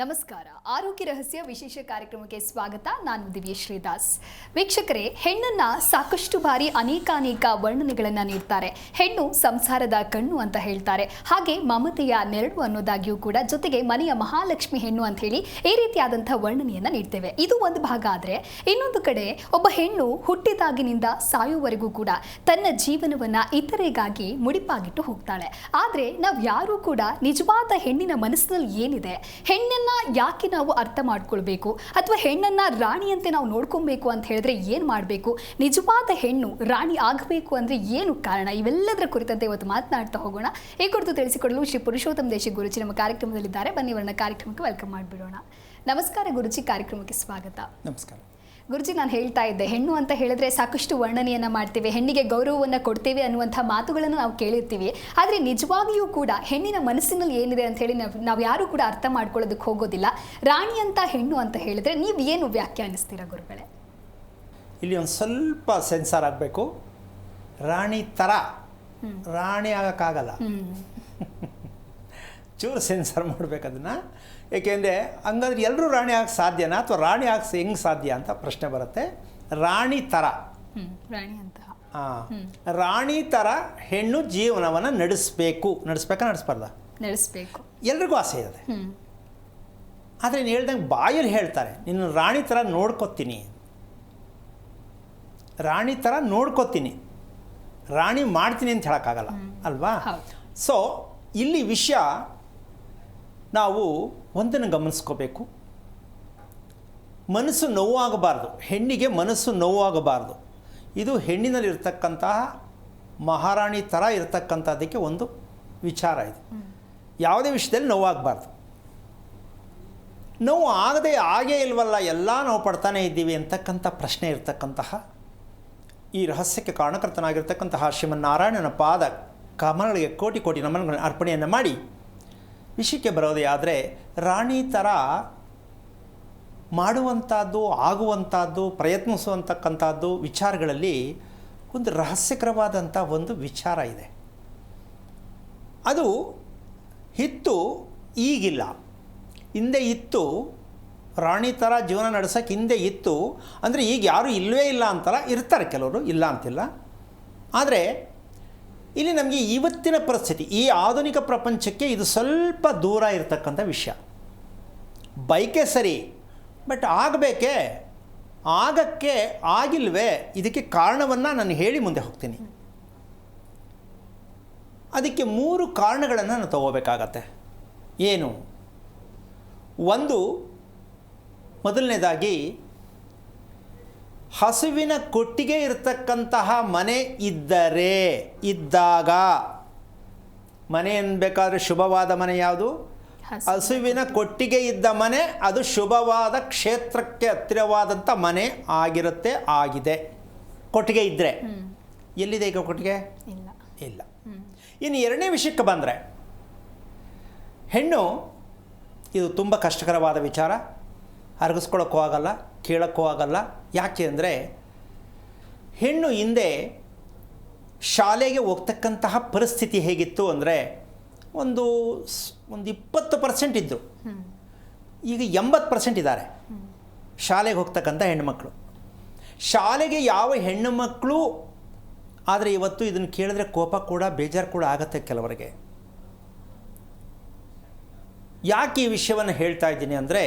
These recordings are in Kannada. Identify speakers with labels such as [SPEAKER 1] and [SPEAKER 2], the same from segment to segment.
[SPEAKER 1] ನಮಸ್ಕಾರ. ಆರೋಗ್ಯ ರಹಸ್ಯ ವಿಶೇಷ ಕಾರ್ಯಕ್ರಮಕ್ಕೆ ಸ್ವಾಗತ. ನಾನು ದಿವ್ಯ ಶ್ರೀದಾಸ್. ವೀಕ್ಷಕರೇ, ಹೆಣ್ಣನ್ನ ಸಾಕಷ್ಟು ಬಾರಿ ಅನೇಕ ವರ್ಣನೆಗಳನ್ನು ನೀಡ್ತಾರೆ. ಹೆಣ್ಣು ಸಂಸಾರದ ಕಣ್ಣು ಅಂತ ಹೇಳ್ತಾರೆ, ಹಾಗೆ ಮಮತೆಯ ನೆರಳು ಅನ್ನೋದಾಗಿಯೂ ಕೂಡ, ಜೊತೆಗೆ ಮನೆಯ ಮಹಾಲಕ್ಷ್ಮಿ ಹೆಣ್ಣು ಅಂತ ಹೇಳಿ ಈ ರೀತಿಯಾದಂತಹ ವರ್ಣನೆಯನ್ನ ನೀಡ್ತೇವೆ. ಇದು ಒಂದು ಭಾಗ. ಆದರೆ ಇನ್ನೊಂದು ಕಡೆ ಒಬ್ಬ ಹೆಣ್ಣು ಹುಟ್ಟಿದಾಗಿನಿಂದ ಸಾಯುವವರೆಗೂ ಕೂಡ ತನ್ನ ಜೀವನವನ್ನ ಇತರೆಗಾಗಿ ಮುಡಿಪಾಗಿಟ್ಟು ಹೋಗ್ತಾಳೆ. ಆದರೆ ನಾವು ಯಾರೂ ಕೂಡ ನಿಜವಾದ ಹೆಣ್ಣಿನ ಮನಸ್ಸಿನಲ್ಲಿ ಏನಿದೆ, ಹೆಣ್ಣಿನ ಯಾಕೆ ನಾವು ಅರ್ಥ ಮಾಡ್ಕೊಳ್ಬೇಕು, ಅಥವಾ ಹೆಣ್ಣನ್ನ ರಾಣಿಯಂತೆ ನಾವು ನೋಡ್ಕೊಬೇಕು ಅಂತ ಹೇಳಿದ್ರೆ ಏನು ಮಾಡಬೇಕು, ನಿಜವಾದ ಹೆಣ್ಣು ರಾಣಿ ಆಗಬೇಕು ಅಂದ್ರೆ ಏನು ಕಾರಣ, ಇವೆಲ್ಲದರ ಕುರಿತಂತೆ ಇವತ್ತು ಮಾತನಾಡ್ತಾ ಹೋಗೋಣ. ಈ ಕುರಿತು ತಿಳಿಸಿಕೊಡಲು ಶ್ರೀ ಪುರುಷೋತ್ತಮ ದೇಶಿ ಗುರುಜಿ ನಮ್ಮ ಕಾರ್ಯಕ್ರಮದಲ್ಲಿದ್ದಾರೆ. ಬನ್ನಿ ಅವರನ್ನ ಕಾರ್ಯಕ್ರಮಕ್ಕೆ ವೆಲ್ಕಮ್ ಮಾಡಿಬಿಡೋಣ. ನಮಸ್ಕಾರ ಗುರುಜಿ, ಕಾರ್ಯಕ್ರಮಕ್ಕೆ ಸ್ವಾಗತ.
[SPEAKER 2] ನಮಸ್ಕಾರ
[SPEAKER 1] ಗುರುಜಿ, ನಾನು ಹೇಳ್ತಾ ಇದ್ದೆ, ಹೆಣ್ಣು ಅಂತ ಹೇಳಿದ್ರೆ ಸಾಕಷ್ಟು ವರ್ಣನೆಯನ್ನು ಮಾಡ್ತೇವೆ, ಹೆಣ್ಣಿಗೆ ಗೌರವವನ್ನು ಕೊಡ್ತೇವೆ ಅನ್ನುವಂಥ ಮಾತುಗಳನ್ನು ನಾವು ಕೇಳಿರ್ತೀವಿ. ಆದರೆ ನಿಜವಾಗಿಯೂ ಕೂಡ ಹೆಣ್ಣಿನ ಮನಸ್ಸಿನಲ್ಲಿ ಏನಿದೆ ಅಂತ ಹೇಳಿ ನಾವು ಯಾರೂ ಕೂಡ ಅರ್ಥ ಮಾಡ್ಕೊಳ್ಳೋದಕ್ಕೆ ಹೋಗೋದಿಲ್ಲ. ರಾಣಿ ಅಂತ ಹೆಣ್ಣು ಅಂತ ಹೇಳಿದ್ರೆ ನೀವು ಏನು ವ್ಯಾಖ್ಯಾನಿಸ್ತೀರಾ ಗುರುಗಳೇ?
[SPEAKER 2] ಇಲ್ಲಿ ಒಂದು ಸ್ವಲ್ಪ ಸೆನ್ಸಾರ್ ಆಗಬೇಕು. ರಾಣಿ ಥರ ರಾಣಿ ಆಗೋಕ್ಕಾಗಲ್ಲ, ಚೂರು ಸೆನ್ಸರ್ ಮಾಡಬೇಕು ಅದನ್ನು. ಏಕೆಂದರೆ ಹಂಗಾದ್ರೆ ಎಲ್ಲರೂ ರಾಣಿ ಆಗಕ್ಕೆ ಸಾಧ್ಯನಾ, ಅಥವಾ ರಾಣಿ ಆಗಕ್ಕೆ ಹೆಂಗೆ ಸಾಧ್ಯ ಅಂತ ಪ್ರಶ್ನೆ ಬರುತ್ತೆ. ರಾಣಿ ಥರ,
[SPEAKER 1] ರಾಣಿ ಅಂತ,
[SPEAKER 2] ರಾಣಿ ಥರ ಹೆಣ್ಣು ಜೀವನವನ್ನು ನಡೆಸಬಾರ್ದ? ನಡೆಸಬೇಕು. ಎಲ್ರಿಗೂ ಆಸೆ ಇದೆ. ಆದರೆ ನೀನು ಹೇಳ್ದಂಗೆ ಬಾಯಲ್ಲಿ ಹೇಳ್ತಾರೆ, ನಿನ್ನ ರಾಣಿ ಥರ ನೋಡ್ಕೊತೀನಿ, ರಾಣಿ ಥರ ನೋಡ್ಕೊತೀನಿ, ರಾಣಿ ಮಾಡ್ತೀನಿ ಅಂತ ಹೇಳೋಕ್ಕಾಗಲ್ಲ ಅಲ್ವಾ? ಸೊ ಇಲ್ಲಿ ವಿಷಯ ನಾವು ಒಂದನ್ನು ಗಮನಿಸ್ಕೋಬೇಕು. ಮನಸ್ಸು ನೋವಾಗಬಾರ್ದು, ಹೆಣ್ಣಿಗೆ ಮನಸ್ಸು ನೋವಾಗಬಾರ್ದು. ಇದು ಹೆಣ್ಣಿನಲ್ಲಿರ್ತಕ್ಕಂತಹ ಮಹಾರಾಣಿ ಥರ ಇರತಕ್ಕಂಥದ್ದಕ್ಕೆ ಒಂದು ವಿಚಾರ ಇದೆ. ಯಾವುದೇ ವಿಷಯದಲ್ಲಿ ನೋವಾಗಬಾರ್ದು. ನೋವು ಆಗೇ ಇಲ್ವಲ್ಲ, ಎಲ್ಲ ನಾವು ಪಡ್ತಾನೇ ಇದ್ದೀವಿ ಅಂತಕ್ಕಂಥ ಪ್ರಶ್ನೆ ಇರತಕ್ಕಂತಹ ಈ ರಹಸ್ಯಕ್ಕೆ ಕಾರಣಕರ್ತನಾಗಿರ್ತಕ್ಕಂತಹ ಶ್ರೀಮನ್ನಾರಾಯಣನ ಪಾದ ಕಮಲಗಳಿಗೆ ಕೋಟಿ ನಮನಗಳನ್ನು ಅರ್ಪಣೆಯನ್ನು ಮಾಡಿ ವಿಷಯಕ್ಕೆ ಬರೋದೇ ಆದರೆ, ರಾಣಿ ಥರ ಮಾಡುವಂಥದ್ದು, ಆಗುವಂಥದ್ದು, ಪ್ರಯತ್ನಿಸುವಂತಕ್ಕಂಥದ್ದು ವಿಚಾರಗಳಲ್ಲಿ ಒಂದು ರಹಸ್ಯಕರವಾದಂಥ ಒಂದು ವಿಚಾರ ಇದೆ. ಅದು ಇತ್ತು, ಈಗಿಲ್ಲ. ಹಿಂದೆ ಇತ್ತು, ರಾಣಿ ಥರ ಜೀವನ ನಡೆಸೋಕ್ಕೆ ಹಿಂದೆ ಇತ್ತು. ಅಂದರೆ ಈಗ ಯಾರೂ ಇಲ್ಲವೇ ಇಲ್ಲ ಅಂತಲ್ಲ, ಇರ್ತಾರೆ ಕೆಲವರು, ಇಲ್ಲ ಅಂತಿಲ್ಲ. ಆದರೆ ಇಲ್ಲಿ ನಮಗೆ ಇವತ್ತಿನ ಪರಿಸ್ಥಿತಿ, ಈ ಆಧುನಿಕ ಪ್ರಪಂಚಕ್ಕೆ ಇದು ಸ್ವಲ್ಪ ದೂರ ಇರತಕ್ಕಂಥ ವಿಷಯ. ಬೈಕೆ ಸರಿ, ಬಟ್ ಆಗಬೇಕೇ, ಆಗಕ್ಕೆ ಆಗಿಲ್ವೇ, ಇದಕ್ಕೆ ಕಾರಣವನ್ನು ನಾನು ಹೇಳಿ ಮುಂದೆ ಹೋಗ್ತೀನಿ. ಅದಕ್ಕೆ 3 ಕಾರಣಗಳನ್ನು ನಾನು ತಗೋಬೇಕಾಗತ್ತೆ. ಏನು? ಒಂದು, ಮೊದಲನೇದಾಗಿ ಹಸುವಿನ ಕೊಟ್ಟಿಗೆ ಇರತಕ್ಕಂತಹ ಮನೆ ಇದ್ದಾಗ, ಮನೆ ಅನ್ಬೇಕಾದ್ರೆ ಶುಭವಾದ ಮನೆ ಯಾವುದು? ಹಸುವಿನ ಕೊಟ್ಟಿಗೆ ಇದ್ದ ಮನೆ, ಅದು ಶುಭವಾದ ಕ್ಷೇತ್ರಕ್ಕೆ ಹತ್ತಿರವಾದಂಥ ಮನೆ ಆಗಿದೆ. ಕೊಟ್ಟಿಗೆ ಇದ್ದರೆ. ಎಲ್ಲಿದೆ ಈಗ ಕೊಟ್ಟಿಗೆ? ಇಲ್ಲ. ಇನ್ನು ಎರಡನೇ ವಿಷಯಕ್ಕೆ ಬಂದರೆ, ಹೆಣ್ಣು, ಇದು ತುಂಬ ಕಷ್ಟಕರವಾದ ವಿಚಾರ, ಅರಗಿಸ್ಕೊಳ್ಳೋಕ್ಕೂ ಆಗಲ್ಲ, ಕೇಳೋಕ್ಕೂ ಆಗಲ್ಲ. ಯಾಕೆ ಅಂದರೆ, ಹೆಣ್ಣು ಹಿಂದೆ ಶಾಲೆಗೆ ಹೋಗ್ತಕ್ಕಂತಹ ಪರಿಸ್ಥಿತಿ ಹೇಗಿತ್ತು ಅಂದರೆ, ಒಂದು 20% ಇದ್ದರು, ಈಗ 80% ಇದ್ದಾರೆ ಶಾಲೆಗೆ ಹೋಗ್ತಕ್ಕಂಥ ಹೆಣ್ಣುಮಕ್ಕಳು. ಶಾಲೆಗೆ ಯಾವ ಹೆಣ್ಣು ಮಕ್ಕಳು, ಆದರೆ ಇವತ್ತು ಇದನ್ನು ಕೇಳಿದ್ರೆ ಕೋಪ ಕೂಡ, ಬೇಜಾರು ಕೂಡ ಆಗುತ್ತೆ ಕೆಲವರಿಗೆ. ಯಾಕೆ ಈ ವಿಷಯವನ್ನು ಹೇಳ್ತಾ ಇದ್ದೀನಿ ಅಂದರೆ,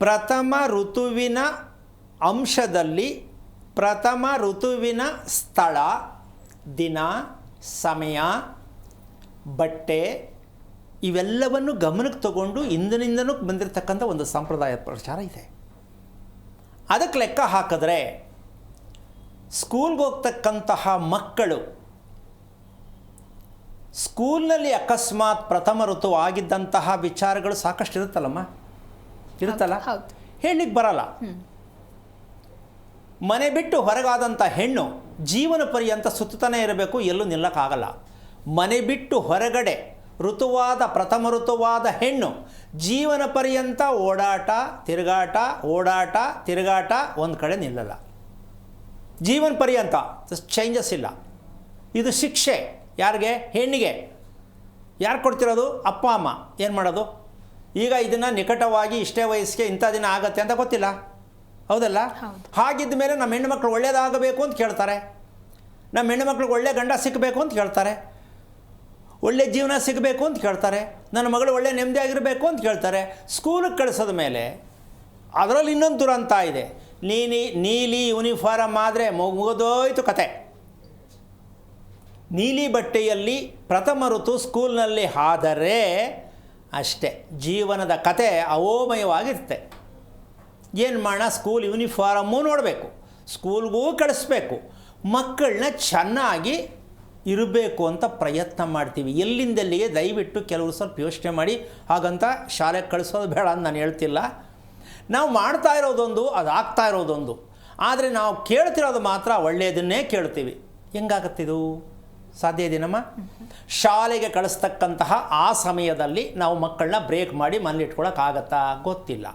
[SPEAKER 2] ಪ್ರಥಮ ಋತುವಿನ ಅಂಶದಲ್ಲಿ ಪ್ರಥಮ ಋತುವಿನ ಸ್ಥಳ, ದಿನ, ಸಮಯ, ಬಟ್ಟೆ ಇವೆಲ್ಲವನ್ನು ಗಮನಕ್ಕೆ ತಗೊಂಡು ಇಂದಿನಿಂದನೂ ಬಂದಿರತಕ್ಕಂಥ ಒಂದು ಸಂಪ್ರದಾಯ ಪ್ರಚಾರ ಇದೆ. ಅದಕ್ಕೆ ಲೆಕ್ಕ ಹಾಕಿದ್ರೆ, ಸ್ಕೂಲ್ಗೆ ಹೋಗ್ತಕ್ಕಂತಹ ಮಕ್ಕಳು ಸ್ಕೂಲ್ನಲ್ಲಿ ಅಕಸ್ಮಾತ್ ಪ್ರಥಮ ಋತು ಆಗಿದ್ದಂತಹ ವಿಚಾರಗಳು ಸಾಕಷ್ಟು ಇರುತ್ತಲ್ಲ, ಹೆಣ್ಣಿಗೆ ಬರಲ್ಲ. ಮನೆ ಬಿಟ್ಟು ಹೊರಗಾದಂಥ ಹೆಣ್ಣು ಜೀವನ ಪರ್ಯಂತ ಸುತ್ತಾನೇ ಇರಬೇಕು, ಎಲ್ಲೂ ನಿಲ್ಲಕ್ಕಾಗಲ್ಲ. ಮನೆ ಬಿಟ್ಟು ಹೊರಗಡೆ ಪ್ರಥಮ ಋತುವಾದ ಹೆಣ್ಣು ಜೀವನ ಪರ್ಯಂತ ಓಡಾಟ ತಿರುಗಾಟ, ಒಂದು ಕಡೆ ನಿಲ್ಲಲ್ಲ. ಜೀವನ ಪರ್ಯಂತ ಚೇಂಜಸ್ ಇಲ್ಲ. ಇದು ಶಿಕ್ಷೆ ಯಾರಿಗೆ? ಹೆಣ್ಣಿಗೆ. ಯಾರು ಕೊಡ್ತಿರೋದು? ಅಪ್ಪ ಅಮ್ಮ. ಏನು ಮಾಡೋದು? ಈಗ ಇದನ್ನು ನಿಕಟವಾಗಿ ಇಷ್ಟೇ ವಯಸ್ಸಿಗೆ ಇಂಥ ದಿನ ಆಗತ್ತೆ ಅಂತ ಗೊತ್ತಿಲ್ಲ, ಹೌದಲ್ಲ? ಹಾಗಿದ್ದ ಮೇಲೆ ನಮ್ಮ ಹೆಣ್ಣುಮಕ್ಳು ಒಳ್ಳೆಯದಾಗಬೇಕು ಅಂತ ಕೇಳ್ತಾರೆ, ನಮ್ಮ ಹೆಣ್ಣುಮಕ್ಳಿಗೆ ಒಳ್ಳೆ ಗಂಡ ಸಿಕ್ಕಬೇಕು ಅಂತ ಕೇಳ್ತಾರೆ, ಒಳ್ಳೆ ಜೀವನ ಸಿಗಬೇಕು ಅಂತ ಕೇಳ್ತಾರೆ, ನನ್ನ ಮಗಳು ಒಳ್ಳೆ ನೆಮ್ಮದಿಯಾಗಿರಬೇಕು ಅಂತ ಕೇಳ್ತಾರೆ. ಸ್ಕೂಲಿಗೆ ಕಳಿಸೋದ ಮೇಲೆ ಅದರಲ್ಲಿ ಇನ್ನೊಂದು ದುರಂತ ಇದೆ. ನೀಲಿ ಯೂನಿಫಾರಮ್ ಆದರೆ ಮುಗಿದೋಯ್ತು ಕತೆ. ನೀಲಿ ಬಟ್ಟೆಯಲ್ಲಿ ಪ್ರಥಮ ಋತು ಸ್ಕೂಲ್ನಲ್ಲಿ ಆದರೆ ಅಷ್ಟೇ, ಜೀವನದ ಕತೆ ಅಯೋಮಯವಾಗಿರುತ್ತೆ. ಏನು ಮಾಡೋಣ, ಸ್ಕೂಲ್ ಯೂನಿಫಾರಮ್ಮೂ ನೋಡಬೇಕು, ಸ್ಕೂಲ್ಗೂ ಕಳಿಸ್ಬೇಕು, ಮಕ್ಕಳನ್ನ ಚೆನ್ನಾಗಿ ಇರಬೇಕು ಅಂತ ಪ್ರಯತ್ನ ಮಾಡ್ತೀವಿ. ಎಲ್ಲಿಂದೆಲ್ಲಿಗೆ ದಯವಿಟ್ಟು ಕೆಲವರು ಸ್ವಲ್ಪ ಯೋಚನೆ ಮಾಡಿ. ಹಾಗಂತ ಶಾಲೆಗೆ ಕಳಿಸೋದು ಬೇಡ ಅಂತ ನಾನು ಹೇಳ್ತಿಲ್ಲ. ನಾವು ಮಾಡ್ತಾ ಇರೋದೊಂದು, ಅದು ಆಗ್ತಾ ಇರೋದೊಂದು. ಆದರೆ ನಾವು ಕೇಳ್ತಿರೋದು ಮಾತ್ರ ಒಳ್ಳೆಯದನ್ನೇ ಕೇಳ್ತೀವಿ. ಹೆಂಗಾಗತ್ತಿದು? ಸಾಧ್ಯ ಇದೆಯಮ್ಮ? ಶಾಲೆಗೆ ಕಳಿಸ್ತಕ್ಕಂತಹ ಆ ಸಮಯದಲ್ಲಿ ನಾವು ಮಕ್ಕಳನ್ನ ಬ್ರೇಕ್ ಮಾಡಿ ಮನೇಲಿ ಇಟ್ಕೊಳ್ಳೋಕ್ಕಾಗತ್ತಾ? ಗೊತ್ತಿಲ್ಲ.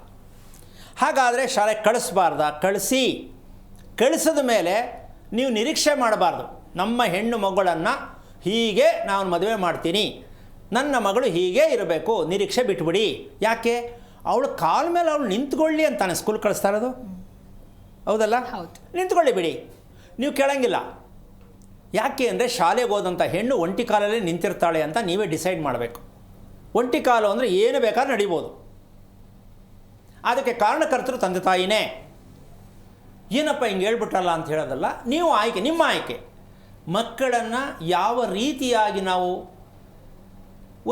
[SPEAKER 2] ಹಾಗಾದರೆ ಶಾಲೆಗೆ ಕಳಿಸ್ಬಾರ್ದ? ಕಳಿಸಿದ ಮೇಲೆ ನೀವು ನಿರೀಕ್ಷೆ ಮಾಡಬಾರ್ದು. ನಮ್ಮ ಹೆಣ್ಣು ಮಗಳನ್ನು ಹೀಗೆ ನಾನು ಮದುವೆ ಮಾಡ್ತೀನಿ, ನನ್ನ ಮಗಳು ಹೀಗೆ ಇರಬೇಕು, ನಿರೀಕ್ಷೆ ಬಿಟ್ಬಿಡಿ. ಯಾಕೆ? ಅವಳು ಕಾಲ ಮೇಲೆ ಅವಳು ನಿಂತ್ಕೊಳ್ಳಿ ಅಂತಾನೆ ಸ್ಕೂಲ್ ಕಳಿಸ್ತಾ ಇರೋದು, ಹೌದಲ್ಲ? ನಿಂತ್ಕೊಳ್ಳಿ ಬಿಡಿ, ನೀವು ಕೇಳಂಗಿಲ್ಲ. ಯಾಕೆ ಅಂದರೆ ಶಾಲೆಗೆ ಹೋದಂಥ ಹೆಣ್ಣು ಒಂಟಿ ಕಾಲಲ್ಲೇ ನಿಂತಿರ್ತಾಳೆ ಅಂತ ನೀವೇ ಡಿಸೈಡ್ ಮಾಡಬೇಕು. ಒಂಟಿ ಕಾಲು ಅಂದರೆ ಏನು ಬೇಕಾದ್ರೂ ನಡಿಬೋದು. ಅದಕ್ಕೆ ಕಾರಣಕರ್ತರು ತಂದೆ ತಾಯಿನೇ. ಏನಪ್ಪ ಹಿಂಗೆ ಹೇಳ್ಬಿಟ್ರಲ್ಲ ಅಂತ ಹೇಳೋದಲ್ಲ, ನೀವು ಆಯ್ಕೆ, ನಿಮ್ಮ ಆಯ್ಕೆ. ಮಕ್ಕಳನ್ನು ಯಾವ ರೀತಿಯಾಗಿ ನಾವು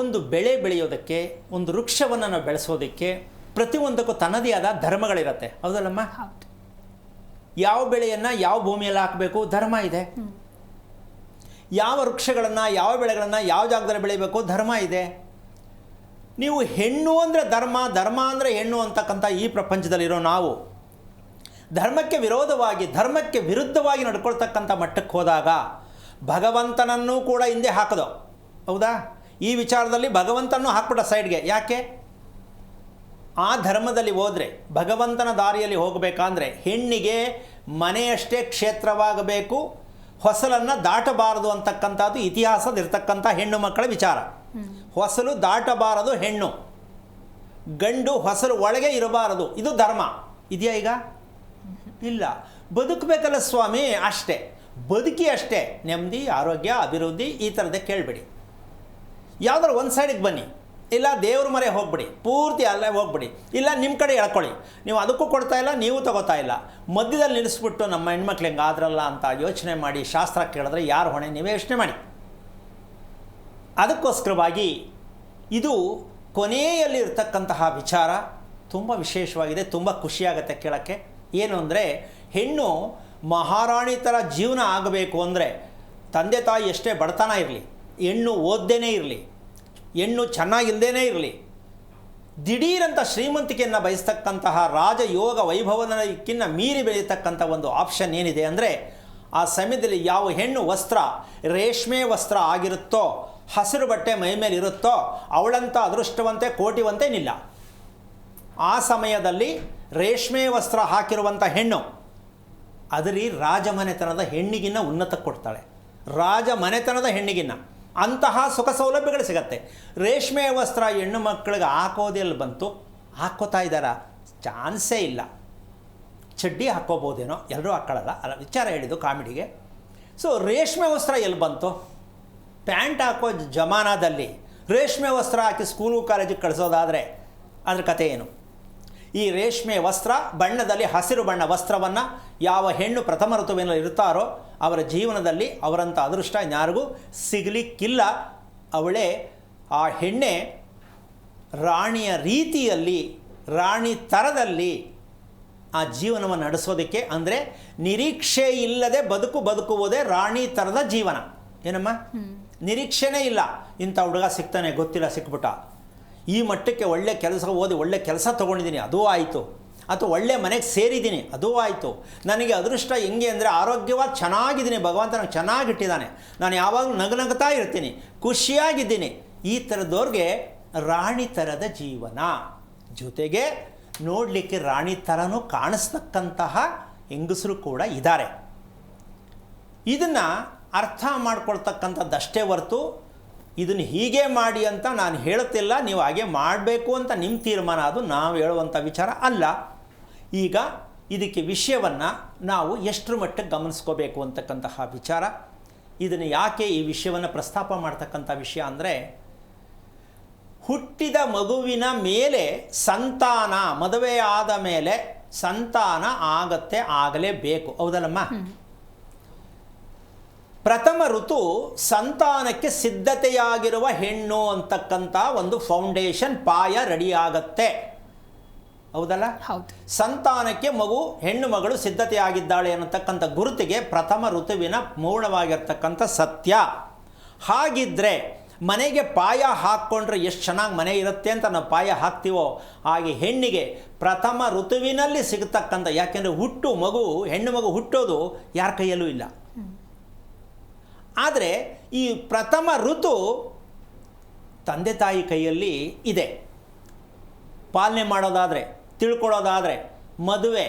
[SPEAKER 2] ಒಂದು ಬೆಳೆ ಬೆಳೆಯೋದಕ್ಕೆ, ಒಂದು ವೃಕ್ಷವನ್ನು ನಾವು ಬೆಳೆಸೋದಕ್ಕೆ ಪ್ರತಿಯೊಂದಕ್ಕೂ ತನ್ನದೇ ಆದ ಧರ್ಮಗಳಿರುತ್ತೆ, ಹೌದಲ್ಲಮ್ಮ? ಯಾವ ಬೆಳೆಯನ್ನು ಯಾವ ಭೂಮಿಯಲ್ಲಿ ಹಾಕಬೇಕು ಧರ್ಮ ಇದೆ. ಯಾವ ವೃಕ್ಷಗಳನ್ನು, ಯಾವ ಬೆಳೆಗಳನ್ನು ಯಾವ ಜಾಗದಲ್ಲಿ ಬೆಳಿಬೇಕು ಧರ್ಮ ಇದೆ. ನೀವು ಹೆಣ್ಣು ಅಂದರೆ ಧರ್ಮ, ಧರ್ಮ ಅಂದರೆ ಹೆಣ್ಣು ಅಂತಕ್ಕಂಥ ಈ ಪ್ರಪಂಚದಲ್ಲಿರೋ ನಾವು ಧರ್ಮಕ್ಕೆ ವಿರೋಧವಾಗಿ, ಧರ್ಮಕ್ಕೆ ವಿರುದ್ಧವಾಗಿ ನಡ್ಕೊಳ್ತಕ್ಕಂಥ ಮಟ್ಟಕ್ಕೆ ಹೋದಾಗ ಭಗವಂತನನ್ನು ಕೂಡ ಹಿಂದೆ ಹಾಕೋದು, ಹೌದಾ? ಈ ವಿಚಾರದಲ್ಲಿ ಭಗವಂತನನ್ನು ಹಾಕ್ಬಿಟ್ಟ ಸೈಡ್ಗೆ. ಯಾಕೆ? ಆ ಧರ್ಮದಲ್ಲಿ ಹೋದರೆ, ಭಗವಂತನ ದಾರಿಯಲ್ಲಿ ಹೋಗಬೇಕಂದ್ರೆ ಹೆಣ್ಣಿಗೆ ಮನೆಯಷ್ಟೇ ಕ್ಷೇತ್ರವಾಗಬೇಕು, ಹೊಸಲನ್ನು ದಾಟಬಾರದು ಅಂತಕ್ಕಂಥದ್ದು ಇತಿಹಾಸದಿರ್ತಕ್ಕಂಥ ಹೆಣ್ಣು ಮಕ್ಕಳ ವಿಚಾರ. ಹೊಸಲು ದಾಟಬಾರದು ಹೆಣ್ಣು, ಗಂಡು ಹೊಸಲು ಒಳಗೆ ಇರಬಾರದು, ಇದು ಧರ್ಮ. ಇದೆಯಾ ಈಗ? ಇಲ್ಲ. ಬದುಕಬೇಕಲ್ಲ ಸ್ವಾಮಿ, ಅಷ್ಟೇ, ಬದುಕಿ ಅಷ್ಟೇ. ನೆಮ್ಮದಿ, ಆರೋಗ್ಯ, ಅಭಿವೃದ್ಧಿ ಈ ಥರದ್ದೇ ಕೇಳಬೇಡಿ. ಯಾವುದಾದ್ರು ಒಂದು ಸೈಡಿಗೆ ಬನ್ನಿ, ಇಲ್ಲ ದೇವ್ರ ಮರೆ ಹೋಗ್ಬಿಡಿ, ಪೂರ್ತಿ ಅಲ್ಲೇ ಹೋಗ್ಬಿಡಿ, ಇಲ್ಲ ನಿಮ್ಮ ಕಡೆ ಎಳ್ಕೊಳ್ಳಿ. ನೀವು ಅದಕ್ಕೂ ಕೊಡ್ತಾ ಇಲ್ಲ, ನೀವು ತಗೋತಾ ಇಲ್ಲ, ಮಧ್ಯದಲ್ಲಿ ನಿಲ್ಲಿಸ್ಬಿಟ್ಟು ನಮ್ಮ ಹೆಣ್ಮಕ್ಳು ಹೆಂಗೆ ಆದ್ರಲ್ಲ ಅಂತ ಯೋಚನೆ ಮಾಡಿ ಶಾಸ್ತ್ರ ಕೇಳಿದ್ರೆ ಯಾರು ಹೊಣೆ? ನೀವೇ ಯೋಚನೆ ಮಾಡಿ. ಅದಕ್ಕೋಸ್ಕರವಾಗಿ ಇದು ಕೊನೆಯಲ್ಲಿ ಇರ್ತಕ್ಕಂತಹ ವಿಚಾರ ತುಂಬ ವಿಶೇಷವಾಗಿದೆ, ತುಂಬ ಖುಷಿಯಾಗುತ್ತೆ ಕೇಳೋಕ್ಕೆ. ಏನು ಅಂದರೆ, ಹೆಣ್ಣು ಮಹಾರಾಣಿ ಥರ ಜೀವನ ಆಗಬೇಕು ಅಂದರೆ ತಂದೆ ತಾಯಿ ಎಷ್ಟೇ ಬಡತನ ಇರಲಿ, ಹೆಣ್ಣು ಓದ್ದೇನೇ ಇರಲಿ, ಹೆಣ್ಣು ಚೆನ್ನಾಗಿಲ್ಲದೇ ಇರಲಿ, ದಿಢೀರಂಥ ಶ್ರೀಮಂತಿಕೆಯನ್ನು ಬಯಸ್ತಕ್ಕಂತಹ ರಾಜಯೋಗ ವೈಭವನಕ್ಕಿಂತ ಮೀರಿ ಬೆಳೆಯತಕ್ಕಂಥ ಒಂದು ಆಪ್ಷನ್ ಏನಿದೆ ಅಂದರೆ, ಆ ಸಮಯದಲ್ಲಿ ಯಾವ ಹೆಣ್ಣು ವಸ್ತ್ರ ರೇಷ್ಮೆ ವಸ್ತ್ರ ಆಗಿರುತ್ತೋ, ಹಸಿರು ಬಟ್ಟೆ ಮೈ ಮೇಲೆ ಇರುತ್ತೋ, ಅವಳಂಥ ಅದೃಷ್ಟವಂತೆ ಕೋಟಿವಂತೇನಿಲ್ಲ. ಆ ಸಮಯದಲ್ಲಿ ರೇಷ್ಮೆ ವಸ್ತ್ರ ಹಾಕಿರುವಂಥ ಹೆಣ್ಣು ಅದರಿ ರಾಜಮನೆತನದ ಹೆಣ್ಣಿಗಿನ್ನ ಉನ್ನತ ಕೊಡ್ತಾಳೆ, ರಾಜಮನೆತನದ ಹೆಣ್ಣಿಗಿನ್ನ ಅಂತಹ ಸುಖ ಸೌಲಭ್ಯಗಳು ಸಿಗತ್ತೆ. ರೇಷ್ಮೆ ವಸ್ತ್ರ ಹೆಣ್ಣು ಮಕ್ಕಳಿಗೆ ಹಾಕೋದೆಲ್ಲಿ ಬಂತು? ಹಾಕ್ಕೋತಾ ಇದ್ದಾರಾ? ಚಾನ್ಸೇ ಇಲ್ಲ. ಚಡ್ಡಿ ಹಾಕ್ಕೋಬೋದೇನೋ, ಎಲ್ಲರೂ ಹಾಕ್ಕೊಳ್ಳಲ್ಲ, ಅಲ್ಲ ವಿಚಾರ ಹೇಳಿದ್ದು ಕಾಮಿಡಿಗೆ. ಸೊ ರೇಷ್ಮೆ ವಸ್ತ್ರ ಎಲ್ಲಿ ಬಂತು? ಪ್ಯಾಂಟ್ ಹಾಕೋ ಜಮಾನದಲ್ಲಿ ರೇಷ್ಮೆ ವಸ್ತ್ರ ಹಾಕಿ ಸ್ಕೂಲು ಕಾಲೇಜಿಗೆ ಕಳಿಸೋದಾದರೆ ಅದ್ರ ಕಥೆ ಏನು? ಈ ರೇಷ್ಮೆ ವಸ್ತ್ರ ಬಣ್ಣದಲ್ಲಿ ಹಸಿರು ಬಣ್ಣ ವಸ್ತ್ರವನ್ನು ಯಾವ ಹೆಣ್ಣು ಪ್ರಥಮ ಋತುವಿನಲ್ಲಿ ಇರ್ತಾರೋ ಅವರ ಜೀವನದಲ್ಲಿ ಅವರಂಥ ಅದೃಷ್ಟ ಇನ್ಯಾರಿಗೂ ಸಿಗಲಿಕ್ಕಿಲ್ಲ. ಅವಳೇ, ಆ ಹೆಣ್ಣೆ ರಾಣಿಯ ರೀತಿಯಲ್ಲಿ, ರಾಣಿ ಥರದಲ್ಲಿ ಆ ಜೀವನವನ್ನು ನಡೆಸೋದಕ್ಕೆ, ಅಂದರೆ ನಿರೀಕ್ಷೆ ಇಲ್ಲದೆ ಬದುಕುವುದೇ ರಾಣಿ ಥರದ ಜೀವನ. ಏನಮ್ಮ? ನಿರೀಕ್ಷೆನೇ ಇಲ್ಲ, ಇಂಥ ಹುಡುಗ ಸಿಗ್ತಾನೆ, ಗೊತ್ತಿಲ್ಲ, ಸಿಕ್ಬಿಟ್ಟ, ಈ ಮಟ್ಟಕ್ಕೆ ಒಳ್ಳೆ ಕೆಲಸ ಓದಿ ಒಳ್ಳೆ ಕೆಲಸ ತೊಗೊಂಡಿದ್ದೀನಿ, ಅದೂ ಆಯಿತು, ಅಥವಾ ಒಳ್ಳೆ ಮನೆಗೆ ಸೇರಿದ್ದೀನಿ, ಅದೂ ಆಯಿತು, ನನಗೆ ಅದೃಷ್ಟ ಹೆಂಗೆ ಅಂದರೆ ಆರೋಗ್ಯವಾಗಿ ಚೆನ್ನಾಗಿದ್ದೀನಿ, ಭಗವಂತ ನನಗೆ ಚೆನ್ನಾಗಿಟ್ಟಿದ್ದಾನೆ, ನಾನು ಯಾವಾಗಲೂ ನಗನಗ್ತಾ ಇರ್ತೀನಿ, ಖುಷಿಯಾಗಿದ್ದೀನಿ. ಈ ಥರದವ್ರಿಗೆ ರಾಣಿ ಥರದ ಜೀವನ, ಜೊತೆಗೆ ನೋಡಲಿಕ್ಕೆ ರಾಣಿ ಥರನೂ ಕಾಣಿಸ್ತಕ್ಕಂತಹ ಹೆಂಗಸರು ಕೂಡ ಇದ್ದಾರೆ. ಇದನ್ನು ಅರ್ಥ ಮಾಡ್ಕೊಳ್ತಕ್ಕಂಥದ್ದಷ್ಟೇ ಹೊರತು ಇದನ್ನು ಹೀಗೆ ಮಾಡಿ ಅಂತ ನಾನು ಹೇಳುತ್ತಿಲ್ಲ, ನೀವು ಹಾಗೆ ಮಾಡಬೇಕು ಅಂತ ನಿಮ್ಮ ತೀರ್ಮಾನ, ಅದು ನಾವು ಹೇಳುವಂಥ ವಿಚಾರ ಅಲ್ಲ. ಈಗ ಇದಕ್ಕೆ ವಿಷಯವನ್ನು ನಾವು ಎಷ್ಟರ ಮಟ್ಟಿಗೆ ಗಮನಿಸ್ಕೋಬೇಕು ಅಂತಕ್ಕಂತಹ ವಿಚಾರ. ಇದನ್ನು ಯಾಕೆ ಈ ವಿಷಯವನ್ನು ಪ್ರಸ್ತಾಪ ಮಾಡ್ತಕ್ಕಂಥ ವಿಷಯ ಅಂದರೆ, ಹುಟ್ಟಿದ ಮಗುವಿನ ಮೇಲೆ ಸಂತಾನ, ಮದುವೆ ಆದ ಮೇಲೆ ಸಂತಾನ ಆಗಲೇಬೇಕು, ಹೌದಲ್ಲಮ್ಮ? ಪ್ರಥಮ ಋತು ಸಂತಾನಕ್ಕೆ ಸಿದ್ಧತೆಯಾಗಿರುವ ಹೆಣ್ಣು ಅಂತಕ್ಕಂಥ ಒಂದು ಫೌಂಡೇಶನ್, ಪಾಯ ರೆಡಿ ಆಗತ್ತೆ, ಹೌದಲ್ಲ?
[SPEAKER 1] ಹೌದು.
[SPEAKER 2] ಸಂತಾನಕ್ಕೆ ಹೆಣ್ಣು ಮಗಳು ಸಿದ್ಧತೆಯಾಗಿದ್ದಾಳೆ ಅನ್ನತಕ್ಕಂಥ ಗುರುತಿಗೆ ಪ್ರಥಮ ಋತುವಿನ ಮೂಢವಾಗಿರ್ತಕ್ಕಂಥ ಸತ್ಯ. ಹಾಗಿದ್ದರೆ ಮನೆಗೆ ಪಾಯ ಹಾಕ್ಕೊಂಡ್ರೆ ಎಷ್ಟು ಚೆನ್ನಾಗಿ ಮನೆ ಇರುತ್ತೆ ಅಂತ ನಾವು ಪಾಯ ಹಾಕ್ತೀವೋ, ಹಾಗೆ ಹೆಣ್ಣಿಗೆ ಪ್ರಥಮ ಋತುವಿನಲ್ಲಿ ಸಿಗತಕ್ಕಂಥ, ಯಾಕೆಂದರೆ ಹೆಣ್ಣು ಮಗು ಹುಟ್ಟೋದು ಯಾರ ಕೈಯಲ್ಲೂ ಇಲ್ಲ. ಆದರೆ ಈ ಪ್ರಥಮ ಋತು ತಂದೆ ತಾಯಿ ಕೈಯಲ್ಲಿ ಇದೆ. ಪಾಲನೆ ಮಾಡೋದಾದರೆ, ತಿಳ್ಕೊಳ್ಳೋದಾದರೆ, ಮದುವೆ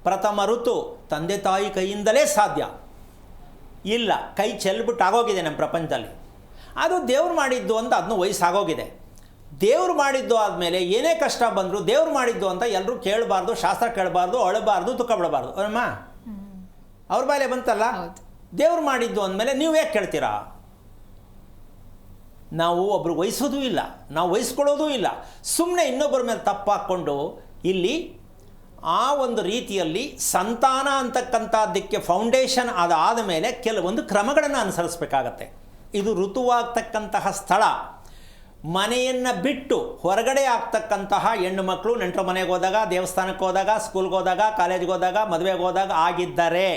[SPEAKER 2] ಪ್ರಥಮ ಋತು ತಂದೆ ತಾಯಿ ಕೈಯಿಂದಲೇ ಸಾಧ್ಯ. ಇಲ್ಲ, ಕೈ ಚೆಲ್ಬಿಟ್ಟು ಆಗೋಗಿದೆ ನಮ್ಮ ಪ್ರಪಂಚದಲ್ಲಿ. ಅದು ದೇವ್ರು ಮಾಡಿದ್ದು ಅಂತ ಅದನ್ನು ವಯಸ್ಸಾಗೋಗಿದೆ. ದೇವ್ರು ಮಾಡಿದ್ದು ಆದಮೇಲೆ ಏನೇ ಕಷ್ಟ ಬಂದರೂ ದೇವ್ರು ಮಾಡಿದ್ದು ಅಂತ ಎಲ್ಲರೂ ಕೇಳಬಾರ್ದು, ಶಾಸ್ತ್ರ ಕೇಳಬಾರ್ದು, ಅಳಬಾರ್ದು, ದುಃಖ ಪಡಬಾರ್ದು. ಅಮ್ಮ ಅವ್ರ ಬಾಯಿಲೆ ಬಂತಲ್ಲ, ದೇವ್ರು ಮಾಡಿದ್ದು ಅಂದಮೇಲೆ ನೀವು ಯಾಕೆ ಕೇಳ್ತೀರಾ? ನಾವು ಒಬ್ರು ವಹಿಸೋದೂ ಇಲ್ಲ, ನಾವು ವಹಿಸ್ಕೊಳ್ಳೋದೂ ಇಲ್ಲ. ಸುಮ್ಮನೆ ಇನ್ನೊಬ್ಬರ ಮೇಲೆ ತಪ್ಪಾಕ್ಕೊಂಡು ಇಲ್ಲಿ ಆ ಒಂದು ರೀತಿಯಲ್ಲಿ ಸಂತಾನ ಅಂತಕ್ಕಂಥದ್ದಕ್ಕೆ ಫೌಂಡೇಶನ್ ಅದಾದ ಮೇಲೆ ಕೆಲವೊಂದು ಕ್ರಮಗಳನ್ನು ಅನುಸರಿಸಬೇಕಾಗತ್ತೆ. ಇದು ಋತುವಾಗ್ತಕ್ಕಂತಹ ಸ್ಥಳ. ಮನೆಯನ್ನು ಬಿಟ್ಟು ಹೊರಗಡೆ ಆಗ್ತಕ್ಕಂತಹ ಹೆಣ್ಣು ಮಕ್ಕಳು ನೆಂಟರ ಮನೆಗೆ ಹೋದಾಗ, ದೇವಸ್ಥಾನಕ್ಕೆ ಹೋದಾಗ, ಸ್ಕೂಲ್ಗೆ ಹೋದಾಗ, ಕಾಲೇಜ್ಗೆ ಹೋದಾಗ, ಮದುವೆಗೆ ಹೋದಾಗ ಆಗಿದ್ದರೆ,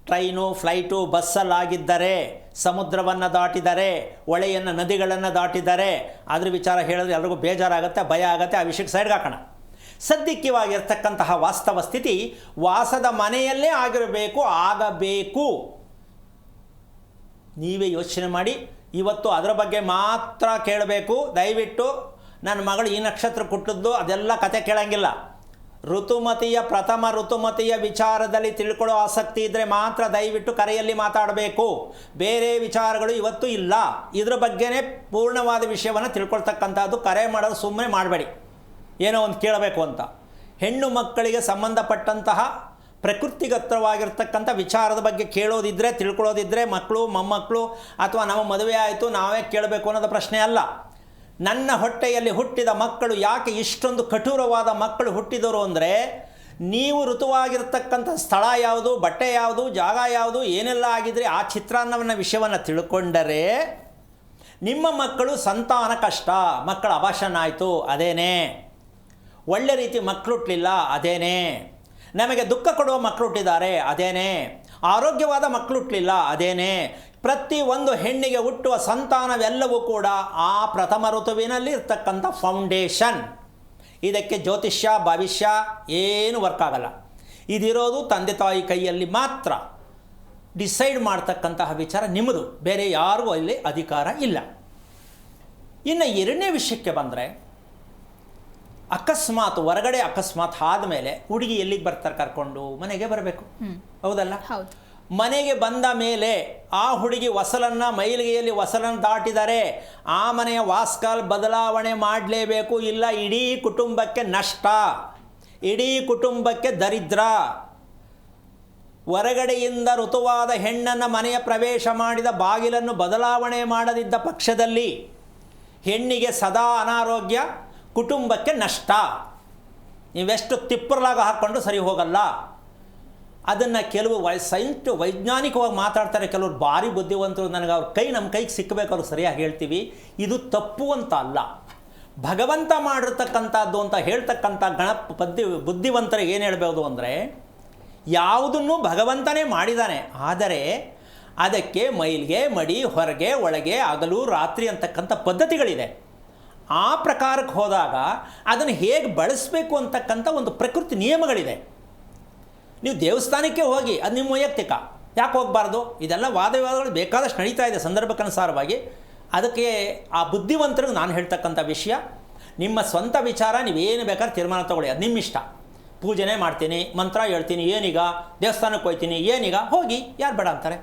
[SPEAKER 2] ಟ್ರೈನು, ಫ್ಲೈಟು, ಬಸ್ಸಲ್ಲಾಗಿದ್ದರೆ, ಸಮುದ್ರವನ್ನು ದಾಟಿದರೆ, ಹೊಳೆಯನ್ನು, ನದಿಗಳನ್ನು ದಾಟಿದರೆ, ಅದ್ರ ವಿಚಾರ ಹೇಳಿದ್ರೆ ಎಲ್ರಿಗೂ ಬೇಜಾರಾಗುತ್ತೆ, ಭಯ ಆಗುತ್ತೆ. ಆ ವಿಷಯಕ್ಕೆ ಸೈಡ್ಗೆ ಹಾಕೋಣ. ಸದ್ಯಕ್ಕಿವಾಗಿರ್ತಕ್ಕಂತಹ ವಾಸ್ತವ ಸ್ಥಿತಿ ವಾಸದ ಮನೆಯಲ್ಲೇ ಆಗಬೇಕು. ನೀವೇ ಯೋಚನೆ ಮಾಡಿ. ಇವತ್ತು ಅದರ ಬಗ್ಗೆ ಮಾತ್ರ ಕೇಳಬೇಕು. ದಯವಿಟ್ಟು ನನ್ನ ಮಗಳು ಈ ನಕ್ಷತ್ರ ಕೊಟ್ಟದ್ದು ಅದೆಲ್ಲ ಕತೆ ಕೇಳಂಗಿಲ್ಲ. ಪ್ರಥಮ ಋತುಮತಿಯ ವಿಚಾರದಲ್ಲಿ ತಿಳ್ಕೊಳ್ಳೋ ಆಸಕ್ತಿ ಇದ್ದರೆ ಮಾತ್ರ ದಯವಿಟ್ಟು ಕರೆಯಲ್ಲಿ ಮಾತಾಡಬೇಕು. ಬೇರೆ ವಿಚಾರಗಳು ಇವತ್ತು ಇಲ್ಲ. ಇದ್ರ ಬಗ್ಗೆನೇ ಪೂರ್ಣವಾದ ವಿಷಯವನ್ನು ತಿಳ್ಕೊಳ್ತಕ್ಕಂಥದ್ದು. ಕರೆ ಮಾಡೋದು ಸುಮ್ಮನೆ ಮಾಡಬೇಡಿ, ಏನೋ ಒಂದು ಕೇಳಬೇಕು ಅಂತ. ಹೆಣ್ಣು ಮಕ್ಕಳಿಗೆ ಸಂಬಂಧಪಟ್ಟಂತಹ ಪ್ರಕೃತಿಗತವಾಗಿರ್ತಕ್ಕಂಥ ವಿಚಾರದ ಬಗ್ಗೆ ಕೇಳೋದಿದ್ದರೆ, ತಿಳ್ಕೊಳ್ಳೋದಿದ್ದರೆ, ಮಕ್ಕಳು, ಮೊಮ್ಮಕ್ಕಳು ಅಥವಾ ನಮ್ಮ ಮದುವೆ ಆಯಿತು ನಾವೇ ಕೇಳಬೇಕು ಅನ್ನೋದು ಪ್ರಶ್ನೆ ಅಲ್ಲ. ನನ್ನ ಹೊಟ್ಟೆಯಲ್ಲಿ ಹುಟ್ಟಿದ ಮಕ್ಕಳು ಯಾಕೆ ಇಷ್ಟೊಂದು ಕಠೋರವಾದ ಮಕ್ಕಳು ಹುಟ್ಟಿದರು ಅಂದರೆ, ನೀವು ಋತುವಾಗಿರ್ತಕ್ಕಂಥ ಸ್ಥಳ ಯಾವುದು, ಬಟ್ಟೆ ಯಾವುದು, ಜಾಗ ಯಾವುದು, ಏನೆಲ್ಲ ಆಗಿದ್ರೆ ಆ ಚಿತ್ರಾನ್ನವನ್ನು ವಿಷಯವನ್ನು ತಿಳ್ಕೊಂಡರೆ ನಿಮ್ಮ ಮಕ್ಕಳು ಸಂತಾನ ಕಷ್ಟ. ಮಕ್ಕಳ ಅಭಾಷಣ ಆಯಿತು, ಅದೇನೇ. ಒಳ್ಳೆ ರೀತಿ ಮಕ್ಕಳು ಹುಟ್ಟಲಿಲ್ಲ, ಅದೇನೇ. ನಮಗೆ ದುಃಖ ಕೊಡುವ ಮಕ್ಕಳು ಹುಟ್ಟಿದ್ದಾರೆ, ಅದೇನೇ. ಆರೋಗ್ಯವಾದ ಮಕ್ಕಳು ಹುಟ್ಟಲಿಲ್ಲ, ಅದೇನೇ. ಪ್ರತಿಯೊಂದು ಹೆಣ್ಣಿಗೆ ಹುಟ್ಟುವ ಸಂತಾನವೆಲ್ಲವೂ ಕೂಡ ಆ ಪ್ರಥಮ ಋತುವಿನಲ್ಲಿ ಇರ್ತಕ್ಕಂಥ ಫೌಂಡೇಶನ್. ಇದಕ್ಕೆ ಜ್ಯೋತಿಷ್ಯ, ಭವಿಷ್ಯ ಏನು ವರ್ಕ್ ಆಗಲ್ಲ. ಇದಿರೋದು ತಂದೆ ತಾಯಿ ಕೈಯಲ್ಲಿ ಮಾತ್ರ. ಡಿಸೈಡ್ ಮಾಡ್ತಕ್ಕಂತಹ ವಿಚಾರ ನಿಮ್ಮದು, ಬೇರೆ ಯಾರಿಗೂ ಅಲ್ಲಿ ಅಧಿಕಾರ ಇಲ್ಲ. ಇನ್ನು ಎರಡನೇ ವಿಷಯಕ್ಕೆ ಬಂದರೆ, ಹೊರಗಡೆ ಅಕಸ್ಮಾತ್ ಆದಮೇಲೆ ಹುಡುಗಿ ಎಲ್ಲಿಗೆ ಬರ್ತಾರೆ? ಕರ್ಕೊಂಡು ಮನೆಗೆ ಬರಬೇಕು, ಹೌದಲ್ಲ? ಮನೆಗೆ ಬಂದ ಮೇಲೆ ಆ ಹುಡುಗಿ ಮೈಲಿಗೆಯಲ್ಲಿ ಹೊಸಲನ್ನು ದಾಟಿದರೆ ಆ ಮನೆಯ ವಾಸ್ಕಾಲ್ ಬದಲಾವಣೆ ಮಾಡಲೇಬೇಕು. ಇಲ್ಲ ಇಡೀ ಕುಟುಂಬಕ್ಕೆ ನಷ್ಟ, ಇಡೀ ಕುಟುಂಬಕ್ಕೆ ದರಿದ್ರ. ಹೊರಗಡೆಯಿಂದ ಋತುವಾದ ಹೆಣ್ಣನ್ನು ಮನೆಯ ಪ್ರವೇಶ ಮಾಡಿದ ಬಾಗಿಲನ್ನು ಬದಲಾವಣೆ ಮಾಡದಿದ್ದ ಪಕ್ಷದಲ್ಲಿ ಹೆಣ್ಣಿಗೆ ಸದಾ ಅನಾರೋಗ್ಯ, ಕುಟುಂಬಕ್ಕೆ ನಷ್ಟ. ನೀವೆಷ್ಟು ತಿಪ್ಪರ್ಲಾಗ ಹಾಕ್ಕೊಂಡು ಸರಿ ಹೋಗಲ್ಲ. ಅದನ್ನು ಕೆಲವು ವೈಜ್ಞಾನಿಕವಾಗಿ ಮಾತಾಡ್ತಾರೆ, ಕೆಲವರು ಭಾರಿ ಬುದ್ಧಿವಂತರು. ನನಗೆ ನಮ್ಮ ಕೈಗೆ ಸಿಕ್ಕಬೇಕು, ಅವ್ರು ಸರಿಯಾಗಿ ಹೇಳ್ತೀವಿ. ಇದು ತಪ್ಪು ಅಂತ ಅಲ್ಲ, ಭಗವಂತ ಮಾಡಿರ್ತಕ್ಕಂಥದ್ದು ಅಂತ ಹೇಳ್ತಕ್ಕಂಥ ಬುದ್ಧಿವಂತರಿಗೆ ಏನು ಹೇಳ್ಬೋದು ಅಂದರೆ, ಯಾವುದನ್ನು ಭಗವಂತನೇ ಮಾಡಿದ್ದಾನೆ. ಆದರೆ ಅದಕ್ಕೆ ಮೈಲಿಗೆ, ಮಡಿ, ಹೊರಗೆ, ಒಳಗೆ, ಹಗಲು, ರಾತ್ರಿ ಅಂತಕ್ಕಂಥ ಪದ್ಧತಿಗಳಿದೆ. ಆ ಪ್ರಕಾರಕ್ಕೆ ಹೋದಾಗ ಅದನ್ನು ಹೇಗೆ ಬಳಸಬೇಕು ಅಂತಕ್ಕಂಥ ಒಂದು ಪ್ರಕೃತಿ ನಿಯಮಗಳಿದೆ. ನೀವು ದೇವಸ್ಥಾನಕ್ಕೆ ಹೋಗಿ, ಅದು ನಿಮ್ಮ ವೈಯಕ್ತಿಕ, ಯಾಕೆ ಹೋಗಬಾರ್ದು? ಇದೆಲ್ಲ ವಾದವಿವಾದಗಳು ಬೇಕಾದಷ್ಟು ನಡೀತಾ ಇದೆ ಸಂದರ್ಭಕ್ಕನುಸಾರವಾಗಿ. ಅದಕ್ಕೆ ಆ ಬುದ್ಧಿವಂತರಿಗೆ ನಾನು ಹೇಳ್ತಕ್ಕಂಥ ವಿಷಯ, ನಿಮ್ಮ ಸ್ವಂತ ವಿಚಾರ, ನೀವೇನು ಬೇಕಾದ್ರೆ ತೀರ್ಮಾನ ತೊಗೊಳ್ಳಿ, ಅದು ನಿಮ್ಮ ಇಷ್ಟ. ಪೂಜೆನೇ ಮಾಡ್ತೀನಿ, ಮಂತ್ರ ಹೇಳ್ತೀನಿ, ಏನೀಗ ದೇವಸ್ಥಾನಕ್ಕೆ ಹೋಗ್ತೀನಿ, ಏನೀಗ ಹೋಗಿ, ಯಾರು ಬೇಡ ಅಂತಾರೆ?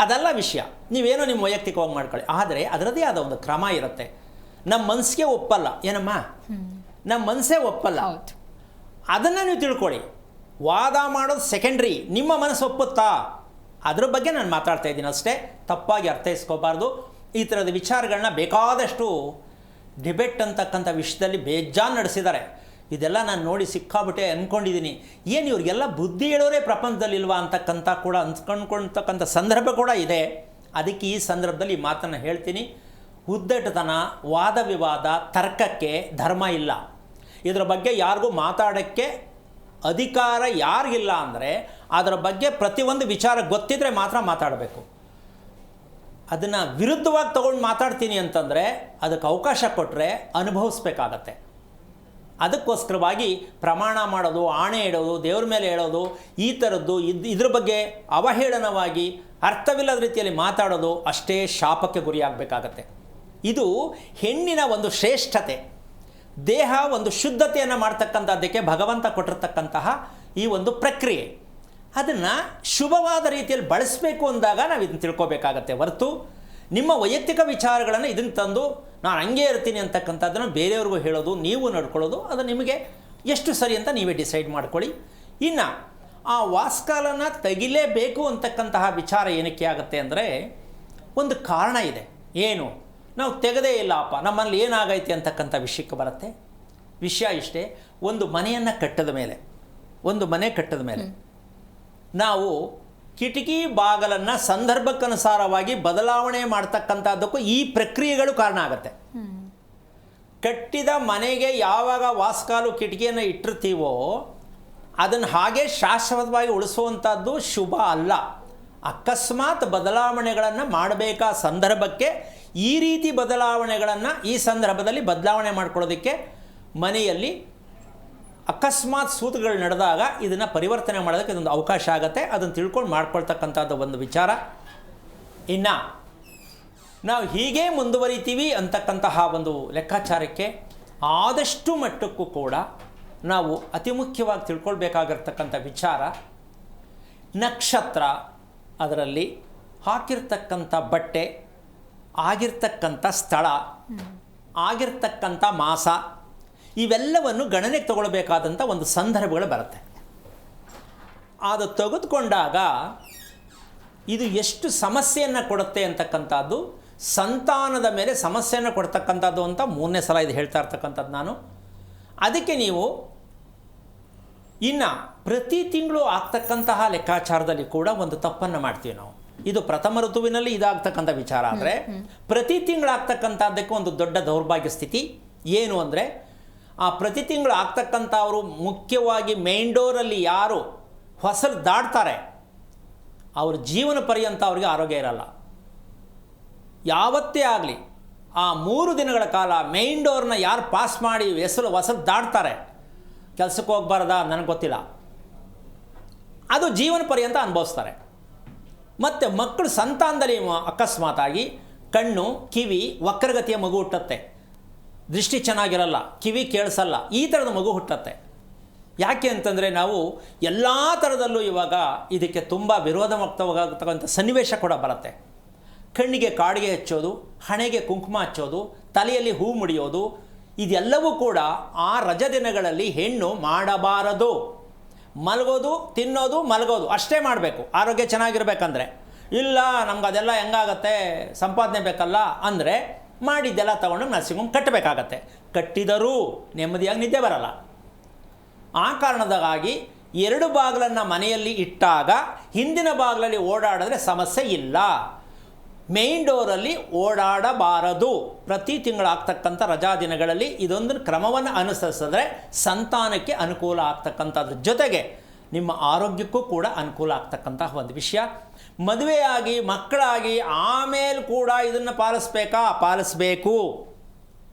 [SPEAKER 2] ಅದೆಲ್ಲ ವಿಷಯ, ನೀವೇನೋ ನಿಮ್ಮ ವೈಯಕ್ತಿಕವಾಗಿ ಮಾಡ್ಕೊಳ್ಳಿ. ಆದರೆ ಅದರದ್ದೇ ಆದ ಒಂದು ಕ್ರಮ ಇರುತ್ತೆ. ನಮ್ಮ ಮನಸ್ಸಿಗೆ ಒಪ್ಪಲ್ಲ, ಏನಮ್ಮ, ನಮ್ಮ ಮನಸ್ಸೇ ಒಪ್ಪಲ್ಲ,
[SPEAKER 1] ಹೌದು.
[SPEAKER 2] ಅದನ್ನು ನೀವು ತಿಳ್ಕೊಳ್ಳಿ. ವಾದ ಮಾಡೋದು ಸೆಕೆಂಡ್ರಿ, ನಿಮ್ಮ ಮನಸ್ಸು ಒಪ್ಪುತ್ತಾ ಅದ್ರ ಬಗ್ಗೆ ನಾನು ಮಾತಾಡ್ತಾ ಇದ್ದೀನಿ ಅಷ್ಟೇ. ತಪ್ಪಾಗಿ ಅರ್ಥೈಸ್ಕೋಬಾರ್ದು. ಈ ಥರದ ವಿಚಾರಗಳನ್ನ ಬೇಕಾದಷ್ಟು ಡಿಬೇಟ್ ಅಂತಕ್ಕಂಥ ವಿಷಯದಲ್ಲಿ ಬೇಜಾನ್ ನಡೆಸಿದ್ದಾರೆ. ಇದೆಲ್ಲ ನಾನು ನೋಡಿ ಸಿಕ್ಕಾಬಿಟ್ಟೆ ಅಂದ್ಕೊಂಡಿದ್ದೀನಿ, ಏನು ಇವ್ರಿಗೆಲ್ಲ ಬುದ್ಧಿ ಹೇಳೋರೇ ಪ್ರಪಂಚದಲ್ಲಿಲ್ವಾ ಅಂತಕ್ಕಂಥ ಕೂಡ ಅಂದ್ಕೊಂಡ್ಕೊಳ್ತಕ್ಕಂಥ ಸಂದರ್ಭ ಕೂಡ ಇದೆ. ಅದಕ್ಕೆ ಈ ಸಂದರ್ಭದಲ್ಲಿ ಈ ಮಾತನ್ನು ಹೇಳ್ತೀನಿ. ಉದ್ದಟತನ, ವಾದ ವಿವಾದ, ತರ್ಕಕ್ಕೆ ಧರ್ಮ ಇಲ್ಲ. ಇದರ ಬಗ್ಗೆ ಯಾರಿಗೂ ಮಾತಾಡೋಕ್ಕೆ ಅಧಿಕಾರ ಯಾರಿಗಿಲ್ಲ. ಅಂದರೆ ಅದರ ಬಗ್ಗೆ ಪ್ರತಿಯೊಂದು ವಿಚಾರ ಗೊತ್ತಿದ್ರೆ ಮಾತ್ರ ಮಾತಾಡಬೇಕು. ಅದನ್ನು ವಿರುದ್ಧವಾಗಿ ತೊಗೊಂಡು ಮಾತಾಡ್ತೀನಿ ಅಂತಂದರೆ ಅದಕ್ಕೆ ಅವಕಾಶ ಕೊಟ್ಟರೆ ಅನುಭವಿಸ್ಬೇಕಾಗತ್ತೆ. ಅದಕ್ಕೋಸ್ಕರವಾಗಿ ಪ್ರಮಾಣ ಮಾಡೋದು, ಆಣೆ ಇಡೋದು, ದೇವ್ರ ಮೇಲೆ ಹೇಳೋದು, ಈ ಥರದ್ದು ಇದ್ರ ಬಗ್ಗೆ ಅವಹೇಳನವಾಗಿ ಅರ್ಥವಿಲ್ಲದ ರೀತಿಯಲ್ಲಿ ಮಾತಾಡೋದು ಅಷ್ಟೇ ಶಾಪಕ್ಕೆ ಗುರಿಯಾಗಬೇಕಾಗತ್ತೆ. ಇದು ಹೆಣ್ಣಿನ ಒಂದು ಶ್ರೇಷ್ಠತೆ. ದೇಹ ಒಂದು ಶುದ್ಧತೆಯನ್ನು ಮಾಡ್ತಕ್ಕಂಥದ್ದಕ್ಕೆ ಭಗವಂತ ಕೊಟ್ಟಿರ್ತಕ್ಕಂತಹ ಈ ಒಂದು ಪ್ರಕ್ರಿಯೆ. ಅದನ್ನು ಶುಭವಾದ ರೀತಿಯಲ್ಲಿ ಬಳಸಬೇಕು ಅಂದಾಗ ನಾವು ಇದನ್ನು ತಿಳ್ಕೊಬೇಕಾಗತ್ತೆ. ಹೊರತು ನಿಮ್ಮ ವೈಯಕ್ತಿಕ ವಿಚಾರಗಳನ್ನು ಇದನ್ನು ತಂದು ನಾನು ಹಂಗೆ ಇರ್ತೀನಿ ಅಂತಕ್ಕಂಥದ್ದನ್ನು ಬೇರೆಯವ್ರಿಗೂ ಹೇಳೋದು, ನೀವು ನಡ್ಕೊಳ್ಳೋದು, ಅದು ನಿಮಗೆ ಎಷ್ಟು ಸರಿ ಅಂತ ನೀವೇ ಡಿಸೈಡ್ ಮಾಡ್ಕೊಳ್ಳಿ. ಇನ್ನು ಆ ವಾಸ್ಕಾಲನ ತೆಗಿಲೇಬೇಕು ಅಂತಕ್ಕಂತಹ ವಿಚಾರ ಏನಕ್ಕೆ ಆಗುತ್ತೆ ಅಂದರೆ ಒಂದು ಕಾರಣ ಇದೆ. ಏನು, ನಾವು ತೆಗೆದೇ ಇಲ್ಲಪ್ಪ, ನಮ್ಮಲ್ಲಿ ಏನಾಗೈತೆ ಅಂತಕ್ಕಂಥ ವಿಷಯಕ್ಕೆ ಬರುತ್ತೆ. ವಿಷಯ ಇಷ್ಟೇ, ಒಂದು ಮನೆಯನ್ನು ಕಟ್ಟದ ಮೇಲೆ ನಾವು ಕಿಟಕಿ ಬಾಗಲನ್ನು ಸಂದರ್ಭಕ್ಕನುಸಾರವಾಗಿ ಬದಲಾವಣೆ ಮಾಡ್ತಕ್ಕಂಥದ್ದಕ್ಕೂ ಈ ಪ್ರಕ್ರಿಯೆಗಳು ಕಾರಣ ಆಗುತ್ತೆ. ಕಟ್ಟಿದ ಮನೆಗೆ ಯಾವಾಗ ವಾಸ್ಕಾಲು ಕಿಟಕಿಯನ್ನು ಇಟ್ಟಿರ್ತೀವೋ ಅದನ್ನು ಹಾಗೆ ಶಾಶ್ವತವಾಗಿ ಉಳಿಸುವಂಥದ್ದು ಶುಭ ಅಲ್ಲ. ಅಕಸ್ಮಾತ್ ಬದಲಾವಣೆಗಳನ್ನು ಮಾಡಬೇಕಾ ಸಂದರ್ಭಕ್ಕೆ ಈ ರೀತಿ ಬದಲಾವಣೆಗಳನ್ನು ಈ ಸಂದರ್ಭದಲ್ಲಿ ಬದಲಾವಣೆ ಮಾಡ್ಕೊಳ್ಳೋದಕ್ಕೆ ಮನೆಯಲ್ಲಿ ಅಕಸ್ಮಾತ್ ಸೂತುಗಳು ನಡೆದಾಗ ಇದನ್ನು ಪರಿವರ್ತನೆ ಮಾಡೋದಕ್ಕೆ ಇದೊಂದು ಅವಕಾಶ ಆಗುತ್ತೆ. ಅದನ್ನು ತಿಳ್ಕೊಂಡು ಮಾಡ್ಕೊಳ್ತಕ್ಕಂಥದ್ದು ಒಂದು ವಿಚಾರ. ಇನ್ನು ನಾವು ಹೀಗೆ ಮುಂದುವರಿತೀವಿ ಅಂತಕ್ಕಂತಹ ಒಂದು ಲೆಕ್ಕಾಚಾರಕ್ಕೆ ಆದಷ್ಟು ಮಟ್ಟಕ್ಕೂ ಕೂಡ ನಾವು ಅತಿ ಮುಖ್ಯವಾಗಿ ತಿಳ್ಕೊಳ್ಬೇಕಾಗಿರ್ತಕ್ಕಂಥ ವಿಚಾರ, ನಕ್ಷತ್ರ, ಅದರಲ್ಲಿ ಹಾಕಿರ್ತಕ್ಕಂಥ ಬಟ್ಟೆ, ಆಗಿರ್ತಕ್ಕಂಥ ಸ್ಥಳ, ಆಗಿರ್ತಕ್ಕಂಥ ಮಾಸ, ಇವೆಲ್ಲವನ್ನು ಗಣನೆಗೆ ತಗೊಳ್ಬೇಕಾದಂಥ ಒಂದು ಸಂದರ್ಭಗಳು ಬರುತ್ತೆ. ಅದು ತೆಗೆದುಕೊಂಡಾಗ ಇದು ಎಷ್ಟು ಸಮಸ್ಯೆಯನ್ನು ಕೊಡುತ್ತೆ ಅಂತಕ್ಕಂಥದ್ದು, ಸಂತಾನದ ಮೇಲೆ ಸಮಸ್ಯೆಯನ್ನು ಕೊಡ್ತಕ್ಕಂಥದ್ದು ಅಂತ 3ನೇ ಸಲ ಇದು ಹೇಳ್ತಾ ಇರ್ತಕ್ಕಂಥದ್ದು ನಾನು. ಅದಕ್ಕೆ ನೀವು ಇನ್ನು ಪ್ರತಿ ತಿಂಗಳು ಆಗ್ತಕ್ಕಂತಹ ಲೆಕ್ಕಾಚಾರದಲ್ಲಿ ಕೂಡ ಒಂದು ತಪ್ಪನ್ನು ಮಾಡ್ತೀವಿ ನಾವು. ಇದು ಪ್ರಥಮ ಋತುವಿನಲ್ಲಿ ಇದಾಗ್ತಕ್ಕಂಥ ವಿಚಾರ. ಆದರೆ ಪ್ರತಿ ತಿಂಗಳು ಆಗ್ತಕ್ಕಂಥದ್ದಕ್ಕೆ ಒಂದು ದೊಡ್ಡ ದೌರ್ಭಾಗ್ಯ ಸ್ಥಿತಿ ಏನು ಅಂದರೆ, ಆ ಪ್ರತಿ ತಿಂಗಳು ಆಗ್ತಕ್ಕಂಥವರು ಮುಖ್ಯವಾಗಿ ಮೇನ್ ಡೋರಲ್ಲಿ ಯಾರು ಹೊಸಲು ದಾಟ್ತಾರೆ ಅವ್ರ ಜೀವನ ಪರ್ಯಂತ ಅವ್ರಿಗೆ ಆರೋಗ್ಯ ಇರಲ್ಲ. ಯಾವತ್ತೇ ಆಗಲಿ ಆ 3 ದಿನಗಳ ಕಾಲ ಮೇನ್ ಡೋರ್ನ ಯಾರು ಪಾಸ್ ಮಾಡಿ ಹೊಸಲು ದಾಟ್ತಾರೆ, ಕೆಲಸಕ್ಕೆ ಹೋಗ್ಬಾರ್ದಾ ನನಗೆ ಗೊತ್ತಿಲ್ಲ, ಅದು ಜೀವನ ಪರ್ಯಂತ ಅನುಭವಿಸ್ತಾರೆ. ಮತ್ತು ಮಕ್ಕಳು ಸಂತಾನದಲ್ಲಿ ಅಕಸ್ಮಾತಾಗಿ ಕಣ್ಣು, ಕಿವಿ, ವಕ್ರಗತಿಯ ಮಗು ಹುಟ್ಟುತ್ತೆ, ದೃಷ್ಟಿ ಚೆನ್ನಾಗಿರಲ್ಲ, ಕಿವಿ ಕೇಳಿಸಲ್ಲ, ಈ ಥರದ ಮಗು ಹುಟ್ಟುತ್ತೆ. ಯಾಕೆ ಅಂತಂದರೆ ನಾವು ಎಲ್ಲ ಥರದಲ್ಲೂ ಇವಾಗ ಇದಕ್ಕೆ ತುಂಬ ವಿರೋಧ ಮುಕ್ತವಾಗತಕ್ಕಂಥ ಸನ್ನಿವೇಶ ಕೂಡ ಬರುತ್ತೆ. ಕಣ್ಣಿಗೆ ಕಾಡಿಗೆ ಹಚ್ಚೋದು, ಹಣೆಗೆ ಕುಂಕುಮ ಹಚ್ಚೋದು, ತಲೆಯಲ್ಲಿ ಹೂ ಮುಡಿಯೋದು, ಇದೆಲ್ಲವೂ ಕೂಡ ಆ ರಜದಿನಗಳಲ್ಲಿ ಹೆಣ್ಣು ಮಾಡಬಾರದು. ಮಲಗೋದು, ತಿನ್ನೋದು, ಮಲಗೋದು ಅಷ್ಟೇ ಮಾಡಬೇಕು ಆರೋಗ್ಯ ಚೆನ್ನಾಗಿರ್ಬೇಕಂದ್ರೆ. ಇಲ್ಲ ನಮ್ಗೆ ಅದೆಲ್ಲ ಹೆಂಗಾಗತ್ತೆ, ಸಂಪಾದನೆ ಬೇಕಲ್ಲ ಅಂದರೆ ಮಾಡಿದ್ದೆಲ್ಲ ತಗೊಂಡು ನರ್ಸಿಂಗ್ ಹೋಮ್ ಕಟ್ಟಬೇಕಾಗತ್ತೆ. ಕಟ್ಟಿದರೂ ನೆಮ್ಮದಿಯಾಗಿ ನಿದ್ದೆ ಬರಲ್ಲ. ಆ ಕಾರಣದಾಗಿ 2 ಬಾಗಿಲನ್ನು ಮನೆಯಲ್ಲಿ ಇಟ್ಟಾಗ ಹಿಂದಿನ ಬಾಗಿಲಲ್ಲಿ ಓಡಾಡಿದ್ರೆ ಸಮಸ್ಯೆ ಇಲ್ಲ. ಮೇನ್ ಡೋರಲ್ಲಿ ಓಡಾಡಬಾರದು. ಪ್ರತಿ ತಿಂಗಳಾಗ್ತಕ್ಕಂಥ ರಜಾ ದಿನಗಳಲ್ಲಿ ಇದೊಂದು ಕ್ರಮವನ್ನು ಅನುಸರಿಸಿದ್ರೆ ಸಂತಾನಕ್ಕೆ ಅನುಕೂಲ ಆಗ್ತಕ್ಕಂಥದ್ರ ಜೊತೆಗೆ ನಿಮ್ಮ ಆರೋಗ್ಯಕ್ಕೂ ಕೂಡ ಅನುಕೂಲ ಆಗ್ತಕ್ಕಂತಹ ಒಂದು ವಿಷಯ. ಮದುವೆಯಾಗಿ ಮಕ್ಕಳಾಗಿ ಆಮೇಲೆ ಕೂಡ ಇದನ್ನು ಪಾಲಿಸಬೇಕು.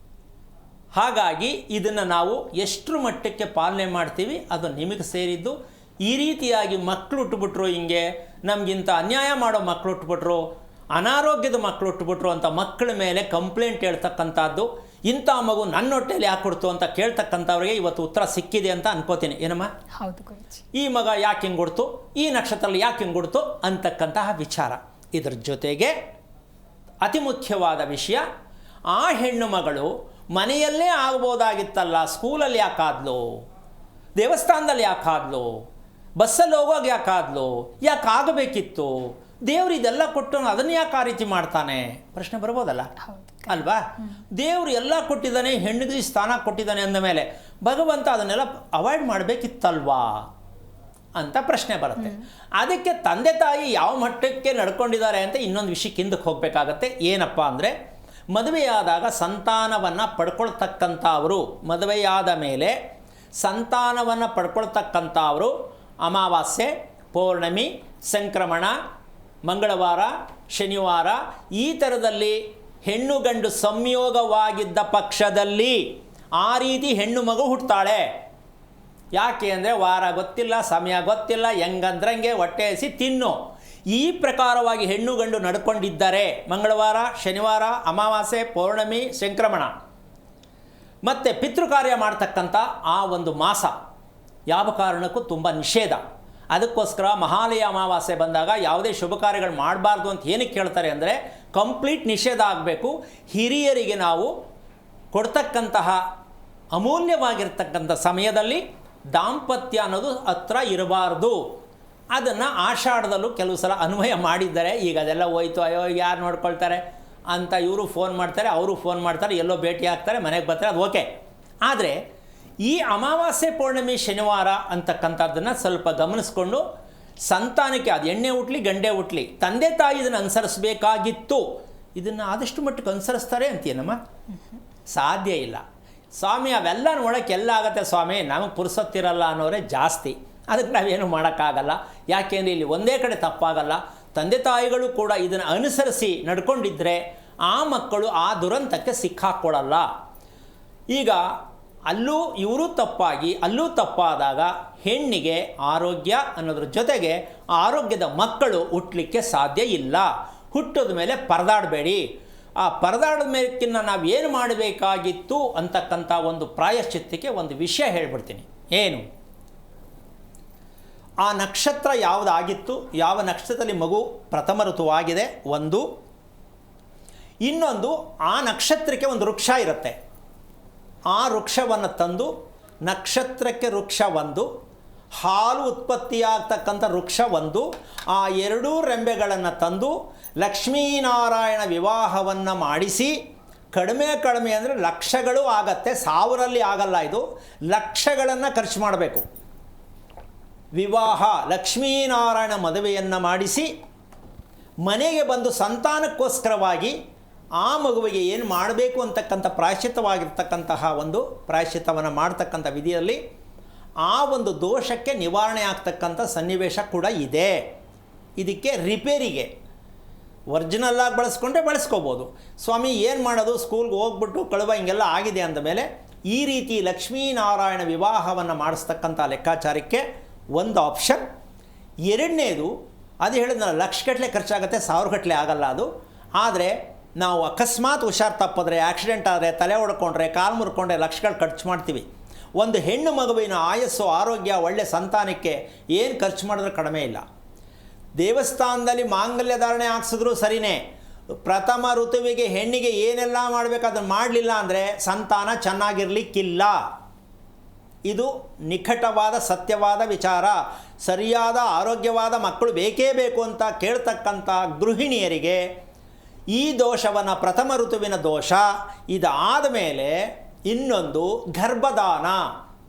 [SPEAKER 2] ಹಾಗಾಗಿ ಇದನ್ನು ನಾವು ಎಷ್ಟರ ಮಟ್ಟಕ್ಕೆ ಪಾಲನೆ ಮಾಡ್ತೀವಿ ಅದು ನಿಮಗೆ ಸೇರಿದ್ದು. ಈ ರೀತಿಯಾಗಿ ಮಕ್ಕಳು ಹುಟ್ಟುಬಿಟ್ರು, ಹಿಂಗೆ ನಮಗಿಂತ ಅನ್ಯಾಯ ಮಾಡೋ ಮಕ್ಕಳು ಹುಟ್ಟುಬಿಟ್ರು, ಅನಾರೋಗ್ಯದ ಮಕ್ಕಳು ಹುಟ್ಟುಬಿಟ್ರು ಅಂತ ಮಕ್ಕಳ ಮೇಲೆ ಕಂಪ್ಲೇಂಟ್ ಹೇಳ್ತಕ್ಕಂಥದ್ದು, ಇಂಥ ಮಗು ನನ್ನ ಹೊಟ್ಟೆಯಲ್ಲಿ ಯಾಕೆ ಕೊಡ್ತು ಅಂತ ಕೇಳ್ತಕ್ಕಂಥವ್ರಿಗೆ ಇವತ್ತು ಉತ್ತರ ಸಿಕ್ಕಿದೆ ಅಂತ ಅನ್ಕೋತೀನಿ. ಏನಮ್ಮ?
[SPEAKER 1] ಹೌದು ಗುರೂಜಿ.
[SPEAKER 2] ಈ ಮಗ ಯಾಕೆ ಹಿಂಗೆ ಕೊಡ್ತು, ಈ ನಕ್ಷತ್ರದಲ್ಲಿ ಯಾಕೆ ಹಿಂಗೆ ಕೊಡ್ತು ಅಂತಕ್ಕಂತಹ ವಿಚಾರ. ಇದರ ಜೊತೆಗೆ ಅತಿ ಮುಖ್ಯವಾದ ವಿಷಯ, ಆ ಹೆಣ್ಣು ಮಗಳು ಮನೆಯಲ್ಲೇ ಆಗ್ಬೋದಾಗಿತ್ತಲ್ಲ, ಸ್ಕೂಲಲ್ಲಿ ಯಾಕಾದ್ಲು, ದೇವಸ್ಥಾನದಲ್ಲಿ ಯಾಕಾದ್ಲು, ಬಸ್ಸಲ್ಲಿ ಹೋಗುವಾಗ ಯಾಕಾದ್ಲು, ಯಾಕೆ ಆಗಬೇಕಿತ್ತು, ದೇವ್ರು ಇದೆಲ್ಲ ಕೊಟ್ಟು ಅದನ್ನು ಯಾಕೆ ಆ ರೀತಿ ಮಾಡ್ತಾನೆ ಪ್ರಶ್ನೆ ಬರ್ಬೋದಲ್ಲ ಅಲ್ವಾ? ದೇವರು ಎಲ್ಲ ಕೊಟ್ಟಿದ್ದಾನೆ, ಹೆಣ್ಣಿಗೆ ಸ್ಥಾನ ಕೊಟ್ಟಿದ್ದಾನೆ ಅಂದ ಮೇಲೆ ಭಗವಂತ ಅದನ್ನೆಲ್ಲ ಅವಾಯ್ಡ್ ಮಾಡಬೇಕಿತ್ತಲ್ವಾ ಅಂತ ಪ್ರಶ್ನೆ ಬರುತ್ತೆ. ಅದಕ್ಕೆ ತಂದೆ ತಾಯಿ ಯಾವ ಮಟ್ಟಕ್ಕೆ ನಡ್ಕೊಂಡಿದ್ದಾರೆ ಅಂತ ಇನ್ನೊಂದು ವಿಷಯಕ್ಕೆ ಹಿಂದಕ್ಕೆ ಹೋಗಬೇಕಾಗತ್ತೆ. ಏನಪ್ಪ ಅಂದರೆ, ಮದುವೆಯಾದಾಗ ಸಂತಾನವನ್ನು ಪಡ್ಕೊಳ್ತಕ್ಕಂಥ ಅವರು, ಮದುವೆಯಾದ ಮೇಲೆ ಸಂತಾನವನ್ನು ಪಡ್ಕೊಳ್ತಕ್ಕಂಥ ಅವರು ಅಮಾವಾಸ್ಯೆ, ಪೌರ್ಣಮಿ, ಸಂಕ್ರಮಣ, ಮಂಗಳವಾರ, ಶನಿವಾರ ಈ ಥರದಲ್ಲಿ ಹೆಣ್ಣು ಗಂಡು ಸಂಯೋಗವಾಗಿದ್ದ ಪಕ್ಷದಲ್ಲಿ ಆ ರೀತಿ ಹೆಣ್ಣು ಮಗು ಹುಟ್ಟುತ್ತಾಳೆ. ಯಾಕೆ ಅಂದರೆ ವಾರ ಗೊತ್ತಿಲ್ಲ, ಸಮಯ ಗೊತ್ತಿಲ್ಲ, ಹೆಂಗಂದ್ರಂಗೆ ಹೊಟ್ಟೆ ಹಸಿ ತಿನ್ನು, ಈ ಪ್ರಕಾರವಾಗಿ ಹೆಣ್ಣು ಗಂಡು ನಡ್ಕೊಂಡಿದ್ದರೆ ಮಂಗಳವಾರ, ಶನಿವಾರ, ಅಮಾವಾಸ್ಯೆ, ಪೌರ್ಣಮಿ, ಸಂಕ್ರಮಣ ಮತ್ತು ಪಿತೃಕಾರ್ಯ ಮಾಡ್ತಕ್ಕಂಥ ಆ ಒಂದು ಮಾಸ ಯಾವ ಕಾರಣಕ್ಕೂ ತುಂಬ ನಿಷೇಧ. ಅದಕ್ಕೋಸ್ಕರ ಮಹಾಲಯ ಅಮಾವಾಸ್ಯೆ ಬಂದಾಗ ಯಾವುದೇ ಶುಭ ಕಾರ್ಯಗಳು ಮಾಡಬಾರ್ದು ಅಂತ ಏನಕ್ಕೆ ಕೇಳ್ತಾರೆ ಅಂದರೆ, ಕಂಪ್ಲೀಟ್ ನಿಷೇಧ ಆಗಬೇಕು. ಹಿರಿಯರಿಗೆ ನಾವು ಕೊಡ್ತಕ್ಕಂತಹ ಅಮೂಲ್ಯವಾಗಿರ್ತಕ್ಕಂಥ ಸಮಯದಲ್ಲಿ ದಾಂಪತ್ಯ ಅನ್ನೋದು ಹತ್ರ ಇರಬಾರ್ದು. ಅದನ್ನು ಆಷಾಢದಲ್ಲೂ ಕೆಲವು ಸಲ ಅನ್ವಯ ಮಾಡಿದ್ದಾರೆ. ಈಗ ಅದೆಲ್ಲ ಹೋಯ್ತು, ಅಯ್ಯೋ ಯಾರು ನೋಡ್ಕೊಳ್ತಾರೆ ಅಂತ ಇವರು ಫೋನ್ ಮಾಡ್ತಾರೆ, ಅವರು ಫೋನ್ ಮಾಡ್ತಾರೆ, ಎಲ್ಲೋ ಭೇಟಿ ಆಗ್ತಾರೆ, ಮನೆಗೆ ಬರ್ತಾರೆ, ಅದು ಓಕೆ. ಆದರೆ ಈ ಅಮಾವಾಸ್ಯೆ, ಪೌರ್ಣಮಿ, ಶನಿವಾರ ಅಂತಕ್ಕಂಥದ್ದನ್ನು ಸ್ವಲ್ಪ ಗಮನಿಸ್ಕೊಂಡು ಸಂತಾನಕ್ಕೆ, ಅದು ಎಣ್ಣೆ ಹುಟ್ಲಿ ಗಂಡೆ ಹುಟ್ಲಿ, ತಂದೆ ತಾಯಿ ಇದನ್ನು ಅನುಸರಿಸಬೇಕಾಗಿತ್ತು. ಇದನ್ನು ಆದಷ್ಟು ಮಟ್ಟಿಗೆ ಅನುಸರಿಸ್ತಾರೆ ಅಂತೀನಮ್ಮ? ಸಾಧ್ಯ ಇಲ್ಲ ಸ್ವಾಮಿ, ಅವೆಲ್ಲ ನೋಡೋಕ್ಕೆ ಎಲ್ಲ ಆಗುತ್ತೆ ಸ್ವಾಮಿ, ನಮಗೆ ಪುರ್ಸೊತ್ತಿರಲ್ಲ ಅನ್ನೋರೇ ಜಾಸ್ತಿ. ಅದಕ್ಕೆ ನಾವೇನು ಮಾಡೋಕ್ಕಾಗಲ್ಲ. ಯಾಕೆಂದರೆ ಇಲ್ಲಿ ಒಂದೇ ಕಡೆ ತಪ್ಪಾಗಲ್ಲ. ತಂದೆ ತಾಯಿಗಳು ಕೂಡ ಇದನ್ನು ಅನುಸರಿಸಿ ನಡ್ಕೊಂಡಿದ್ದರೆ ಆ ಮಕ್ಕಳು ಆ ದುರಂತಕ್ಕೆ ಸಿಕ್ಕಾಕ್ಕೊಳ್ಳಲ್ಲ. ಈಗ ಅಲ್ಲೂ ಇವರು ತಪ್ಪಾಗಿ ಅಲ್ಲೂ ತಪ್ಪಾದಾಗ ಹೆಣ್ಣಿಗೆ ಆರೋಗ್ಯ ಅನ್ನೋದ್ರ ಜೊತೆಗೆ ಆರೋಗ್ಯದ ಮಕ್ಕಳು ಹುಟ್ಟಲಿಕ್ಕೆ ಸಾಧ್ಯ ಇಲ್ಲ. ಹುಟ್ಟಿದ ಮೇಲೆ ಪರದಾಡಬೇಡಿ. ಆ ಪರದಾಡದ ಮೇಲಕ್ಕಿನ್ನ ನಾವು ಏನು ಮಾಡಬೇಕಾಗಿತ್ತು ಅಂತಕ್ಕಂಥ ಒಂದು ಪ್ರಾಯಶ್ಚಿತ್ತಕ್ಕೆ ಒಂದು ವಿಷಯ ಹೇಳ್ಬಿಡ್ತೀನಿ. ಏನು? ಆ ನಕ್ಷತ್ರ ಯಾವುದಾಗಿತ್ತು, ಯಾವ ನಕ್ಷತ್ರದಲ್ಲಿ ಮಗು ಪ್ರಥಮ ಋತುವಾಗಿದೆ ಒಂದು, ಇನ್ನೊಂದು ಆ ನಕ್ಷತ್ರಕ್ಕೆ ಒಂದು ವೃಕ್ಷ ಇರುತ್ತೆ. ಆ ವೃಕ್ಷವನ್ನು ತಂದು, ನಕ್ಷತ್ರಕ್ಕೆ ವೃಕ್ಷ ಒಂದು, ಹಾಲು ಉತ್ಪತ್ತಿಯಾಗ್ತಕ್ಕಂಥ ವೃಕ್ಷ ಒಂದು, ಆ ಎರಡೂ ರೆಂಬೆಗಳನ್ನು ತಂದು ಲಕ್ಷ್ಮೀನಾರಾಯಣ ವಿವಾಹವನ್ನು ಮಾಡಿಸಿ, ಕಡಿಮೆ ಅಂದರೆ ಲಕ್ಷಗಳು ಆಗತ್ತೆ, ಸಾವಿರಲ್ಲಿ ಆಗಲ್ಲ, ಇದು ಲಕ್ಷಗಳನ್ನು ಖರ್ಚು ಮಾಡಬೇಕು. ವಿವಾಹ ಲಕ್ಷ್ಮೀನಾರಾಯಣ ಮದುವೆಯನ್ನು ಮಾಡಿಸಿ ಮನೆಗೆ ಬಂದು ಸಂತಾನಕ್ಕೋಸ್ಕರವಾಗಿ ಆ ಮಗುವಿಗೆ ಏನು ಮಾಡಬೇಕು ಅಂತಕ್ಕಂಥ ಪ್ರಾಯಶ್ಚಿತ್ತವಾಗಿರ್ತಕ್ಕಂತಹ ಒಂದು ಪ್ರಾಯಶ್ಚಿತ್ತವನ್ನು ಮಾಡ್ತಕ್ಕಂಥ ವಿಧಿಯಲ್ಲಿ ಆ ಒಂದು ದೋಷಕ್ಕೆ ನಿವಾರಣೆ ಆಗ್ತಕ್ಕಂಥ ಸನ್ನಿವೇಶ ಕೂಡ ಇದೆ. ಇದಕ್ಕೆ ರಿಪೇರಿಗೆ ಒರಿಜಿನಲ್ಲಾಗಿ ಬಳಸ್ಕೊಂಡ್ರೆ ಬಳಸ್ಕೋಬೋದು. ಸ್ವಾಮಿ ಏನು ಮಾಡೋದು, ಸ್ಕೂಲ್ಗೆ ಹೋಗ್ಬಿಟ್ಟು ಕಳುವ ಹಿಂಗೆಲ್ಲ ಆಗಿದೆ ಅಂದಮೇಲೆ ಈ ರೀತಿ ಲಕ್ಷ್ಮೀನಾರಾಯಣ ವಿವಾಹವನ್ನು ಮಾಡಿಸ್ತಕ್ಕಂಥ ಲೆಕ್ಕಾಚಾರಕ್ಕೆ ಒಂದು ಆಪ್ಷನ್. ಎರಡನೇದು, ಅದು ಹೇಳಿದ್ನಲ್ಲ, ಲಕ್ಷಗಟ್ಟಲೆ ಖರ್ಚಾಗುತ್ತೆ, ಸಾವಿರಗಟ್ಟಲೆ ಆಗಲ್ಲ ಅದು. ಆದರೆ ನಾವು ಅಕಸ್ಮಾತ್ ಹುಷಾರು ತಪ್ಪಿದ್ರೆ, ಆಕ್ಸಿಡೆಂಟ್ ಆದರೆ, ತಲೆ ಹೊಡ್ಕೊಂಡ್ರೆ, ಕಾಲು ಮುರ್ಕೊಂಡ್ರೆ ಲಕ್ಷಗಳು ಖರ್ಚು ಮಾಡ್ತೀವಿ. ಒಂದು ಹೆಣ್ಣು ಮಗುವಿನ ಆಯಸ್ಸು, ಆರೋಗ್ಯ, ಒಳ್ಳೆಯ ಸಂತಾನಕ್ಕೆ ಏನು ಖರ್ಚು ಮಾಡಿದ್ರೆ ಕಡಿಮೆ ಇಲ್ಲ. ದೇವಸ್ಥಾನದಲ್ಲಿ ಮಾಂಗಲ್ಯ ಧಾರಣೆ ಹಾಕ್ಸಿದ್ರು ಸರಿಯೇ, ಪ್ರಥಮ ಋತುವಿಗೆ ಹೆಣ್ಣಿಗೆ ಏನೆಲ್ಲ ಮಾಡಬೇಕು ಅದನ್ನು ಮಾಡಲಿಲ್ಲ ಅಂದರೆ ಸಂತಾನ ಚೆನ್ನಾಗಿರಲಿಕ್ಕಿಲ್ಲ. ಇದು ನಿಕಟವಾದ ಸತ್ಯವಾದ ವಿಚಾರ. ಸರಿಯಾದ ಆರೋಗ್ಯವಾದ ಮಕ್ಕಳು ಬೇಕೇ ಬೇಕು ಅಂತ ಕೇಳ್ತಕ್ಕಂಥ ಗೃಹಿಣಿಯರಿಗೆ ಈ ದೋಷವನ್ನು, ಪ್ರಥಮ ಋತುವಿನ ದೋಷ, ಇದಾದ ಮೇಲೆ ಇನ್ನೊಂದು ಗರ್ಭದಾನ,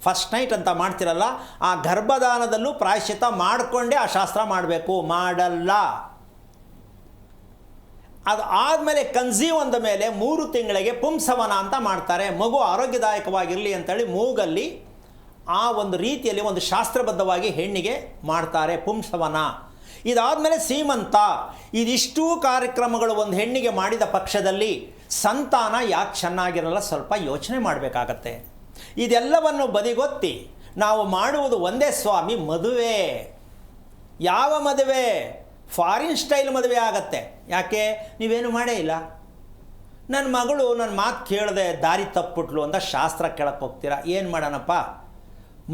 [SPEAKER 2] ಫಸ್ಟ್ ನೈಟ್ ಅಂತ ಮಾಡ್ತಿರಲ್ಲ, ಆ ಗರ್ಭದಾನದಲ್ಲೂ ಪ್ರಾಯಶ್ಚಿತ್ತ ಮಾಡಿಕೊಂಡೇ ಆ ಶಾಸ್ತ್ರ ಮಾಡಬೇಕು, ಮಾಡಲ್ಲ. ಅದು ಆದಮೇಲೆ ಕನ್ಸೀವ್ ಅಂದ ಮೇಲೆ 3 ತಿಂಗಳಿಗೆ ಪುಂಸವನ ಅಂತ ಮಾಡ್ತಾರೆ. ಮಗು ಆರೋಗ್ಯದಾಯಕವಾಗಿರಲಿ ಅಂತೇಳಿ ಮೂಗಲ್ಲಿ ಆ ಒಂದು ರೀತಿಯಲ್ಲಿ ಒಂದು ಶಾಸ್ತ್ರಬದ್ಧವಾಗಿ ಹೆಣ್ಣಿಗೆ ಮಾಡ್ತಾರೆ ಪುಂಸವನ. ಇದಾದಮೇಲೆ ಸೀಮಂತ. ಇದಿಷ್ಟೂ ಕಾರ್ಯಕ್ರಮಗಳು ಒಂದು ಹೆಣ್ಣಿಗೆ ಮಾಡಿದ ಪಕ್ಷದಲ್ಲಿ ಸಂತಾನ ಯಾಕೆ ಚೆನ್ನಾಗಿರಲ್ಲ, ಸ್ವಲ್ಪ ಯೋಚನೆ ಮಾಡಬೇಕಾಗತ್ತೆ. ಇದೆಲ್ಲವನ್ನು ಬದಿಗೊತ್ತಿ ನಾವು ಮಾಡುವುದು ಒಂದೇ ಸ್ವಾಮಿ, ಮದುವೆ. ಯಾವ ಮದುವೆ? ಫಾರಿನ್ ಸ್ಟೈಲ್ ಮದುವೆ ಆಗತ್ತೆ. ಯಾಕೆ? ನೀವೇನು ಮಾಡೇ ಇಲ್ಲ. ನನ್ನ ಮಗಳು ನನ್ನ ಮಾತು ಕೇಳದೆ ದಾರಿ ತಪ್ಪಿಟ್ಲು ಅಂತ ಶಾಸ್ತ್ರ ಕೇಳಕ್ಕೆ ಹೋಗ್ತೀರಾ. ಏನು ಮಾಡೋಣಪ್ಪ?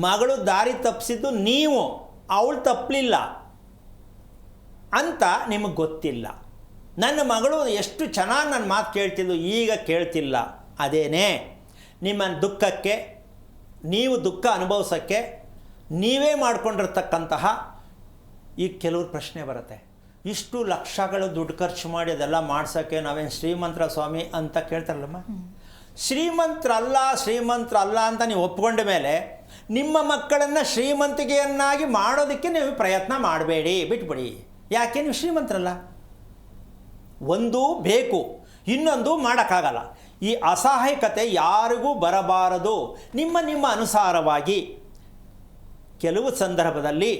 [SPEAKER 2] ಮಗಳು ದಾರಿ ತಪ್ಪಿಸಿದ್ದು ನೀವು, ಅವಳು ತಪ್ಪಲಿಲ್ಲ. ಅಂತ ನಿಮಗೆ ಗೊತ್ತಿಲ್ಲ. ನನ್ನ ಮಗಳು ಎಷ್ಟು ಚೆನ್ನಾಗಿ ನನ್ನ ಮಾತು ಕೇಳ್ತಿದ್ಲು, ಈಗ ಕೇಳ್ತಿಲ್ಲ. ಅದೇನೇ ನಿಮ್ಮ ದುಃಖಕ್ಕೆ, ನೀವು ದುಃಖ ಅನುಭವಿಸೋಕ್ಕೆ ನೀವೇ ಮಾಡ್ಕೊಂಡಿರ್ತಕ್ಕಂತಹ ಈಗ ಕೆಲವ್ರ ಪ್ರಶ್ನೆ ಬರುತ್ತೆ, ಇಷ್ಟು ಲಕ್ಷಗಳು ದುಡ್ಡು ಖರ್ಚು ಮಾಡಿ ಅದೆಲ್ಲ ಮಾಡ್ಸೋಕ್ಕೆ ನಾವೇನು ಶ್ರೀಮಂತರ ಸ್ವಾಮಿ ಅಂತ ಕೇಳ್ತಾರಲ್ಲಮ್ಮ. ಶ್ರೀಮಂತರಲ್ಲ ಅಂತ ನೀವು ಒಪ್ಕೊಂಡ ಮೇಲೆ ನಿಮ್ಮ ಮಕ್ಕಳನ್ನು ಶ್ರೀಮಂತಿಕೆಯನ್ನಾಗಿ ಮಾಡೋದಕ್ಕೆ ನೀವು ಪ್ರಯತ್ನ ಮಾಡಬೇಡಿ, ಬಿಟ್ಬಿಡಿ. ಯಾಕೆ? ನೀವು ಶ್ರೀಮಂತರಲ್ಲ. ಒಂದು ಬೇಕು, ಇನ್ನೊಂದು ಮಾಡೋಕ್ಕಾಗಲ್ಲ. ಈ ಅಸಹಾಯಕತೆ ಯಾರಿಗೂ ಬರಬಾರದು. ನಿಮ್ಮ ಅನುಸಾರವಾಗಿ ಕೆಲವು ಸಂದರ್ಭದಲ್ಲಿ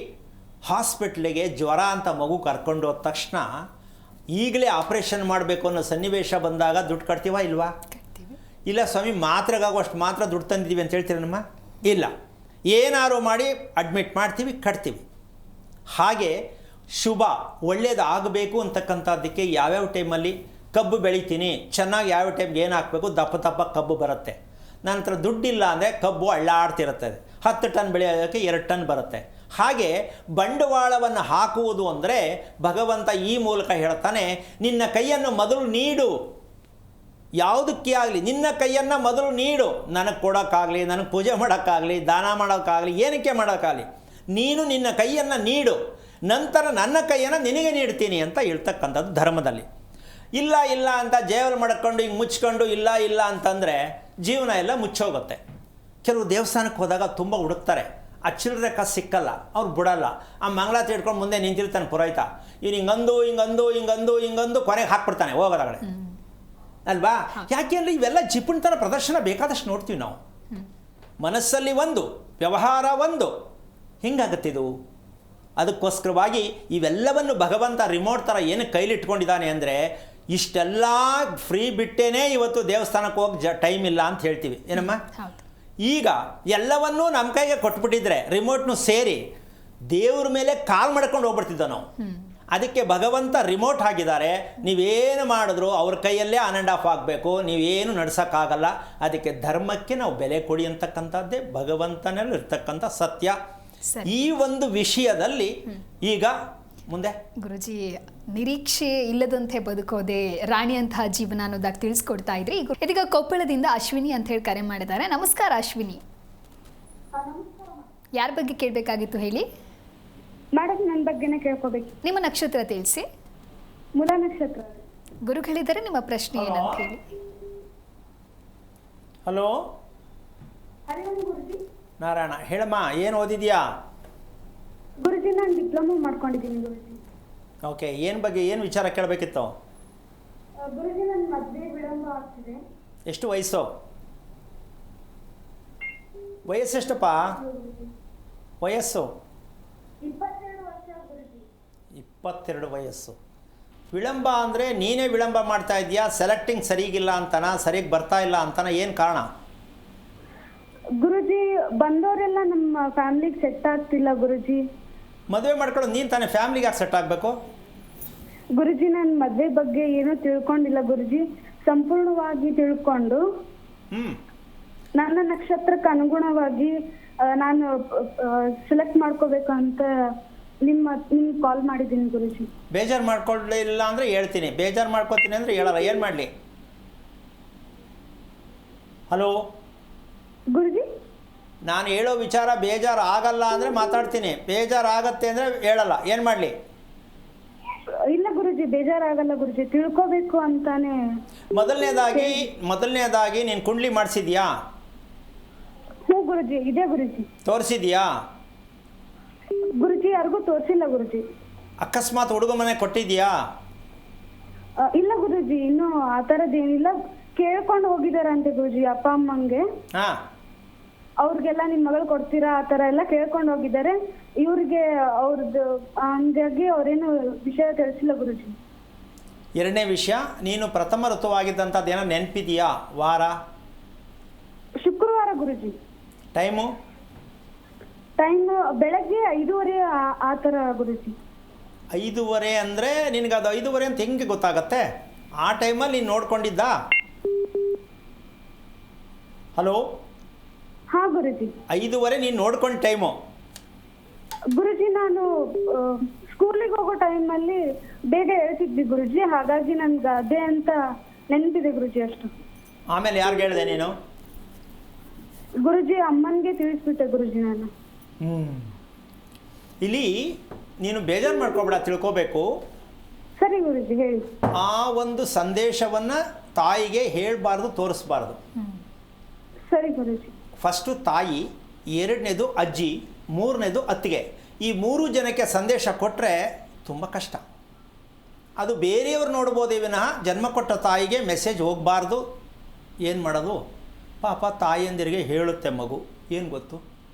[SPEAKER 2] ಹಾಸ್ಪಿಟ್ಲಿಗೆ ಜ್ವರ ಅಂತ ಮಗು ಕರ್ಕೊಂಡು ಹೋದ ತಕ್ಷಣ ಈಗಲೇ ಆಪ್ರೇಷನ್ ಮಾಡಬೇಕು ಅನ್ನೋ ಸನ್ನಿವೇಶ ಬಂದಾಗ ದುಡ್ಡು ಕಟ್ತೀವಾ ಇಲ್ವಾ? ಇಲ್ಲ ಸ್ವಾಮಿ, ಮಾತ್ರೆಗಾಗುವಷ್ಟು ಮಾತ್ರ ದುಡ್ಡು ತಂದಿದ್ದೀವಿ ಅಂತ ಹೇಳ್ತೀರಮ್ಮ. ಇಲ್ಲ, ಏನಾರು ಮಾಡಿ ಅಡ್ಮಿಟ್ ಮಾಡ್ತೀವಿ, ಕಟ್ತೀವಿ. ಹಾಗೆ ಶುಭ ಒಳ್ಳೆಯದು ಆಗಬೇಕು ಅಂತಕ್ಕಂಥದ್ದಕ್ಕೆ ಯಾವ್ಯಾವ ಟೈಮಲ್ಲಿ ಕಬ್ಬು ಬೆಳಿತೀನಿ, ಚೆನ್ನಾಗಿ ಯಾವ ಟೈಮ್ಗೆ ಏನು ಹಾಕಬೇಕು, ದಪ್ಪ ಕಬ್ಬು ಬರುತ್ತೆ. ನಂತರ ದುಡ್ಡಿಲ್ಲ ಅಂದರೆ ಕಬ್ಬು ಅಳ್ಳಾಡ್ತಿರುತ್ತದೆ. 10 ಟನ್ ಬೆಳೆಯೋದಕ್ಕೆ 2 ಟನ್ ಬರುತ್ತೆ. ಹಾಗೆ ಬಂಡವಾಳವನ್ನು ಹಾಕುವುದು ಅಂದರೆ ಭಗವಂತ ಈ ಮೂಲಕ ಹೇಳ್ತಾನೆ, ನಿನ್ನ ಕೈಯನ್ನು ಮೊದಲು ನೀಡು. ಯಾವುದಕ್ಕೆ ಆಗಲಿ ನಿನ್ನ ಕೈಯನ್ನು ಮೊದಲು ನೀಡು. ನನಗೆ ಕೊಡೋಕ್ಕಾಗಲಿ, ನನಗೆ ಪೂಜೆ ಮಾಡೋಕ್ಕಾಗಲಿ, ದಾನ ಮಾಡೋಕ್ಕಾಗಲಿ, ಏನಕ್ಕೆ ಮಾಡೋಕ್ಕಾಗಲಿ, ನೀನು ನಿನ್ನ ಕೈಯನ್ನು ನೀಡು, ನಂತರ ನನ್ನ ಕೈಯನ್ನು ನಿನಗೆ ನೀಡ್ತೀನಿ ಅಂತ ಹೇಳ್ತಕ್ಕಂಥದ್ದು ಧರ್ಮದಲ್ಲಿ. ಇಲ್ಲ ಅಂತ ಜೇವಲ್ ಮಾಡ್ಕೊಂಡು ಹಿಂಗೆ ಮುಚ್ಕೊಂಡು ಇಲ್ಲ ಅಂತಂದರೆ ಜೀವನ ಎಲ್ಲ ಮುಚ್ಚೋಗುತ್ತೆ. ಕೆಲವು ದೇವಸ್ಥಾನಕ್ಕೆ ಹೋದಾಗ ತುಂಬ ಹುಡುಕ್ತಾರೆ, ಆ ಚಿಲ್ಲರೆ ಕಾಸು ಸಿಕ್ಕಲ್ಲ, ಅವ್ರು ಬಿಡಲ್ಲ. ಆ ಮಂಗಳಾರತಿ ಹಿಡ್ಕೊಂಡು ಮುಂದೆ ನಿಂತಿರ್ತಾನೆ ಪುರೋಹಿತ, ಇವನು ಹಿಂಗಂದು ಕೊನೆಗೆ ಹಾಕ್ಬಿಡ್ತಾನೆ ಹೋಗೋದಾಗಡೆ ಅಲ್ವಾ? ಯಾಕೆ ಅಂದರೆ ಇವೆಲ್ಲ ಜಿಪುಣತನ ಪ್ರದರ್ಶನ ಬೇಕಾದಷ್ಟು ನೋಡ್ತೀವಿ ನಾವು. ಮನಸ್ಸಲ್ಲಿ ಒಂದು, ವ್ಯವಹಾರ ಒಂದು, ಹಿಂಗಾಗತ್ತಿದು. ಅದಕ್ಕೋಸ್ಕರವಾಗಿ ಇವೆಲ್ಲವನ್ನು ಭಗವಂತ ರಿಮೋಟ್ ಥರ ಏನು ಕೈಲಿಟ್ಕೊಂಡಿದ್ದಾನೆ ಅಂದರೆ, ಇಷ್ಟೆಲ್ಲ ಫ್ರೀ ಬಿಟ್ಟೇನೆ ಇವತ್ತು ದೇವಸ್ಥಾನಕ್ಕೆ ಹೋಗಿ ಟೈಮ್ ಇಲ್ಲ ಅಂತ ಹೇಳ್ತೀವಿ ಏನಮ್ಮ. ಈಗ ಎಲ್ಲವನ್ನೂ ನಮ್ಮ ಕೈಗೆ ಕೊಟ್ಬಿಟ್ಟಿದ್ರೆ ರಿಮೋಟ್ನು ಸೇರಿ ದೇವ್ರ ಮೇಲೆ ಕಾಲ್ ಮಾಡ್ಕೊಂಡು ಹೋಗ್ಬಿಡ್ತಿದ್ದೋ ನಾವು. ಅದಕ್ಕೆ ಭಗವಂತ ರಿಮೋಟ್ ಹಾಕಿದ್ದಾರೆ, ನೀವೇನು ಮಾಡಿದ್ರು ಅವ್ರ ಕೈಯಲ್ಲೇ ಆನ್ ಆ್ಯಂಡ್ ಆಫ್ ಆಗಬೇಕು, ನೀವೇನು ನಡ್ಸೋಕ್ಕಾಗಲ್ಲ. ಅದಕ್ಕೆ ಧರ್ಮಕ್ಕೆ ನಾವು ಬೆಲೆ ಕೊಡಿ ಅಂತಕ್ಕಂಥದ್ದೇ ಭಗವಂತನಲ್ಲಿ ಇರ್ತಕ್ಕಂಥ ಸತ್ಯ. ಈ ಒಂದು ವಿಷಯದಲ್ಲಿ ಈಗ ಮುಂದೆ
[SPEAKER 1] ಗುರುಜಿ, ನಿರೀಕ್ಷೆ ಇಲ್ಲದಂತೆ ಬದುಕೋದೆ ರಾಣಿಯಂತಹ ಜೀವನ ಅನ್ನೋದಾಗಿ ತಿಳಿಸ್ಕೊಡ್ತಾ ಇದ್ರಿ. ಇದೀಗ ಕೊಪ್ಪಳದಿಂದ ಅಶ್ವಿನಿ ಅಂತ ಹೇಳಿ ಕರೆ ಮಾಡಿದ್ದಾರೆ. ನಮಸ್ಕಾರ ಅಶ್ವಿನಿ, ಯಾರ ಬಗ್ಗೆ ಕೇಳಬೇಕಾಗಿತ್ತು ಹೇಳಿ?
[SPEAKER 3] ಮೇಡಮ್, ನನ್ನ ಬಗ್ಗೆನೇ ಕೇಳ್ಕೋಬೇಕು.
[SPEAKER 1] ನಿಮ್ಮ ನಕ್ಷತ್ರ ತಿಳಿಸಿ.
[SPEAKER 3] ಮೂಲ ನಕ್ಷತ್ರ.
[SPEAKER 1] ಗುರುಗಳಿದ್ದಾರೆ, ನಿಮ್ಮ ಪ್ರಶ್ನೆ ಏನಂತ ಹೇಳಿ.
[SPEAKER 2] ಹಲೋ ನಾರಾಯಣ, ಹೇಳಮ್ಮ, ಏನು ಓದಿದ್ಯಾ?
[SPEAKER 3] ಗುರುಜಿ, ನಾನು ಡಿಪ್ಲೊಮಾ ಮಾಡ್ಕೊಂಡಿದ್ದೀನಿ ಗುರುಜಿ.
[SPEAKER 2] ಓಕೆ, ಏನು ಬಗ್ಗೆ ಏನು ವಿಚಾರ ಕೇಳಬೇಕಿತ್ತು?
[SPEAKER 3] ಗುರುಜಿ, ನನ್ನ ಮದುವೆ ವಿಳಂಬ ಆಗ್ತಿದೆ.
[SPEAKER 2] ಎಷ್ಟು ವಯಸ್ಸು? ವಯಸ್ಸೆಷ್ಟಪ್ಪ? ವಯಸ್ಸು
[SPEAKER 3] 22 ವರ್ಷ ಗುರುಜಿ.
[SPEAKER 2] 22 ವಯಸ್ಸು. ವಿಳಂಬ ಅಂದರೆ ನೀನೇ ವಿಳಂಬ ಮಾಡ್ತಾ ಇದೆಯಾ, ಸೆಲೆಕ್ಟಿಂಗ್ ಸರಿಗಿಲ್ಲ ಅಂತನ, ಸರಿಯಾಗಿ ಬರ್ತಾ ಇಲ್ಲ ಅಂತನ, ಏನು ಕಾರಣ?
[SPEAKER 3] ಗುರುಜಿ, ಬಂದವರೆಲ್ಲ ನಮ್ಮ ಫ್ಯಾಮಿಲಿಗೆ ಸೆಟ್ ಆಗ್ತಿಲ್ಲ ಗುರುಜಿ.
[SPEAKER 2] ಮದುವೆ ಮಾಡ್ಕೊಂಡು ನೀನು ತಾನೇ ಫ್ಯಾಮಿಲಿಗೆ ಯಾಕೆ ಸೆಟ್ ಆಗಬೇಕು?
[SPEAKER 3] ಗುರುಜಿ, ನನ್ನ ಮದುವೆ ಬಗ್ಗೆ ಏನೂ ತಿಳ್ಕೊಂಡಿಲ್ಲ ಗುರುಜಿ. ಸಂಪೂರ್ಣವಾಗಿ ತಿಳ್ಕೊಂಡು ನನ್ನ ನಕ್ಷತ್ರಕ್ಕೆ ಅನುಗುಣವಾಗಿ ನಾನು ಸೆಲೆಕ್ಟ್ ಮಾಡ್ಕೋಬೇಕಂತ ನಿಮ್ಗೆ ಕಾಲ್ ಮಾಡಿದ್ದೀನಿ ಗುರುಜಿ.
[SPEAKER 2] ಬೇಜಾರು ಮಾಡ್ಕೊಳ್ಳಿಲ್ಲ ಅಂದರೆ ಹೇಳ್ತೀನಿ, ಬೇಜಾರು ಮಾಡ್ಕೋತೀನಿ ಅಂದರೆ ಹೇಳಲ್ಲ, ಏನು ಮಾಡಲಿ? ಹಲೋ
[SPEAKER 3] ಗುರುಜಿ,
[SPEAKER 2] ನಾನು ಹೇಳೋ ವಿಚಾರ ಬೇಜಾರು ಆಗಲ್ಲ ಅಂದರೆ ಮಾತಾಡ್ತೀನಿ, ಬೇಜಾರು ಆಗತ್ತೆ ಅಂದರೆ ಹೇಳಲ್ಲ, ಏನು ಮಾಡಲಿ?
[SPEAKER 3] ಇಲ್ಲ ಗುರುಜಿ, ಬೇಜಾರಾಗಲ್ಲ ಗುರುಜಿ, ತಿಳ್ಕೋಬೇಕು ಅಂತಾನೆ.
[SPEAKER 2] ಮೊದಲನೇದಾಗಿ ನೀನು ಕುಂಡ್ಲಿ ಮಾಡಿಸಿದ್ಯಾ?
[SPEAKER 3] ಹ್ಞೂ ಗುರುಜಿ, ಇದೆ ಗುರುಜಿ.
[SPEAKER 2] ತೋರಿಸಿದ್ಯಾ?
[SPEAKER 3] ಗುರುಜಿ, ಯಾರಿಗೂ ತೋರಿಸಿಲ್ಲ ಗುರುಜಿ.
[SPEAKER 2] ಅಕಸ್ಮಾತ್ ಹುಡುಗ ಮನೆ ಕೊಟ್ಟಿದ್ಯಾ?
[SPEAKER 3] ಇಲ್ಲ ಗುರುಜಿ, ಇನ್ನೂ ಆ ಥರದ್ದೇನಿಲ್ಲ. ಕೇಳ್ಕೊಂಡು ಹೋಗಿದಾರಂತೆ ಗುರುಜಿ ಅಪ್ಪ ಅಮ್ಮಂಗೆ.
[SPEAKER 2] ಹಾಂ,
[SPEAKER 3] ಅವ್ರಿಗೆಲ್ಲ ನಿಮ್ಮ ಮಗಳು ಕೊಡ್ತೀರಾ ಆ ಥರ ಎಲ್ಲ ಕೇಳ್ಕೊಂಡು ಹೋಗಿದ್ದಾರೆ. ಇವ್ರಿಗೆ ಅವ್ರದ್ದು ಹಂಗಾಗಿ ಅವ್ರೇನು ವಿಷಯ ತಿಳಿಸಿಲ್ಲ ಗುರುಜಿ.
[SPEAKER 2] ಎರಡನೇ ವಿಷಯ, ನೀನು ಪ್ರಥಮ ಋತುವಾಗಿದ್ದಂಥದ್ದು ಏನೋ ನೆನಪಿದೆಯಾ? ವಾರ?
[SPEAKER 3] ಶುಕ್ರವಾರ ಗುರುಜಿ.
[SPEAKER 2] ಟೈಮು
[SPEAKER 3] ಬೆಳಗ್ಗೆ 5:30 ಆ ಥರ ಗುರುಜಿ.
[SPEAKER 2] 5:30 ಅಂದರೆ ನಿನಗೆ ಅದು 5:30 ಅಂತ ಹೆಂಗೆ ಗೊತ್ತಾಗತ್ತೆ? ಆ ಟೈಮಲ್ಲಿ ನೀನು ನೋಡ್ಕೊಂಡಿದ್ದ? ಹಲೋ,
[SPEAKER 3] ಹಾಂ ಗುರುಜಿ.
[SPEAKER 2] 5:30 ನೀನು ನೋಡ್ಕೊಂಡು ಟೈಮು?
[SPEAKER 3] ಗುರುಜಿ, ನಾನು ಸ್ಕೂಲಿಗೆ ಹೋಗೋ ಟೈಮಲ್ಲಿ ಬೇಗ ಹೇಳ್ತಿದ್ವಿ ಗುರುಜಿ, ಹಾಗಾಗಿ ನನ್ಗೆ ಅದೇ ಅಂತ ನೆನಪಿದೆ ಗುರುಜಿ ಅಷ್ಟು.
[SPEAKER 2] ಆಮೇಲೆ ಯಾರಿಗೆ ಹೇಳಿದೆ ನೀನು?
[SPEAKER 3] ಗುರುಜಿ ಅಮ್ಮನ್ಗೆ ತಿಳಿಸ್ಬಿಟ್ಟೆ ಗುರುಜಿ ನಾನು.
[SPEAKER 2] ಇಲ್ಲಿ ನೀನು ಬೇಜಾರು ಮಾಡ್ಕೊಬೇಡ, ತಿಳ್ಕೋಬೇಕು.
[SPEAKER 3] ಸರಿ ಗುರುಜಿ, ಹೇಳಿ.
[SPEAKER 2] ಆ ಒಂದು ಸಂದೇಶವನ್ನು ತಾಯಿಗೆ ಹೇಳಬಾರ್ದು, ತೋರಿಸ್ಬಾರ್ದು.
[SPEAKER 3] ಸರಿ ಗುರುಜಿ.
[SPEAKER 2] ಫಸ್ಟು ತಾಯಿ, ಎರಡನೇದು ಅಜ್ಜಿ, ಮೂರನೇದು ಅತ್ತಿಗೆ. ಈ 3 ಜನಕ್ಕೆ ಸಂದೇಶ ಕೊಟ್ಟರೆ ತುಂಬ ಕಷ್ಟ. ಅದು ಬೇರೆಯವ್ರು ನೋಡ್ಬೋದೇ ವಿನಃ ಜನ್ಮ ಕೊಟ್ಟ ತಾಯಿಗೆ ಮೆಸೇಜ್ ಹೋಗಬಾರ್ದು. ಏನು ಮಾಡೋದು? ಪಾಪ ತಾಯಿಯಂದಿರಿಗೆ ಹೇಳುತ್ತೆ ಮಗು, ಏನು ಗೊತ್ತು.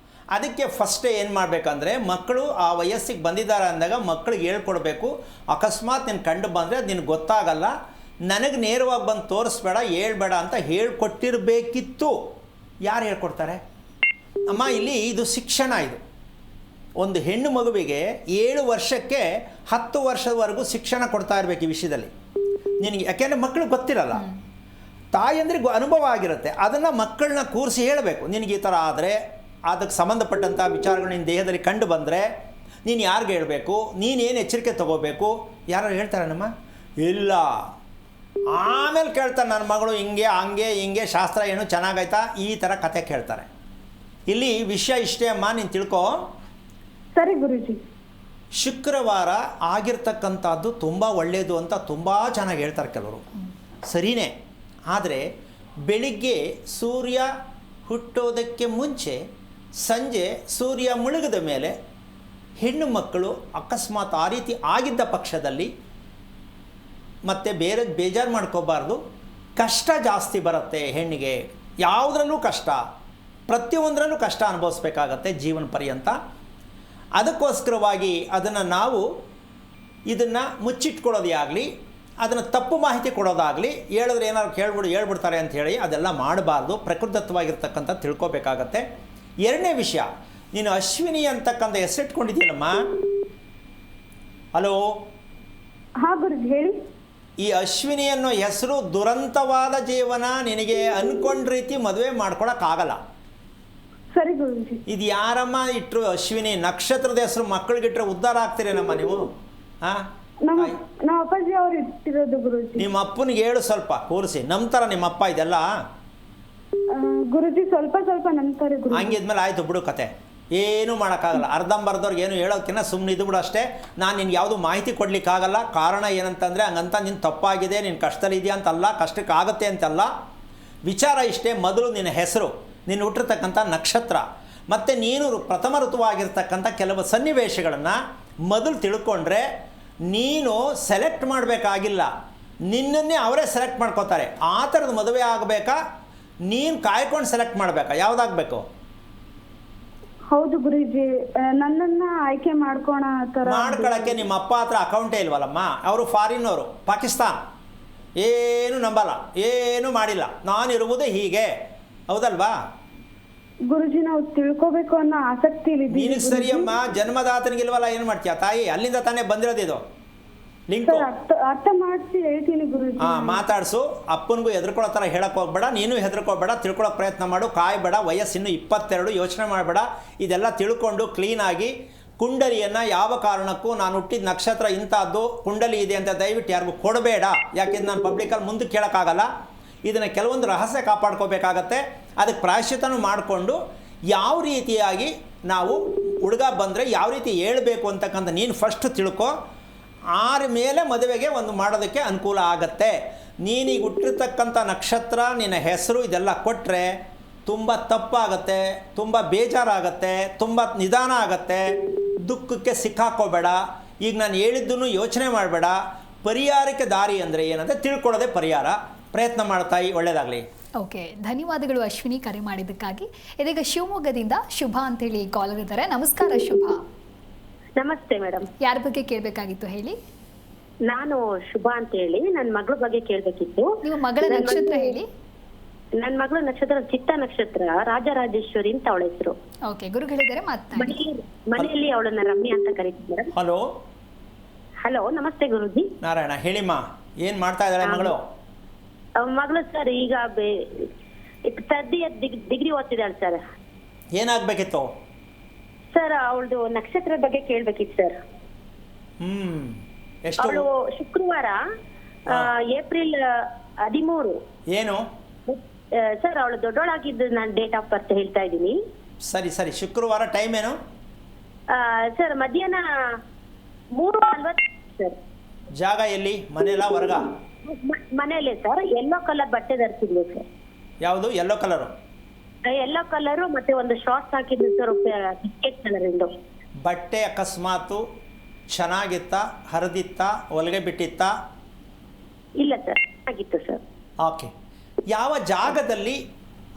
[SPEAKER 2] ಅದಕ್ಕೆ ಫಸ್ಟೇ ಏನು ಮಾಡಬೇಕಂದ್ರೆ, ಮಕ್ಕಳು ಆ ವಯಸ್ಸಿಗೆ ಬಂದಿದ್ದಾರೆ ಅಂದಾಗ ಮಕ್ಕಳಿಗೆ ಹೇಳ್ಕೊಡ್ಬೇಕು. ಅಕಸ್ಮಾತ್ ನೀನು ಕಂಡು ಬಂದರೆ ಅದು ನಿನಗೆ ಗೊತ್ತಾಗಲ್ಲ, ನನಗೆ ನೇರವಾಗಿ ಬಂದು ತೋರಿಸ್ಬೇಡ, ಹೇಳ್ಬೇಡ ಅಂತ ಹೇಳ್ಕೊಟ್ಟಿರಬೇಕಿತ್ತು. ಯಾರು ಹೇಳ್ಕೊಡ್ತಾರೆ ಅಮ್ಮ? ಇಲ್ಲಿ ಇದು ಶಿಕ್ಷಣ. ಇದು ಒಂದು ಹೆಣ್ಣು ಮಗುವಿಗೆ 7 ವರ್ಷಕ್ಕೆ 10 ವರ್ಷದವರೆಗೂ ಶಿಕ್ಷಣ ಕೊಡ್ತಾ ಇರಬೇಕು ಈ ವಿಷಯದಲ್ಲಿ. ನಿನಗೆ ಯಾಕೆಂದರೆ ಮಕ್ಕಳಿಗೆ ಗೊತ್ತಿರಲ್ಲ, ತಾಯಿಯಂದ್ರಿಗೆ ಅನುಭವ ಆಗಿರುತ್ತೆ. ಅದನ್ನು ಮಕ್ಕಳನ್ನ ಕೂರಿಸಿ ಹೇಳಬೇಕು. ನಿನಗೆ ಈ ಥರ ಆದರೆ, ಅದಕ್ಕೆ ಸಂಬಂಧಪಟ್ಟಂಥ ವಿಚಾರಗಳು ನಿನ್ನ ದೇಹದಲ್ಲಿ ಕಂಡು ಬಂದರೆ ನೀನು ಯಾರಿಗೆ ಹೇಳಬೇಕು, ನೀನೇನು ಎಚ್ಚರಿಕೆ ತೊಗೋಬೇಕು. ಯಾರು ಹೇಳ್ತಾರೆ ನಮ್ಮ? ಇಲ್ಲ. ಆಮೇಲೆ ಕೇಳ್ತಾರೆ, ನನ್ನ ಮಗಳು ಹಿಂಗೆ ಹಂಗೆ ಹಿಂಗೆ, ಶಾಸ್ತ್ರ ಏನು ಚೆನ್ನಾಗಾಯ್ತಾ, ಈ ಥರ ಕತೆ ಕೇಳ್ತಾರೆ. ಇಲ್ಲಿ ವಿಷಯ ಇಷ್ಟೇ ಅಮ್ಮ, ನೀನು ತಿಳ್ಕೊ.
[SPEAKER 3] ಸರಿ ಗುರುಜಿ.
[SPEAKER 2] ಶುಕ್ರವಾರ ಆಗಿರ್ತಕ್ಕಂಥದ್ದು ತುಂಬ ಒಳ್ಳೆಯದು ಅಂತ ತುಂಬ ಚೆನ್ನಾಗಿ ಹೇಳ್ತಾರೆ ಕೆಲವರು. ಸರಿಯೇ. ಆದರೆ ಬೆಳಿಗ್ಗೆ ಸೂರ್ಯ ಹುಟ್ಟೋದಕ್ಕೆ ಮುಂಚೆ, ಸಂಜೆ ಸೂರ್ಯ ಮುಳುಗಿದ ಮೇಲೆ ಹೆಣ್ಣು ಮಕ್ಕಳು ಅಕಸ್ಮಾತ್ ಆ ರೀತಿ ಆಗಿದ್ದ ಪಕ್ಷದಲ್ಲಿ ಮತ್ತು ಬೇರೆ ಬೇಜಾರು ಮಾಡ್ಕೋಬಾರ್ದು. ಕಷ್ಟ ಜಾಸ್ತಿ ಬರುತ್ತೆ ಹೆಣ್ಣಿಗೆ, ಯಾವುದ್ರಲ್ಲೂ ಕಷ್ಟ, ಪ್ರತಿಯೊಂದರಲ್ಲೂ ಕಷ್ಟ ಅನುಭವಿಸ್ಬೇಕಾಗತ್ತೆ ಜೀವನ ಪರ್ಯಂತ. ಅದಕ್ಕೋಸ್ಕರವಾಗಿ ಅದನ್ನು ನಾವು ಇದನ್ನು ಮುಚ್ಚಿಟ್ಕೊಳ್ಳೋದೇ ಆಗಲಿ, ಅದನ್ನು ತಪ್ಪು ಮಾಹಿತಿ ಕೊಡೋದಾಗಲಿ, ಹೇಳಿದ್ರೆ ಏನಾದ್ರು ಹೇಳ್ಬಿಡ್ತಾರೆ ಅಂಥೇಳಿ ಅದೆಲ್ಲ ಮಾಡಬಾರ್ದು. ಪ್ರಕೃತಿದತ್ತವಾಗಿರ್ತಕ್ಕಂಥ ತಿಳ್ಕೊಬೇಕಾಗತ್ತೆ. ಎರಡನೇ ವಿಷಯ, ನೀನು ಅಶ್ವಿನಿ ಅಂತಕ್ಕಂಥ ಹೆಸರಿಟ್ಕೊಂಡಿದ್ದೀನಮ್ಮ. ಹಲೋ.
[SPEAKER 3] ಹಾ ಗುರುಜಿ, ಹೇಳಿ.
[SPEAKER 2] ಈ ಅಶ್ವಿನಿ ಅನ್ನೋ ಹೆಸರು ದುರಂತವಾದ ಜೀವನ. ನಿನಗೆ ಅಂದ್ಕೊಂಡ ರೀತಿ ಮದುವೆ ಮಾಡ್ಕೊಳಕ್ಕಾಗಲ್ಲ.
[SPEAKER 3] ಸರಿ ಗುರುಜಿ.
[SPEAKER 2] ಇದು ಯಾರಮ್ಮ ಇಟ್ಟರು? ಅಶ್ವಿನಿ ನಕ್ಷತ್ರದ ಹೆಸರು ಮಕ್ಕಳಿಗಿಟ್ರೆ ಉದ್ಧಾರ ಆಗ್ತೀರೇನಮ್ಮ ನೀವು? ಹಾಂ,
[SPEAKER 3] ನಮ್ಮ ಅಪ್ಪಾಜಿ ಅವ್ರು ಇಟ್ಟಿರೋದು ಗುರುಜಿ.
[SPEAKER 2] ನಿಮ್ಮ ಅಪ್ಪನಿಗೆ ಹೇಳು ಸ್ವಲ್ಪ ಕೂರಿಸಿ. ನಂಬ್ತಾರ ನಿಮ್ಮ ಅಪ್ಪ ಇದೆಲ್ಲ?
[SPEAKER 3] ಗುರುಜಿ ಸ್ವಲ್ಪ ಸ್ವಲ್ಪ ನಂಬ್ತಾರೆ ಗುರುಜಿ.
[SPEAKER 2] ಹಂಗಿದ್ಮೇಲೆ ಆಯಿತು ಬಿಡು ಕತೆ, ಏನೂ ಮಾಡೋಕ್ಕಾಗಲ್ಲ. ಅರ್ಧಂಬರ್ದವ್ರಿಗೆ ಏನು ಹೇಳೋದಕ್ಕಿಂತ ಸುಮ್ಮನೆ ಇದು ಬಿಡು ಅಷ್ಟೇ. ನಾನು ನಿನ್ಗೆ ಯಾವುದು ಮಾಹಿತಿ ಕೊಡಲಿಕ್ಕಾಗಲ್ಲ. ಕಾರಣ ಏನಂತಂದರೆ, ಹಂಗಂತ ನಿನ್ನ ತಪ್ಪಾಗಿದೆ, ನಿನ್ನ ಕಷ್ಟದಲ್ಲಿ ಇದೆಯಾ ಅಂತಲ್ಲ, ಕಷ್ಟಕ್ಕೆ ಆಗುತ್ತೆ ಅಂತಲ್ಲ. ವಿಚಾರ ಇಷ್ಟೇ, ಮೊದಲು ನಿನ್ನ ಹೆಸರು, ನೀನು ಹುಟ್ಟಿರ್ತಕ್ಕಂಥ ನಕ್ಷತ್ರ, ಮತ್ತು ನೀನು ಪ್ರಥಮ ಋತುವಾಗಿರ್ತಕ್ಕಂಥ ಕೆಲವು ಸನ್ನಿವೇಶಗಳನ್ನು ಮೊದಲು ತಿಳ್ಕೊಂಡ್ರೆ ನೀನು ಸೆಲೆಕ್ಟ್ ಮಾಡಬೇಕಾಗಿಲ್ಲ, ನಿನ್ನನ್ನೇ ಅವರೇ ಸೆಲೆಕ್ಟ್ ಮಾಡ್ಕೋತಾರೆ. ಆ ಥರದ ಮದುವೆ ಆಗಬೇಕಾ, ನೀನು ಕಾಯ್ಕೊಂಡು ಸೆಲೆಕ್ಟ್ ಮಾಡಬೇಕಾ? ಯಾವುದಾಗಬೇಕು?
[SPEAKER 3] ಹೌದು ಗುರುಜಿ, ನನ್ನನ್ನ ಆಯ್ಕೆ ಮಾಡ್ಕೊಳ್ಳೋಕ್ಕೆ
[SPEAKER 2] ನಿಮ್ಮ ಅಪ್ಪ ಹತ್ರ ಅಕೌಂಟೇ ಇಲ್ವಲ್ಲಮ್ಮ. ಅವರು ಫಾರಿನ್ನವರು, ಪಾಕಿಸ್ತಾನ್. ಏನು ನಂಬಲ್ಲ, ಏನು ಮಾಡಿಲ್ಲ. ನಾನಿರುವುದೇ ಹೀಗೆ, ಹೌದಲ್ವಾ
[SPEAKER 3] ಗುರುಜಿ? ನಾವು ತಿಳ್ಕೋಬೇಕು ಅನ್ನೋ ಆಸಕ್ತಿ
[SPEAKER 2] ನೀನು ಸರಿಯಮ್ಮ. ಜನ್ಮದಾತನಿಗಿಲ್ವಲ್ಲ, ಏನು ಮಾಡ್ತೀಯ ತಾಯಿ? ಅಲ್ಲಿಂದ ತಾನೇ ಬಂದಿರೋದಿದು ಲಿಂಕ್.
[SPEAKER 3] ಅರ್ಥ ಮಾಡಿಸಿ ಹೇಳ್ತೀನಿ ಗುರುಜಿ.
[SPEAKER 2] ಮಾತಾಡ್ಸು. ಅಪ್ಪನಿಗೂ ಹೆದರ್ಕೊಳ್ಳೋ ಥರ ಹೇಳಕ್ಕೆ ಹೋಗ್ಬೇಡ, ನೀನು ಹೆದರ್ಕೋಬೇಡ, ತಿಳ್ಕೊಳ್ಳೋಕೆ ಪ್ರಯತ್ನ ಮಾಡು. ಕಾಯಬೇಡ, ವಯಸ್ಸಿನ್ನು 22, ಯೋಚನೆ ಮಾಡಬೇಡ. ಇದೆಲ್ಲ ತಿಳ್ಕೊಂಡು ಕ್ಲೀನಾಗಿ ಕುಂಡಲಿಯನ್ನು ಯಾವ ಕಾರಣಕ್ಕೂ ನಾನು ಹುಟ್ಟಿದ ನಕ್ಷತ್ರ ಇಂಥದ್ದು ಕುಂಡಲಿ ಇದೆ ಅಂತ ದಯವಿಟ್ಟು ಯಾರಿಗೂ ಕೊಡಬೇಡ. ಯಾಕೆಂದ್ರೆ ನಾನು ಪಬ್ಲಿಕಲ್ಲಿ ಮುಂದೆ ಕೇಳೋಕ್ಕಾಗಲ್ಲ. ಇದನ್ನು ಕೆಲವೊಂದು ರಹಸ್ಯ ಕಾಪಾಡ್ಕೋಬೇಕಾಗತ್ತೆ. ಅದಕ್ಕೆ ಪ್ರಾಯಶ್ಚಿತ್ತನೂ ಮಾಡಿಕೊಂಡು ಯಾವ ರೀತಿಯಾಗಿ ನಾವು ಹುಡುಗ ಬಂದರೆ ಯಾವ ರೀತಿ ಹೇಳ್ಬೇಕು ಅಂತಕ್ಕಂಥ ನೀನು ಫಸ್ಟ್ ತಿಳ್ಕೊ. ಆರ ಮೇಲೆ ಮದುವೆಗೆ ಒಂದು ಮಾಡೋದಕ್ಕೆ ಅನುಕೂಲ ಆಗತ್ತೆ. ನೀನೀಗ ಹುಟ್ಟಿರ್ತಕ್ಕಂಥ ನಕ್ಷತ್ರ, ನಿನ್ನ ಹೆಸರು ಇದೆಲ್ಲ ಕೊಟ್ಟರೆ ತುಂಬ ತಪ್ಪಾಗತ್ತೆ, ತುಂಬ ಬೇಜಾರಾಗತ್ತೆ, ತುಂಬ ನಿಧಾನ ಆಗತ್ತೆ. ದುಃಖಕ್ಕೆ ಸಿಕ್ಕಾಕೋಬೇಡ. ಈಗ ನಾನು ಹೇಳಿದ್ದನ್ನು ಯೋಚನೆ ಮಾಡಬೇಡ. ಪರಿಹಾರಕ್ಕೆ ದಾರಿ ಅಂದರೆ ಏನಂದರೆ ತಿಳ್ಕೊಳ್ಳೋದೇ ಪರಿಹಾರ. ಪ್ರಯತ್ನ ಮಾಡ್ತಾಯಿ, ಒಳ್ಳೆಯದಾಗಲಿ.
[SPEAKER 1] ಓಕೆ, ಧನ್ಯವಾದಗಳು ಅಶ್ವಿನಿ ಕರೆ ಮಾಡಿದ್ದಕ್ಕಾಗಿ. ಇದೀಗ ಶಿವಮೊಗ್ಗದಿಂದ ಶುಭಾ ಅಂತೇಳಿ ಕಾಲರ್ ಇದ್ದಾರೆ. ನಮಸ್ಕಾರ ಶುಭಾ.
[SPEAKER 4] ನಮಸ್ತೆ ಮೇಡಮ್.
[SPEAKER 1] ಯಾರ ಬಗ್ಗೆ ಕೇಳಬೇಕಾಗಿತ್ತು ಹೇಳಿ?
[SPEAKER 4] ನಾನು ಶುಭಾ ಅಂತ ಹೇಳಿ, ನನ್ನ ಮಗಳ ಬಗ್ಗೆ ಕೇಳಬೇಕಿತ್ತು.
[SPEAKER 1] ನಿಮ್ಮ ಮಗಳ ನಕ್ಷತ್ರ ಹೇಳಿ?
[SPEAKER 4] ನನ್ನ ಮಗಳ ನಕ್ಷತ್ರ ಚಿತ್ತ ನಕ್ಷತ್ರ, ರಾಜರಾಜೇಶ್ವರಿ ಅಂತ ಅವಳ ಹೆಸರು.
[SPEAKER 1] ಓಕೆ, ಗುರುಗಳಿದ್ದಾರೆ, ಮಾತನಾಡಿ.
[SPEAKER 4] ಮನೆಯಲ್ಲಿ ಅವಳನ್ನ ರಮ್ಯಾ ಅಂತ ಕರೀತಿದ್ದಾರೆ.
[SPEAKER 2] ಹಲೋ.
[SPEAKER 4] ಹಲೋ, ನಮಸ್ತೆ ಗುರುಜಿ.
[SPEAKER 2] ನಾರಾಯಣ, ಹೇಳಿಮ್ಮ, ಏನು ಮಾಡ್ತಾ ಇದ್ದಾಳೆ ಮಗಳು?
[SPEAKER 4] ಮಗಳು ಸರ್ ಈಗ ಡಿಗ್ರಿ ಓದ್ತಿದ್ದಾಳೆ ಸರ್.
[SPEAKER 2] ಏನಾಗಬೇಕಿತ್ತು
[SPEAKER 4] ಸರ್? ಅವಳದು ನಕ್ಷತ್ರದ ಬಗ್ಗೆ ಕೇಳಬೇಕಿತ್ತು ಸರ್.
[SPEAKER 2] ಎಷ್ಟು
[SPEAKER 4] ಅವಳು ಶುಕ್ರವಾರ ಏಪ್ರಿಲ್ 13.
[SPEAKER 2] ಏನು?
[SPEAKER 4] ಸರ್ ಅವಳು ದೊಡ್ಡೋಳಾಗಿದ್ದು ನಾನು ಡೇಟ್ ಆಫ್ ಬರ್ತ್ ಹೇಳ್ತಾ ಇದ್ದೀನಿ.
[SPEAKER 2] ಸರಿ ಸರಿ, ಶುಕ್ರವಾರ ಟೈಮ್ ಏನು?
[SPEAKER 4] ಸರ್ ಮಧ್ಯಾಹ್ನ 3:40 ಸರ್.
[SPEAKER 2] ಜಾಗ ಎಲ್ಲಿ? ಮನೆಯಲ್ಲ ಹೊರಗ?
[SPEAKER 4] ಮನೆಯಲ್ಲೇ ಸರ್. ಯೆಲ್ಲೋ ಕಲರ್ ಬಟ್ಟೆ ಧರಿಸಿದ್ಲು ಸರ್.
[SPEAKER 2] ಯಾವುದು? Yellow colour?
[SPEAKER 4] ಯೆಲ್ಲೋ ಕಲರು ಮತ್ತೆ ಒಂದು ಶಾರ್ಟ್ಸ್ ಹಾಕಿದ್ಲು ಸರ್, ಬಿಸ್ಕೆಟ್ ಕಲರ್ ಇಂದು.
[SPEAKER 2] ಬಟ್ಟೆ ಅಕಸ್ಮಾತು ಚೆನ್ನಾಗಿತ್ತ, ಹರಿದಿತ್ತ, ಹೊಲಿಗೆ ಬಿಟ್ಟಿತ್ತ?
[SPEAKER 4] ಇಲ್ಲ ಸರ್, ಆಗಿತ್ತು ಸರ್.
[SPEAKER 2] ಓಕೆ. ಯಾವ ಜಾಗದಲ್ಲಿ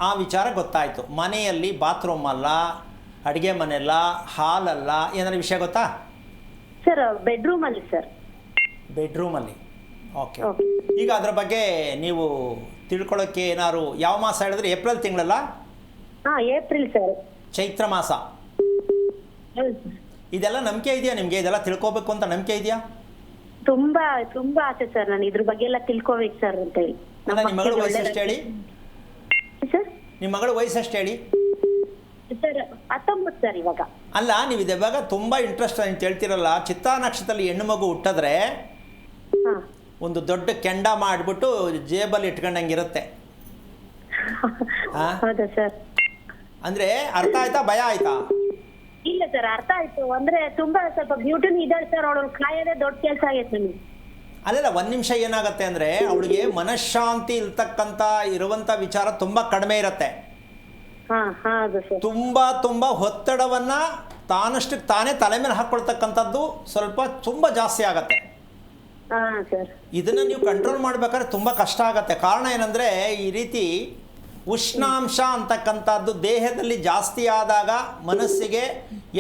[SPEAKER 2] ಆ ವಿಚಾರ ಗೊತ್ತಾಯಿತು? ಮನೆಯಲ್ಲಿ, ಬಾತ್ರೂಮ್ ಅಲ್ಲ, ಅಡುಗೆ ಮನೆಯಲ್ಲ, ಹಾಲಲ್ಲ, ಏನಾದ್ರು ವಿಷಯ ಗೊತ್ತಾ?
[SPEAKER 4] ಸರ್ ಬೆಡ್ರೂಮ್ ಅಲ್ಲಿ ಸರ್.
[SPEAKER 2] ಬೆಡ್ರೂಮಲ್ಲಿ. ಓಕೆ.
[SPEAKER 4] ಓಕೆ.
[SPEAKER 2] ಈಗ ಅದರ ಬಗ್ಗೆ ನೀವು ತಿಳ್ಕೊಳ್ಳೋಕ್ಕೆ ಏನಾದ್ರು, ಯಾವ ಮಾಸ ಹೇಳಿದ್ರೆ? ಏಪ್ರಿಲ್ ತಿಂಗಳಲ್ಲ?
[SPEAKER 4] April sir.
[SPEAKER 2] ಚೈತ್ರ ಮಾಸ.
[SPEAKER 4] ಹೌದು ಸರ್.
[SPEAKER 2] ಇದೆಲ್ಲ ನಂಬಿಕೆ ಇದೆಯಾ ನಿಮಗೆ? ಇದೆಲ್ಲ ತಿಳ್ಕೊಬೇಕು ಅಂತ ನಂಬಿಕೆ ಇದೆಯಾ?
[SPEAKER 4] ತುಂಬಾ ತುಂಬಾ ಆಸೆ ಸರ್, ನಾನು ಇದ್ರ ಬಗ್ಗೆ ಎಲ್ಲ ತಿಳ್ಕೊಬೇಕು ಸರ್ ಅಂತ ಹೇಳಿ.
[SPEAKER 2] ಅಲ್ಲ, ನಿಮ್ಮ ಮಗಳ ವಯಸ್ಸೆಷ್ಟು ಹೇಳಿ?
[SPEAKER 4] ಸರ್
[SPEAKER 2] ನಿಮ್ಮ ಮಗಳ ವಯಸ್ಸೆಷ್ಟು ಹೇಳಿ?
[SPEAKER 4] ಸರ್ 19 ಸರ್ ಇವಾಗ.
[SPEAKER 2] ಅಲ್ಲ, ನೀವು ಇವಾಗ ತುಂಬ ಇಂಟ್ರೆಸ್ಟ್ ಅಂತ ಹೇಳ್ತಿರಲ್ಲ. ಚಿತ್ತಾ ನಕ್ಷತ್ರದಲ್ಲಿ ಹೆಣ್ಣು ಮಗು ಹುಟ್ಟಿದ್ರೆ
[SPEAKER 4] ಹಾ
[SPEAKER 2] ಒಂದು ದೊಡ್ಡ ಕೆಂಡ ಮಾಡಿಬಿಟ್ಟು ಜೇಬಲ್ಲಿ ಇಟ್ಕೊಂಡಂಗಿರುತ್ತೆ.
[SPEAKER 4] ಹೌದಾ ಸರ್?
[SPEAKER 2] ಅಂದರೆ ಅರ್ಥ ಆಯ್ತಾ? ಭಯ ಆಯ್ತಾ?
[SPEAKER 4] ಇಲ್ಲ ಸರ್, ಅರ್ಥ ಆಯ್ತು. ಅಂದ್ರೆ ತುಂಬಾ ಸ್ವಲ್ಪ ಬ್ಯೂಟಿನೂ ಇದ್ದಾಳೆ ಸರ್. ಅವಳು ಕಾಯೋದೇ ದೊಡ್ಡ ಕೆಲಸ ಆಗೈತೆ ನಮಗೆ.
[SPEAKER 2] ಅಲ್ಲಲ್ಲ, ಒಂದು ನಿಮಿಷ ಏನಾಗುತ್ತೆ ಅಂದರೆ ಅವಳಿಗೆ ಮನಃಶಾಂತಿ ಇರುವಂಥ ವಿಚಾರ ತುಂಬ ಕಡಿಮೆ ಇರುತ್ತೆ.
[SPEAKER 4] ಹೌದು ಸರ್.
[SPEAKER 2] ತುಂಬ ಒತ್ತಡವನ್ನು ತಾನಷ್ಟಕ್ಕೆ ತಾನೇ ತಲೆ ಮೇಲೆ ಹಾಕ್ಕೊಳ್ತಕ್ಕಂಥದ್ದು ತುಂಬ ಜಾಸ್ತಿ ಆಗತ್ತೆ.
[SPEAKER 4] ಸರ್
[SPEAKER 2] ಇದನ್ನು ನೀವು ಕಂಟ್ರೋಲ್ ಮಾಡಬೇಕಾದ್ರೆ ತುಂಬ ಕಷ್ಟ ಆಗುತ್ತೆ. ಕಾರಣ ಏನಂದರೆ, ಈ ರೀತಿ ಉಷ್ಣಾಂಶ ಅಂತಕ್ಕಂಥದ್ದು ದೇಹದಲ್ಲಿ ಜಾಸ್ತಿ ಆದಾಗ ಮನಸ್ಸಿಗೆ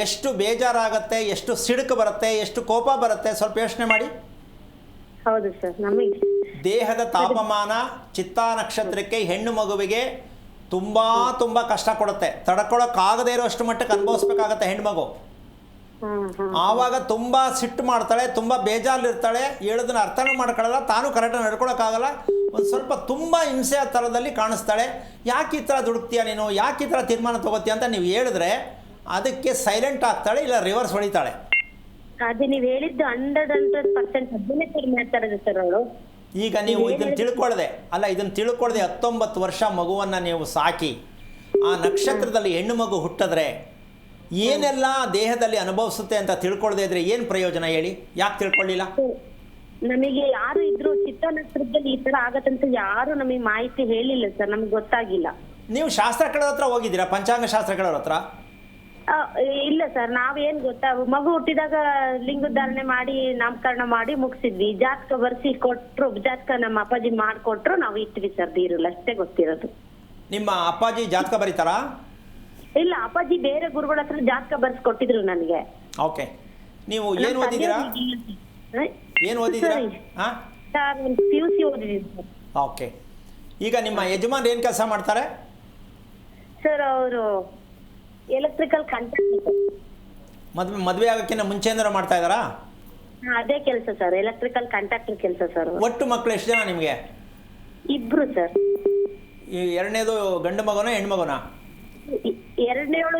[SPEAKER 2] ಎಷ್ಟು ಬೇಜಾರಾಗುತ್ತೆ, ಎಷ್ಟು ಸಿಡುಕು ಬರುತ್ತೆ, ಎಷ್ಟು ಕೋಪ ಬರುತ್ತೆ, ಸ್ವಲ್ಪ ಯೋಚನೆ ಮಾಡಿ.
[SPEAKER 4] ಹೌದು ಸರ್. ನಮಗೆ
[SPEAKER 2] ದೇಹದ ತಾಪಮಾನ ಚಿತ್ತಾ ನಕ್ಷತ್ರಕ್ಕೆ, ಹೆಣ್ಣು ಮಗುವಿಗೆ ತುಂಬ ಕಷ್ಟ ಕೊಡುತ್ತೆ. ತಡ್ಕೊಳ್ಳೋಕ್ಕಾಗದೇ ಇರೋಷ್ಟು ಮಟ್ಟಕ್ಕೆ ಅನುಭವಿಸ್ಬೇಕಾಗತ್ತೆ ಹೆಣ್ಣು ಮಗು. ಆವಾಗ ತುಂಬ ಸಿಟ್ಟು ಮಾಡ್ತಾಳೆ, ತುಂಬ ಬೇಜಾರಲ್ಲಿರ್ತಾಳೆ, ಹೇಳೋದನ್ನ ಅರ್ಥನೂ ಮಾಡ್ಕೊಳ್ಳಲ್ಲ, ತಾನು ಕರೆಕ್ಟಾಗಿ ನಡ್ಕೊಳಕ್ಕಾಗಲ್ಲ, ಒಂದು ಸ್ವಲ್ಪ ತುಂಬ ಹಿಂಸೆ ಥರದಲ್ಲಿ ಕಾಣಿಸ್ತಾಳೆ. ಯಾಕೆ ಈ ಥರ ದುಡುಕ್ತೀಯ ನೀನು, ಯಾಕೆ ಈ ಥರ ತೀರ್ಮಾನ ತೊಗೋತೀಯ ಅಂತ ನೀವು ಹೇಳಿದ್ರೆ ಅದಕ್ಕೆ ಸೈಲೆಂಟ್ ಆಗ್ತಾಳೆ, ಇಲ್ಲ ರಿವರ್ಸ್ ಹೊಡಿತಾಳೆ.
[SPEAKER 4] ಅದೇ ನೀವು ಹೇಳಿದ್ದು 100% ಅದನ್ನೇ ಸರ್ ಮಾಡ್ತಾರೆ ಸರ್ ಅವಳು.
[SPEAKER 2] ಈಗ ನೀವು ಇದನ್ನು ತಿಳ್ಕೊಳ್ಳದೆ 19 ವರ್ಷ ಮಗುವನ್ನು ನೀವು ಸಾಕಿ ಆ ನಕ್ಷತ್ರದಲ್ಲಿ ಹೆಣ್ಣು ಮಗು ಹುಟ್ಟಿದ್ರೆ ಏನೆಲ್ಲ ದೇಹದಲ್ಲಿ ಅನುಭವಿಸುತ್ತೆ ಅಂತ ತಿಳ್ಕೊಳ್ಳದೆ ಇದ್ರೆ ಏನು ಪ್ರಯೋಜನ ಹೇಳಿ? ಯಾಕೆ ತಿಳ್ಕೊಳ್ಳಿಲ್ಲ?
[SPEAKER 4] ನಮಗೆ ಯಾರು ಇದ್ರು ಚಿತ್ತ ನಕ್ಷತ್ರದಲ್ಲಿ ಈ ತರ ಆಗತ್ತಂತ ಯಾರು ನಮಗೆ ಮಾಹಿತಿ ಹೇಳಿಲ್ಲ ಸರ್, ನಮ್ಗೆ ಗೊತ್ತಾಗಿಲ್ಲ.
[SPEAKER 2] ನೀವು ಶಾಸ್ತ್ರಗಳ ಹತ್ರ ಹೋಗಿದ್ದೀರಾ? ಪಂಚಾಂಗ ಶಾಸ್ತ್ರಗಳ ಹತ್ರ?
[SPEAKER 4] ಇಲ್ಲ ಸರ್, ನಾವೇನ್ ಗೊತ್ತಾ, ಮಗು ಹುಟ್ಟಿದಾಗ ಲಿಂಗಧಾರಣೆ ಮಾಡಿ ನಾಮಕರಣ ಮಾಡಿ ಮುಗಿಸಿದ್ವಿ. ಜಾತಕ ಬರ್ಸಿ ಕೊಟ್ರು, ಜಾತಕ ನಮ್ಮ ಅಪ್ಪಾಜಿ ಮಾಡ್ಕೊಟ್ರು, ನಾವು ಇಟ್ವಿ ಸರ್. ಬೀರಲ್ಲ ಅಷ್ಟೇ ಗೊತ್ತಿರೋದು.
[SPEAKER 2] ನಿಮ್ಮ ಅಪ್ಪಾಜಿ ಜಾತಕ ಬರೀತಾರಾ?
[SPEAKER 4] ಇಲ್ಲ, ಅಪ್ಪಾಜಿ ಬೇರೆ ಗುರುಗಳ ಹತ್ರ ಜಾತಕ ಬರ್ಸಿ ಕೊಟ್ಟಿದ್ರು ನನಗೆ.
[SPEAKER 2] ಓಕೆ. ನೀವು ಏನು ಓದಿದ್ದೀರಾ? ಏನು ಓದಿದ್ದೀರಾ? ಹಾಂ
[SPEAKER 4] ಸರ್, ಒಂದು PUC ಓದಿದ್ದೀನಿ ಸರ್.
[SPEAKER 2] ಓಕೆ. ಈಗ ನಿಮ್ಮ ಯಜಮಾನ್ ಏನು ಕೆಲಸ ಮಾಡ್ತಾರೆ?
[SPEAKER 4] ಸರ್ ಅವರು ಎಲೆಕ್ಟ್ರಿಕಲ್ ಕಾಂಟ್ರಾಕ್ಟರ್.
[SPEAKER 2] ಮದುವೆ ಆಗೋಕ್ಕಿಂತ ಮುಂಚೆಯಿಂದ ಮಾಡ್ತಾ ಇದ್ದಾರಾ?
[SPEAKER 4] ಅದೇ ಕೆಲಸ ಸರ್, ಎಲೆಕ್ಟ್ರಿಕಲ್ ಕಾಂಟ್ರಾಕ್ಟರ್ ಕೆಲಸ ಸರ್.
[SPEAKER 2] ಒಟ್ಟು ಮಕ್ಕಳು ಎಷ್ಟು ಜನ ನಿಮಗೆ?
[SPEAKER 4] ಇಬ್ರು ಸರ್.
[SPEAKER 2] ಈ ಎರಡನೇದು ಗಂಡು ಮಗನ ಹೆಣ್ಣು ಮಗನ?
[SPEAKER 4] ಎರಡನೇವಳು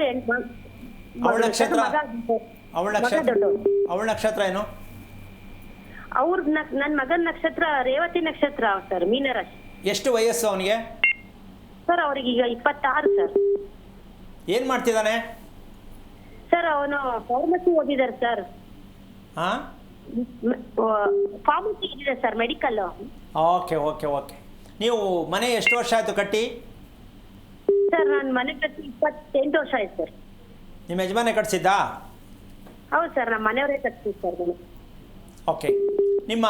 [SPEAKER 2] ಅವಳ ನಕ್ಷತ್ರ? ಅವಳ ನಕ್ಷತ್ರ ಏನು?
[SPEAKER 4] ಅವ್ರ ನನ್ನ ಮಗನ ನಕ್ಷತ್ರ ರೇವತಿ ನಕ್ಷತ್ರ ಸರ್, ಮೀನರಾಶಿ.
[SPEAKER 2] ಎಷ್ಟು ವಯಸ್ಸು ಅವನಿಗೆ?
[SPEAKER 4] ಸರ್ ಅವ್ರಿಗೆ ಈಗ 26 ಸರ್.
[SPEAKER 2] ಏನು ಮಾಡ್ತಿದ್ದಾನೆ
[SPEAKER 4] ಸರ್? ಅವನು ಫಾರ್ಮಸಿ ಓದಿದ್ದಾರೆ ಸರ್.
[SPEAKER 2] ಹಾಂ,
[SPEAKER 4] ಫಾರ್ಮಸಿ ಓದಿದ್ದಾರೆ sir, medical.
[SPEAKER 2] Okay okay okay. ನೀವು ಮನೆ ಎಷ್ಟು ವರ್ಷ ಆಯಿತು ಕಟ್ಟಿ?
[SPEAKER 4] ಸರ್ ನಾನು ಮನೆ ಕಟ್ಟಿ 28 ವರ್ಷ ಆಯ್ತು ಸರ್.
[SPEAKER 2] ನಿಮ್ಮ ಯಜಮಾನೇ ಕಟ್ಸಿದ್ದಾ?
[SPEAKER 4] ಹೌದು ಸರ್, ನಮ್ಮ ಮನೆಯವರೇ ಕಟ್ತೀವಿ ಸರ್ ಮನೆ.
[SPEAKER 2] ಓಕೆ. ನಿಮ್ಮ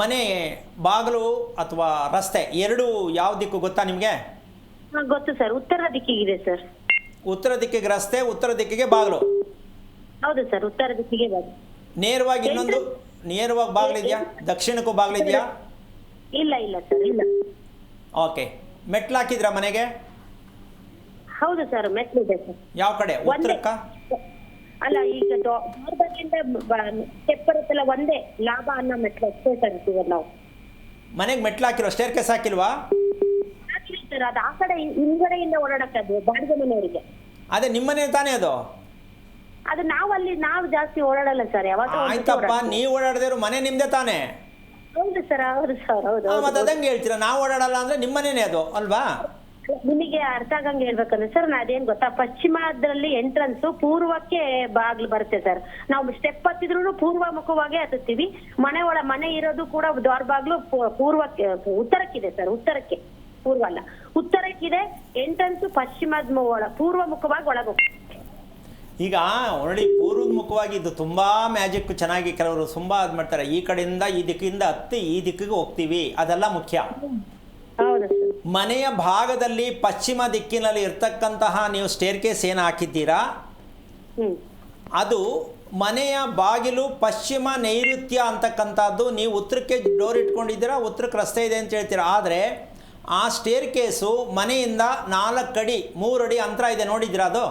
[SPEAKER 2] ಮನೆ ಬಾಗಿಲು ಅಥವಾ ರಸ್ತೆ ಎರಡು ಯಾವ ದಿಕ್ಕು ಗೊತ್ತಾ ನಿಮಗೆ?
[SPEAKER 4] ಗೊತ್ತು ಸರ್, ಉತ್ತರ ದಿಕ್ಕಿಗಿದೆ ಸರ್.
[SPEAKER 2] ಉತ್ತರ ದಿಕ್ಕಿಗೆ ರಸ್ತೆ, ಉತ್ತರ ದಿಕ್ಕಿಗೆ ಬಾಗಿಲು.
[SPEAKER 4] ಹೌದು ಸರ್, ಉತ್ತರ ದಿಕ್ಕಿಗೆ ಬಾಗಿಲು.
[SPEAKER 2] ನೇರವಾಗಿ ನೇರವಾಗಿ ಬಾಗಿಲಿದೆಯಾ? ದಕ್ಷಿಣಕ್ಕೂ ಬಾಗಿಲಿದೆಯಾ?
[SPEAKER 4] ಇಲ್ಲ ಇಲ್ಲ ಸರ್, ಇಲ್ಲ.
[SPEAKER 2] ಓಕೆ. ಮೆಟ್ಲು ಹಾಕಿದ್ರಾ ಮನೆಗೆ?
[SPEAKER 4] ಹೌದು ಸರ್, ಮೆಟ್ಲಿದೆ ಸರ್. ಯಾವ
[SPEAKER 2] ಕಡೆ? ಉತ್ತರಕ್ಕ?
[SPEAKER 4] ಅಲ್ಲ, ಈಗ ದೂರದಿಂದ ಸ್ಟೆಪ್ ಬರುತ್ತಲ್ಲ, ಒಂದೇ ಲಾಭ ಅನ್ನೋ ಮೆಟ್ಲು ಅಷ್ಟೇ ಸರ್ ನಾವು.
[SPEAKER 2] ಮನೆಗೆ ಮೆಟ್ಲು ಹಾಕಿರೋ, ಸ್ಟೇರ್ ಕೇಸ್ ಹಾಕಿಲ್ವಾ?
[SPEAKER 4] ಸರ್ ಅದು ಆ ಕಡೆ ಹಿಂದ್ಗಡೆಯಿಂದ ಓಡಾಡಕ್ಕೆ, ಅದು ಬಾಡಿಗೆ ಮನೆಯವರಿಗೆ.
[SPEAKER 2] ಅದೇ ನಿಮ್ಮ ಮನೆ ತಾನೇ ಅದು?
[SPEAKER 4] ಅದು ನಾವು ಜಾಸ್ತಿ ಓಡಾಡಲ್ಲ ಸರ್, ಯಾವಾಗ
[SPEAKER 2] ಆಯ್ತಪ್ಪ, ನೀವು ಓಡಾಡದಿರೋ ಮನೆ ನಿಮ್ದೇ ತಾನೇ.
[SPEAKER 4] ಹೌದು ಸರ್, ಹೌದು ಸರ್, ಹೌದು.
[SPEAKER 2] ಮತ್ತೆ ಅದಂಗೆ ಹೇಳ್ತೀರಾ, ನಾವು ಓಡಾಡಲ್ಲ ಅಂದ್ರೆ ನಿಮ್ಮನೇನೆ ಅದು ಅಲ್ವಾ?
[SPEAKER 4] ನಿಮಗೆ ಅರ್ಥ ಆಗಂಗೆ ಹೇಳ್ಬೇಕಂದ್ರೆ ಸರ್, ಅದೇನ್ ಗೊತ್ತಾ, ಪಶ್ಚಿಮದಲ್ಲಿ ಎಂಟ್ರೆನ್ಸ್ ಪೂರ್ವಕ್ಕೆ ಬಾಗ್ಲು ಬರುತ್ತೆ ಸರ್. ನಾವು ಸ್ಟೆಪ್ ಹತ್ತಿದ್ರು ಪೂರ್ವ ಮುಖವಾಗಿ ಹತ್ತುತ್ತೀವಿ. ಮನೆ ಇರೋದು ಕೂಡ ದ್ವಾರ ಬಾಗ್ಲು ಪೂರ್ವಕ್ಕೆ, ಉತ್ತರಕ್ಕಿದೆ ಸರ್. ಉತ್ತರಕ್ಕೆ, ಪೂರ್ವ ಅಲ್ಲ, ಉತ್ತರಕ್ಕಿದೆ. ಎಂಟ್ರೆನ್ಸ್ ಪಶ್ಚಿಮದ ಪೂರ್ವ ಮುಖವಾಗಿ ಒಳಗೆ.
[SPEAKER 2] ಈಗ ನೋಡಿ, ಪೂರ್ವದ ಮುಖವಾಗಿ ಇದು ತುಂಬ ಮ್ಯಾಜಿಕ್ ಚೆನ್ನಾಗಿ ಕೆಲವರು ತುಂಬ ಅದು ಮಾಡ್ತಾರೆ. ಈ ಕಡೆಯಿಂದ ಈ ದಿಕ್ಕಿಂದ ಹತ್ತಿ ಈ ದಿಕ್ಕಿಗೆ ಹೋಗ್ತೀವಿ, ಅದೆಲ್ಲ ಮುಖ್ಯ.
[SPEAKER 4] ಹೌದು ಸರ್.
[SPEAKER 2] ಮನೆಯ ಭಾಗದಲ್ಲಿ ಪಶ್ಚಿಮ ದಿಕ್ಕಿನಲ್ಲಿ ಇರ್ತಕ್ಕಂತಹ ನೀವು ಸ್ಟೇರ್ ಕೇಸ್ ಏನು ಹಾಕಿದ್ದೀರಾ, ಅದು ಮನೆಯ ಬಾಗಿಲು ಪಶ್ಚಿಮ ನೈಋತ್ಯ ಅಂತಕ್ಕಂಥದ್ದು. ನೀವು ಉತ್ತರಕ್ಕೆ ಡೋರ್ ಇಟ್ಕೊಂಡಿದ್ದೀರಾ, ಉತ್ತರಕ್ಕೆ ರಸ್ತೆ ಇದೆ ಅಂತ ಹೇಳ್ತೀರಾ. ಆದರೆ ಆ ಸ್ಟೇರ್ ಕೇಸು ಮನೆಯಿಂದ 4 ಅಡಿ 3 ಅಡಿ ಅಂತರ ಇದೆ, ನೋಡಿದ್ದೀರಾ ಅದು?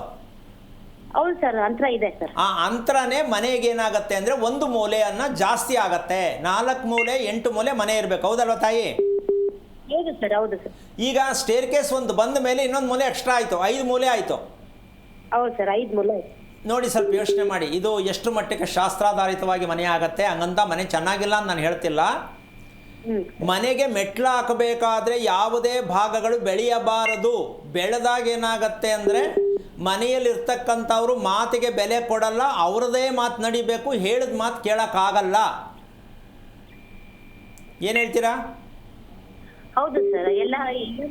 [SPEAKER 4] ಹೌದು ಸರ್, ಅಂತರ ಇದೆ ಸರ್.
[SPEAKER 2] ಆ ಅಂತರನೇ ಮನೆಗೆ ಏನಾಗುತ್ತೆ ಅಂದರೆ ಒಂದು ಮೂಲೆಯನ್ನು ಜಾಸ್ತಿ ಆಗತ್ತೆ. 4 ಮೂಲೆ 8 ಮೂಲೆ ಮನೆ ಇರಬೇಕು, ಹೌದಲ್ವ ತಾಯಿ?
[SPEAKER 4] ಹೌದು ಸರ್, ಹೌದು ಸರ್.
[SPEAKER 2] ಈಗ ಸ್ಟೇರ್ ಕೇಸ್ ಒಂದು ಬಂದ ಮೇಲೆ ಇನ್ನೊಂದು ಮೂಲೆ ಎಕ್ಸ್ಟ್ರಾ ಆಯಿತು, 5 ಮೂಲೆ ಆಯಿತು.
[SPEAKER 4] ಹೌದು ಸರ್, 5 ಮೂಲೆ.
[SPEAKER 2] ನೋಡಿ, ಸ್ವಲ್ಪ ಯೋಚನೆ ಮಾಡಿ, ಇದು ಎಷ್ಟು ಮಟ್ಟಿಗೆ ಶಾಸ್ತ್ರಾಧಾರಿತವಾಗಿ ಮನೆ ಆಗತ್ತೆ. ಹಂಗಂತ ಮನೆ ಚೆನ್ನಾಗಿಲ್ಲ ಅಂತ ನಾನು ಹೇಳ್ತಿಲ್ಲ. ಮನೆಗೆ ಮೆಟ್ಲು ಹಾಕಬೇಕಾದ್ರೆ ಯಾವುದೇ ಭಾಗಗಳು ಬೆಳೆಯಬಾರದು. ಬೆಳೆದಾಗ ಏನಾಗತ್ತೆ ಅಂದರೆ ಮನೆಯಲ್ಲಿರ್ತಕ್ಕಂಥವ್ರು ಮಾತಿಗೆ ಬೆಲೆ ಕೊಡಲ್ಲ, ಅವ್ರದೇ ಮಾತು ನಡಿಬೇಕು, ಹೇಳಿದ ಮಾತು ಕೇಳೋಕ್ಕಾಗಲ್ಲ. ಏನು ಹೇಳ್ತೀರಾ?
[SPEAKER 4] ಹೌದು ಸರ್, ಎಲ್ಲ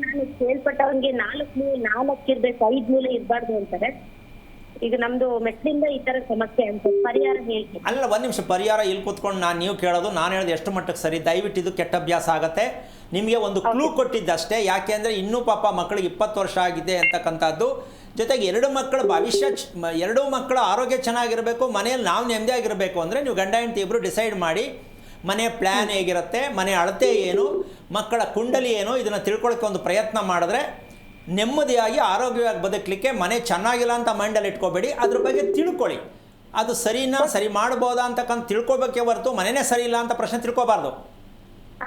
[SPEAKER 4] ನಾನು ಕೇಳ್ಪಟ್ಟವಂಗೆ 4 ಇರ್ಬೇಕು, 5 ಮೂಲೆ ಇರಬಾರ್ದು ಅಂತಾರೆ. ಈಗ ನಮ್ದು ಮೆಟ್ಲಿಂದ ಈ ತರ ಸಮಸ್ಯೆ ಅಂತ ಪರಿಹಾರ ಹೇಳ್ತೀನಿ.
[SPEAKER 2] ಅಲ್ಲ, ಒಂದು ನಿಮಿಷ, ಪರಿಹಾರ ಇಲ್ಲಿ ಕೂತ್ಕೊಂಡು ನೀವು ಕೇಳೋದು, ನಾನು ಹೇಳೋದು ಎಷ್ಟು ಮಟ್ಟಕ್ಕೆ ಸರಿ. ದಯವಿಟ್ಟು ಇದು ಕೆಟ್ಟ ಅಭ್ಯಾಸ ಆಗುತ್ತೆ. ನಿಮಗೆ ಒಂದು ಕ್ಲೂ ಕೊಟ್ಟಿದ್ದಷ್ಟೇ. ಯಾಕೆ ಅಂದರೆ ಇನ್ನೂ ಪಾಪ ಮಕ್ಕಳಿಗೆ 20 ವರ್ಷ ಆಗಿದೆ ಅಂತಕ್ಕಂಥದ್ದು. ಜೊತೆಗೆ 2 ಮಕ್ಕಳ ಭವಿಷ್ಯ, 2 ಮಕ್ಕಳ ಆರೋಗ್ಯ ಚೆನ್ನಾಗಿರಬೇಕು, ಮನೆಯಲ್ಲಿ ನಾವು ನೆಮ್ಮದಿಯಾಗಿರಬೇಕು ಅಂದರೆ ನೀವು ಗಂಡ ಹೆಂಡತಿ ಇಬ್ಬರು ಡಿಸೈಡ್ ಮಾಡಿ ಮನೆಯ ಪ್ಲ್ಯಾನ್ ಹೇಗಿರುತ್ತೆ, ಮನೆ ಅಳತೆ ಏನು, ಮಕ್ಕಳ ಕುಂಡಲಿ ಏನು, ಇದನ್ನು ತಿಳ್ಕೊಳ್ಳೋಕ್ಕೆ ಒಂದು ಪ್ರಯತ್ನ ಮಾಡಿದ್ರೆ ನೆಮ್ಮದಿಯಾಗಿ ಆರೋಗ್ಯವಾಗಿ ಬದುಕಲಿಕ್ಕೆ. ಮನೆ ಚೆನ್ನಾಗಿಲ್ಲ ಅಂತ ಮೈಂಡಲ್ಲಿ ಇಟ್ಕೋಬೇಡಿ, ಅದ್ರ ಬಗ್ಗೆ ತಿಳ್ಕೊಳ್ಳಿ. ಅದು ಸರಿನಾ, ಸರಿ ಮಾಡ್ಬೋದಾ ಅಂತಕ್ಕಂಥ ತಿಳ್ಕೊಬೇಕೇ ಹೊರತು ಮನೆಯೇ ಸರಿ ಇಲ್ಲ ಅಂತ ಪ್ರಶ್ನೆ ತಿಳ್ಕೊಬಾರ್ದು.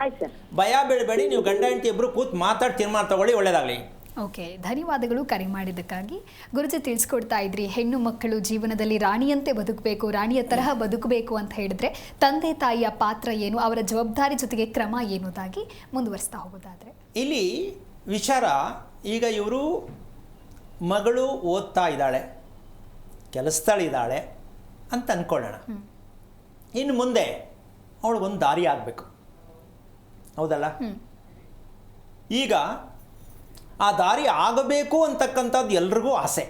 [SPEAKER 4] ಆಯ್ತು ಸರ್.
[SPEAKER 2] ಭಯ ಬೀಳಬೇಡಿ, ನೀವು ಗಂಡ ಹೆಂಡತಿ ಇಬ್ಬರು ಕೂತು ಮಾತಾಡಿ ತೀರ್ಮಾನ ತಗೊಳ್ಳಿ, ಒಳ್ಳೆಯದಾಗಲಿ.
[SPEAKER 1] ಓಕೆ, ಧನ್ಯವಾದಗಳು ಕರೆ ಮಾಡಿದ್ದಕ್ಕಾಗಿ. ಗುರುಜಿ ತಿಳಿಸ್ಕೊಡ್ತಾ ಇದ್ರಿ, ಹೆಣ್ಣು ಮಕ್ಕಳು ಜೀವನದಲ್ಲಿ ರಾಣಿಯಂತೆ ಬದುಕಬೇಕು, ರಾಣಿಯ ತರಹ ಬದುಕಬೇಕು ಅಂತ ಹೇಳಿದ್ರೆ ತಂದೆ ತಾಯಿಯ ಪಾತ್ರ ಏನು, ಅವರ ಜವಾಬ್ದಾರಿ ಜೊತೆಗೆ ಕ್ರಮ ಏನೋದಾಗಿ ಮುಂದುವರಿಸ್ತಾ ಹೋಗೋದಾದರೆ
[SPEAKER 2] ಇಲ್ಲಿ ವಿಚಾರ, ಈಗ ಇವರು ಮಗಳು ಓದ್ತಾ ಇದ್ದಾಳೆ, ಕೆಲಸದಲ್ಲಿದ್ದಾಳೆ ಅಂತ ಅಂದ್ಕೊಳ್ಳೋಣ. ಇನ್ನು ಮುಂದೆ ಅವಳಿಗೊಂದು ದಾರಿ ಆಗಬೇಕು, ಹೌದಲ್ಲ? ಈಗ ಆ ದಾರಿ ಆಗಬೇಕು ಅಂತಕ್ಕಂಥದ್ದು ಎಲ್ರಿಗೂ ಆಸೆ.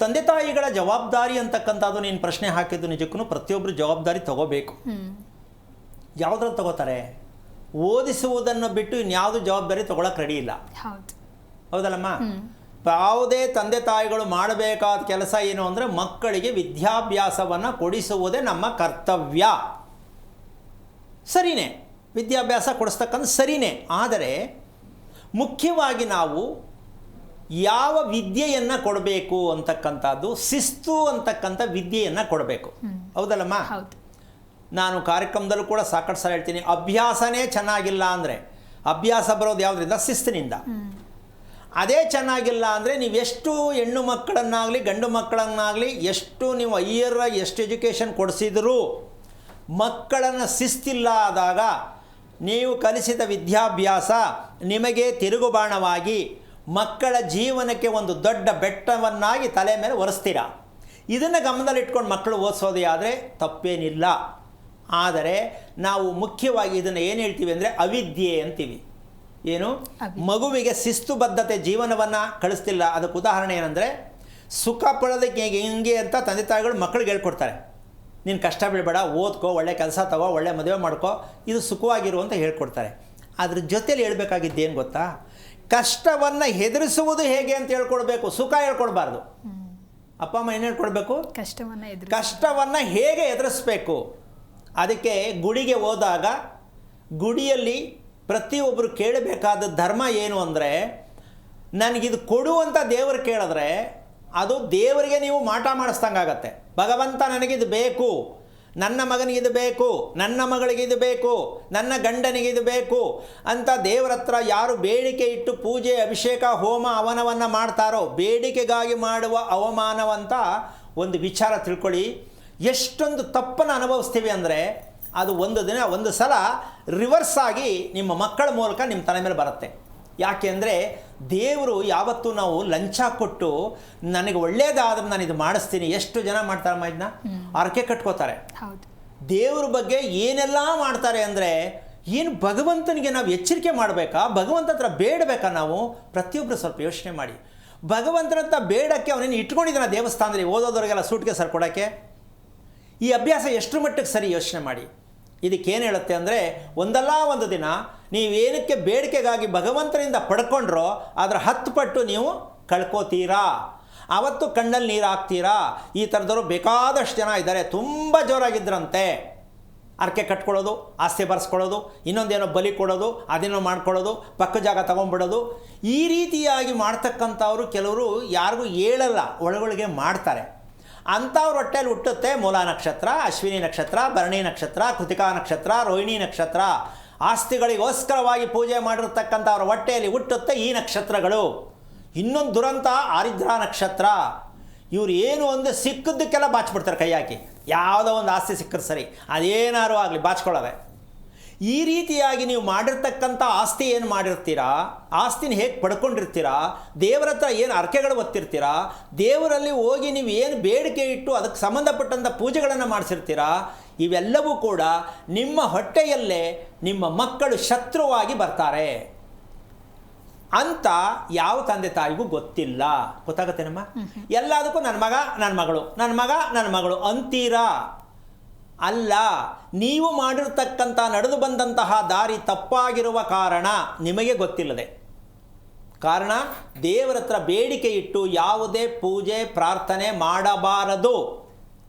[SPEAKER 2] ತಂದೆ ತಾಯಿಗಳ ಜವಾಬ್ದಾರಿ ಅಂತಕ್ಕಂಥದ್ದು ನೀನು ಪ್ರಶ್ನೆ ಹಾಕಿದ್ದು ನಿಜಕ್ಕೂ ಪ್ರತಿಯೊಬ್ಬರು ಜವಾಬ್ದಾರಿ ತಗೋಬೇಕು. ಯಾವುದ್ರಲ್ಲಿ ತಗೋತಾರೆ? ಓದಿಸುವುದನ್ನು ಬಿಟ್ಟು ಇನ್ಯಾವುದು ಜವಾಬ್ದಾರಿ ತಗೊಳಕ್ಕೆ ರೆಡಿ ಇಲ್ಲ, ಹೌದಲ್ಲಮ್ಮ? ಯಾವುದೇ ತಂದೆ ತಾಯಿಗಳು ಮಾಡಬೇಕಾದ ಕೆಲಸ ಏನು ಅಂದರೆ ಮಕ್ಕಳಿಗೆ ವಿದ್ಯಾಭ್ಯಾಸವನ್ನು ಕೊಡಿಸುವುದೇ ನಮ್ಮ ಕರ್ತವ್ಯ. ಸರಿನೇ, ವಿದ್ಯಾಭ್ಯಾಸ ಕೊಡಿಸ್ತಕ್ಕಂಥ ಸರಿನೇ. ಆದರೆ ಮುಖ್ಯವಾಗಿ ನಾವು ಯಾವ ವಿದ್ಯೆಯನ್ನು ಕೊಡಬೇಕು ಅಂತಕ್ಕಂಥದ್ದು, ಶಿಸ್ತು ಅಂತಕ್ಕಂಥ ವಿದ್ಯೆಯನ್ನು ಕೊಡಬೇಕು, ಹೌದಲ್ಲಮ್ಮ? ನಾನು ಕಾರ್ಯಕ್ರಮದಲ್ಲೂ ಕೂಡ ಸಾಕಷ್ಟು ಸಲ ಹೇಳ್ತೀನಿ, ಅಭ್ಯಾಸನೇ ಚೆನ್ನಾಗಿಲ್ಲ ಅಂದರೆ, ಅಭ್ಯಾಸ ಬರೋದು ಯಾವುದರಿಂದ? ಶಿಸ್ತಿನಿಂದ. ಅದೇ ಚೆನ್ನಾಗಿಲ್ಲ ಅಂದರೆ ನೀವೆಷ್ಟು ಹೆಣ್ಣು ಮಕ್ಕಳನ್ನಾಗಲಿ ಗಂಡು ಮಕ್ಕಳನ್ನಾಗಲಿ ಎಷ್ಟು ನೀವು ಎಷ್ಟು ಎಜುಕೇಷನ್ ಕೊಡಿಸಿದರೂ ಮಕ್ಕಳನ್ನು ಶಿಸ್ತಿಲ್ಲ ಆದಾಗ ನೀವು ಕಲಿಸಿದ ವಿದ್ಯಾಭ್ಯಾಸ ನಿಮಗೆ ತಿರುಗುಬಾಣವಾಗಿ ಮಕ್ಕಳ ಜೀವನಕ್ಕೆ ಒಂದು ದೊಡ್ಡ ಬೆಟ್ಟವನ್ನಾಗಿ ತಲೆ ಮೇಲೆ ಒರೆಸ್ತೀರ. ಇದನ್ನು ಗಮನದಲ್ಲಿಟ್ಕೊಂಡು ಮಕ್ಕಳು ಓದಿಸೋದೇ ಆದರೆ ತಪ್ಪೇನಿಲ್ಲ. ಆದರೆ ನಾವು ಮುಖ್ಯವಾಗಿ ಇದನ್ನು ಏನು ಹೇಳ್ತೀವಿ ಅಂದರೆ ಅವಿದ್ಯೆ ಅಂತೀವಿ. ಏನು? ಮಗುವಿಗೆ ಶಿಸ್ತುಬದ್ಧತೆ ಜೀವನವನ್ನು ಕಳಿಸ್ತಿಲ್ಲ. ಅದಕ್ಕೆ ಉದಾಹರಣೆ ಏನಂದರೆ, ಸುಖ ಪಡೋದಕ್ಕೆ ಹಿಂಗೆ ಅಂತ ತಂದೆ ತಾಯಿಗಳು ಮಕ್ಕಳಿಗೆ ಹೇಳ್ಕೊಡ್ತಾರೆ. ನೀನು ಕಷ್ಟ ಬೀಳಬೇಡ, ಓದ್ಕೋ, ಒಳ್ಳೆ ಕೆಲಸ ತಗೋ, ಒಳ್ಳೆ ಮದುವೆ ಮಾಡ್ಕೋ, ಇದು ಸುಖವಾಗಿರು ಅಂತ ಹೇಳ್ಕೊಡ್ತಾರೆ. ಅದ್ರ ಜೊತೆಲಿ ಹೇಳ್ಬೇಕಾಗಿದ್ದೇನು ಗೊತ್ತಾ? ಕಷ್ಟವನ್ನು ಹೆದರಿಸುವುದು ಹೇಗೆ ಅಂತ ಹೇಳ್ಕೊಡ್ಬೇಕು, ಸುಖ ಹೇಳ್ಕೊಡ್ಬಾರ್ದು. ಅಪ್ಪ ಅಮ್ಮ ಏನು ಹೇಳ್ಕೊಡ್ಬೇಕು? ಕಷ್ಟವನ್ನು ಹೇಗೆ ಎದುರಿಸ್ಬೇಕು. ಅದಕ್ಕೆ ಗುಡಿಗೆ ಹೋದಾಗ ಗುಡಿಯಲ್ಲಿ ಪ್ರತಿಯೊಬ್ಬರು ಕೇಳಬೇಕಾದ ಧರ್ಮ ಏನು ಅಂದರೆ, ನನಗಿದು ಕೊಡು ಅಂತ ದೇವರು ಕೇಳಿದ್ರೆ ಅದು ದೇವರಿಗೆ ನೀವು ಮಾಟ ಮಾಡಿಸ್ದಂಗಾಗತ್ತೆ. ಭಗವಂತ ನನಗಿದು ಬೇಕು, ನನ್ನ ಮಗನಿಗಿದು ಬೇಕು, ನನ್ನ ಮಗಳಿಗಿದು ಬೇಕು, ನನ್ನ ಗಂಡನಿಗಿದು ಬೇಕು ಅಂತ ದೇವರ ಹತ್ರ ಯಾರು ಬೇಡಿಕೆ ಇಟ್ಟು ಪೂಜೆ ಅಭಿಷೇಕ ಹೋಮ ಹವನವನ್ನು ಮಾಡ್ತಾರೋ, ಬೇಡಿಕೆಗಾಗಿ ಮಾಡುವ ಅವಮಾನವಂತ ಒಂದು ವಿಚಾರ ತಿಳ್ಕೊಳ್ಳಿ, ಎಷ್ಟೊಂದು ತಪ್ಪನ್ನು ಅನುಭವಿಸ್ತೀವಿ ಅಂದರೆ ಅದು ಒಂದು ಸಲ ರಿವರ್ಸ್ ಆಗಿ ನಿಮ್ಮ ಮಕ್ಕಳ ಮೂಲಕ ನಿಮ್ಮ ತಲೆ ಮೇಲೆ ಬರುತ್ತೆ. ಯಾಕೆ ಅಂದರೆ ದೇವರು ಯಾವತ್ತೂ ನಾವು ಲಂಚ ಕೊಟ್ಟು ನನಗೆ ಒಳ್ಳೇದಾದ್ರೆ ನಾನು ಇದು ಮಾಡಿಸ್ತೀನಿ, ಎಷ್ಟು ಜನ ಮಾಡ್ತಾರಮ್ಮ ಇದನ್ನ, ಹರಕೆ ಕಟ್ಕೋತಾರೆ.
[SPEAKER 1] ಹೌದು.
[SPEAKER 2] ದೇವ್ರ ಬಗ್ಗೆ ಏನೆಲ್ಲ ಮಾಡ್ತಾರೆ ಅಂದರೆ, ಏನು ಭಗವಂತನಿಗೆ ನಾವು ಎಚ್ಚರಿಕೆ ಮಾಡಬೇಕಾ, ಭಗವಂತ ಹತ್ರ ಬೇಡಬೇಕಾ? ನಾವು ಪ್ರತಿಯೊಬ್ಬರು ಸ್ವಲ್ಪ ಯೋಚನೆ ಮಾಡಿ. ಭಗವಂತನ ಹತ್ರ ಬೇಡಕ್ಕೆ ಅವನೇನು ಇಟ್ಕೊಂಡಿದ್ದಾನೆ ದೇವಸ್ಥಾನದಲ್ಲಿ ಓದೋದವ್ರಿಗೆಲ್ಲ ಸೂಟ್ಗೆ ಸರ್ ಕೊಡೋಕ್ಕೆ? ಈ ಅಭ್ಯಾಸ ಎಷ್ಟು ಮಟ್ಟಿಗೆ ಸರಿ ಯೋಚನೆ ಮಾಡಿ. ಇದಕ್ಕೇನು ಹೇಳುತ್ತೆ ಅಂದರೆ, ಒಂದಲ್ಲ ಒಂದು ದಿನ ನೀವೇನಕ್ಕೆ ಬೇಡಿಕೆಗಾಗಿ ಭಗವಂತನಿಂದ ಪಡ್ಕೊಂಡ್ರೋ ಅದರ 10 ಪಟ್ಟು ನೀವು ಕಳ್ಕೋತೀರಾ. ಆವತ್ತು ಕಣ್ಣಲ್ಲಿ ನೀರು ಹಾಕ್ತೀರಾ. ಈ ಥರದವರು ಬೇಕಾದಷ್ಟು ಜನ ಇದ್ದಾರೆ, ತುಂಬ ಜೋರಾಗಿದ್ದರಂತೆ. ಹರಕೆ ಕಟ್ಕೊಳ್ಳೋದು, ಆಸ್ತಿ ಬರ್ಸ್ಕೊಳ್ಳೋದು, ಇನ್ನೊಂದೇನೋ ಬಲಿ ಕೊಡೋದು, ಅದೇನೋ ಮಾಡ್ಕೊಳ್ಳೋದು, ಪಕ್ಕ ಜಾಗ ತೊಗೊಂಡ್ಬಿಡೋದು, ಈ ರೀತಿಯಾಗಿ ಮಾಡ್ತಕ್ಕಂಥವ್ರು ಕೆಲವರು ಯಾರಿಗೂ ಹೇಳಲ್ಲ, ಒಳಗೊಳಗೆ ಮಾಡ್ತಾರೆ. ಅಂಥವ್ರ ಹೊಟ್ಟೆಯಲ್ಲಿ ಹುಟ್ಟುತ್ತೆ ಮೂಲಾ ನಕ್ಷತ್ರ, ಅಶ್ವಿನಿ ನಕ್ಷತ್ರ, ಭರಣಿ ನಕ್ಷತ್ರ, ಕೃತಿಕಾ ನಕ್ಷತ್ರ, ರೋಹಿಣಿ ನಕ್ಷತ್ರ. ಆಸ್ತಿಗಳಿಗೋಸ್ಕರವಾಗಿ ಪೂಜೆ ಮಾಡಿರ್ತಕ್ಕಂಥವ್ರ ಹೊಟ್ಟೆಯಲ್ಲಿ ಹುಟ್ಟುತ್ತೆ ಈ ನಕ್ಷತ್ರಗಳು. ಇನ್ನೊಂದು ದುರಂತ ಆರಿದ್ರಾ ನಕ್ಷತ್ರ. ಇವ್ರು ಏನು ಒಂದು ಸಿಕ್ಕಿದ್ದಕ್ಕೆಲ್ಲ ಬಾಚ್ಬಿಡ್ತಾರೆ ಕೈ ಹಾಕಿ. ಯಾವುದೋ ಒಂದು ಆಸ್ತಿ ಸಿಕ್ಕರೆ ಸರಿ, ಅದೇನಾರು ಆಗಲಿ ಬಾಚ್ಕೊಳ್ಳೋದೆ. ಈ ರೀತಿಯಾಗಿ ನೀವು ಮಾಡಿರ್ತಕ್ಕಂಥ ಆಸ್ತಿ ಏನು ಮಾಡಿರ್ತೀರಾ, ಆಸ್ತಿನ ಹೇಗೆ ಪಡ್ಕೊಂಡಿರ್ತೀರಾ, ದೇವರ ಹತ್ರ ಏನು ಹರಕೆಗಳು ಒತ್ತಿರ್ತೀರಾ, ದೇವರಲ್ಲಿ ಹೋಗಿ ನೀವು ಏನು ಬೇಡಿಕೆ ಇಟ್ಟು ಅದಕ್ಕೆ ಸಂಬಂಧಪಟ್ಟಂಥ ಪೂಜೆಗಳನ್ನು ಮಾಡಿಸಿರ್ತೀರಾ, ಇವೆಲ್ಲವೂ ಕೂಡ ನಿಮ್ಮ ಹೊಟ್ಟೆಯಲ್ಲೇ ನಿಮ್ಮ ಮಕ್ಕಳು ಶತ್ರುವಾಗಿ ಬರ್ತಾರೆ ಅಂತ ಯಾವ ತಂದೆ ತಾಯಿಗೂ ಗೊತ್ತಿಲ್ಲ. ಗೊತ್ತಾಗತ್ತೇನಮ್ಮ? ಎಲ್ಲದಕ್ಕೂ ನನ್ನ ಮಗ ನನ್ನ ಮಗಳು, ನನ್ನ ಮಗ ನನ್ನ ಮಗಳು ಅಂತೀರಾ. ಅಲ್ಲ, ನೀವು ಮಾಡಿರ್ತಕ್ಕಂಥ ನಡೆದು ಬಂದಂತಹ ದಾರಿ ತಪ್ಪಾಗಿರುವ ಕಾರಣ ನಿಮಗೆ ಗೊತ್ತಿಲ್ಲದೆ, ಕಾರಣ ದೇವರ ಹತ್ರ ಬೇಡಿಕೆ ಇಟ್ಟು ಯಾವುದೇ ಪೂಜೆ ಪ್ರಾರ್ಥನೆ ಮಾಡಬಾರದು.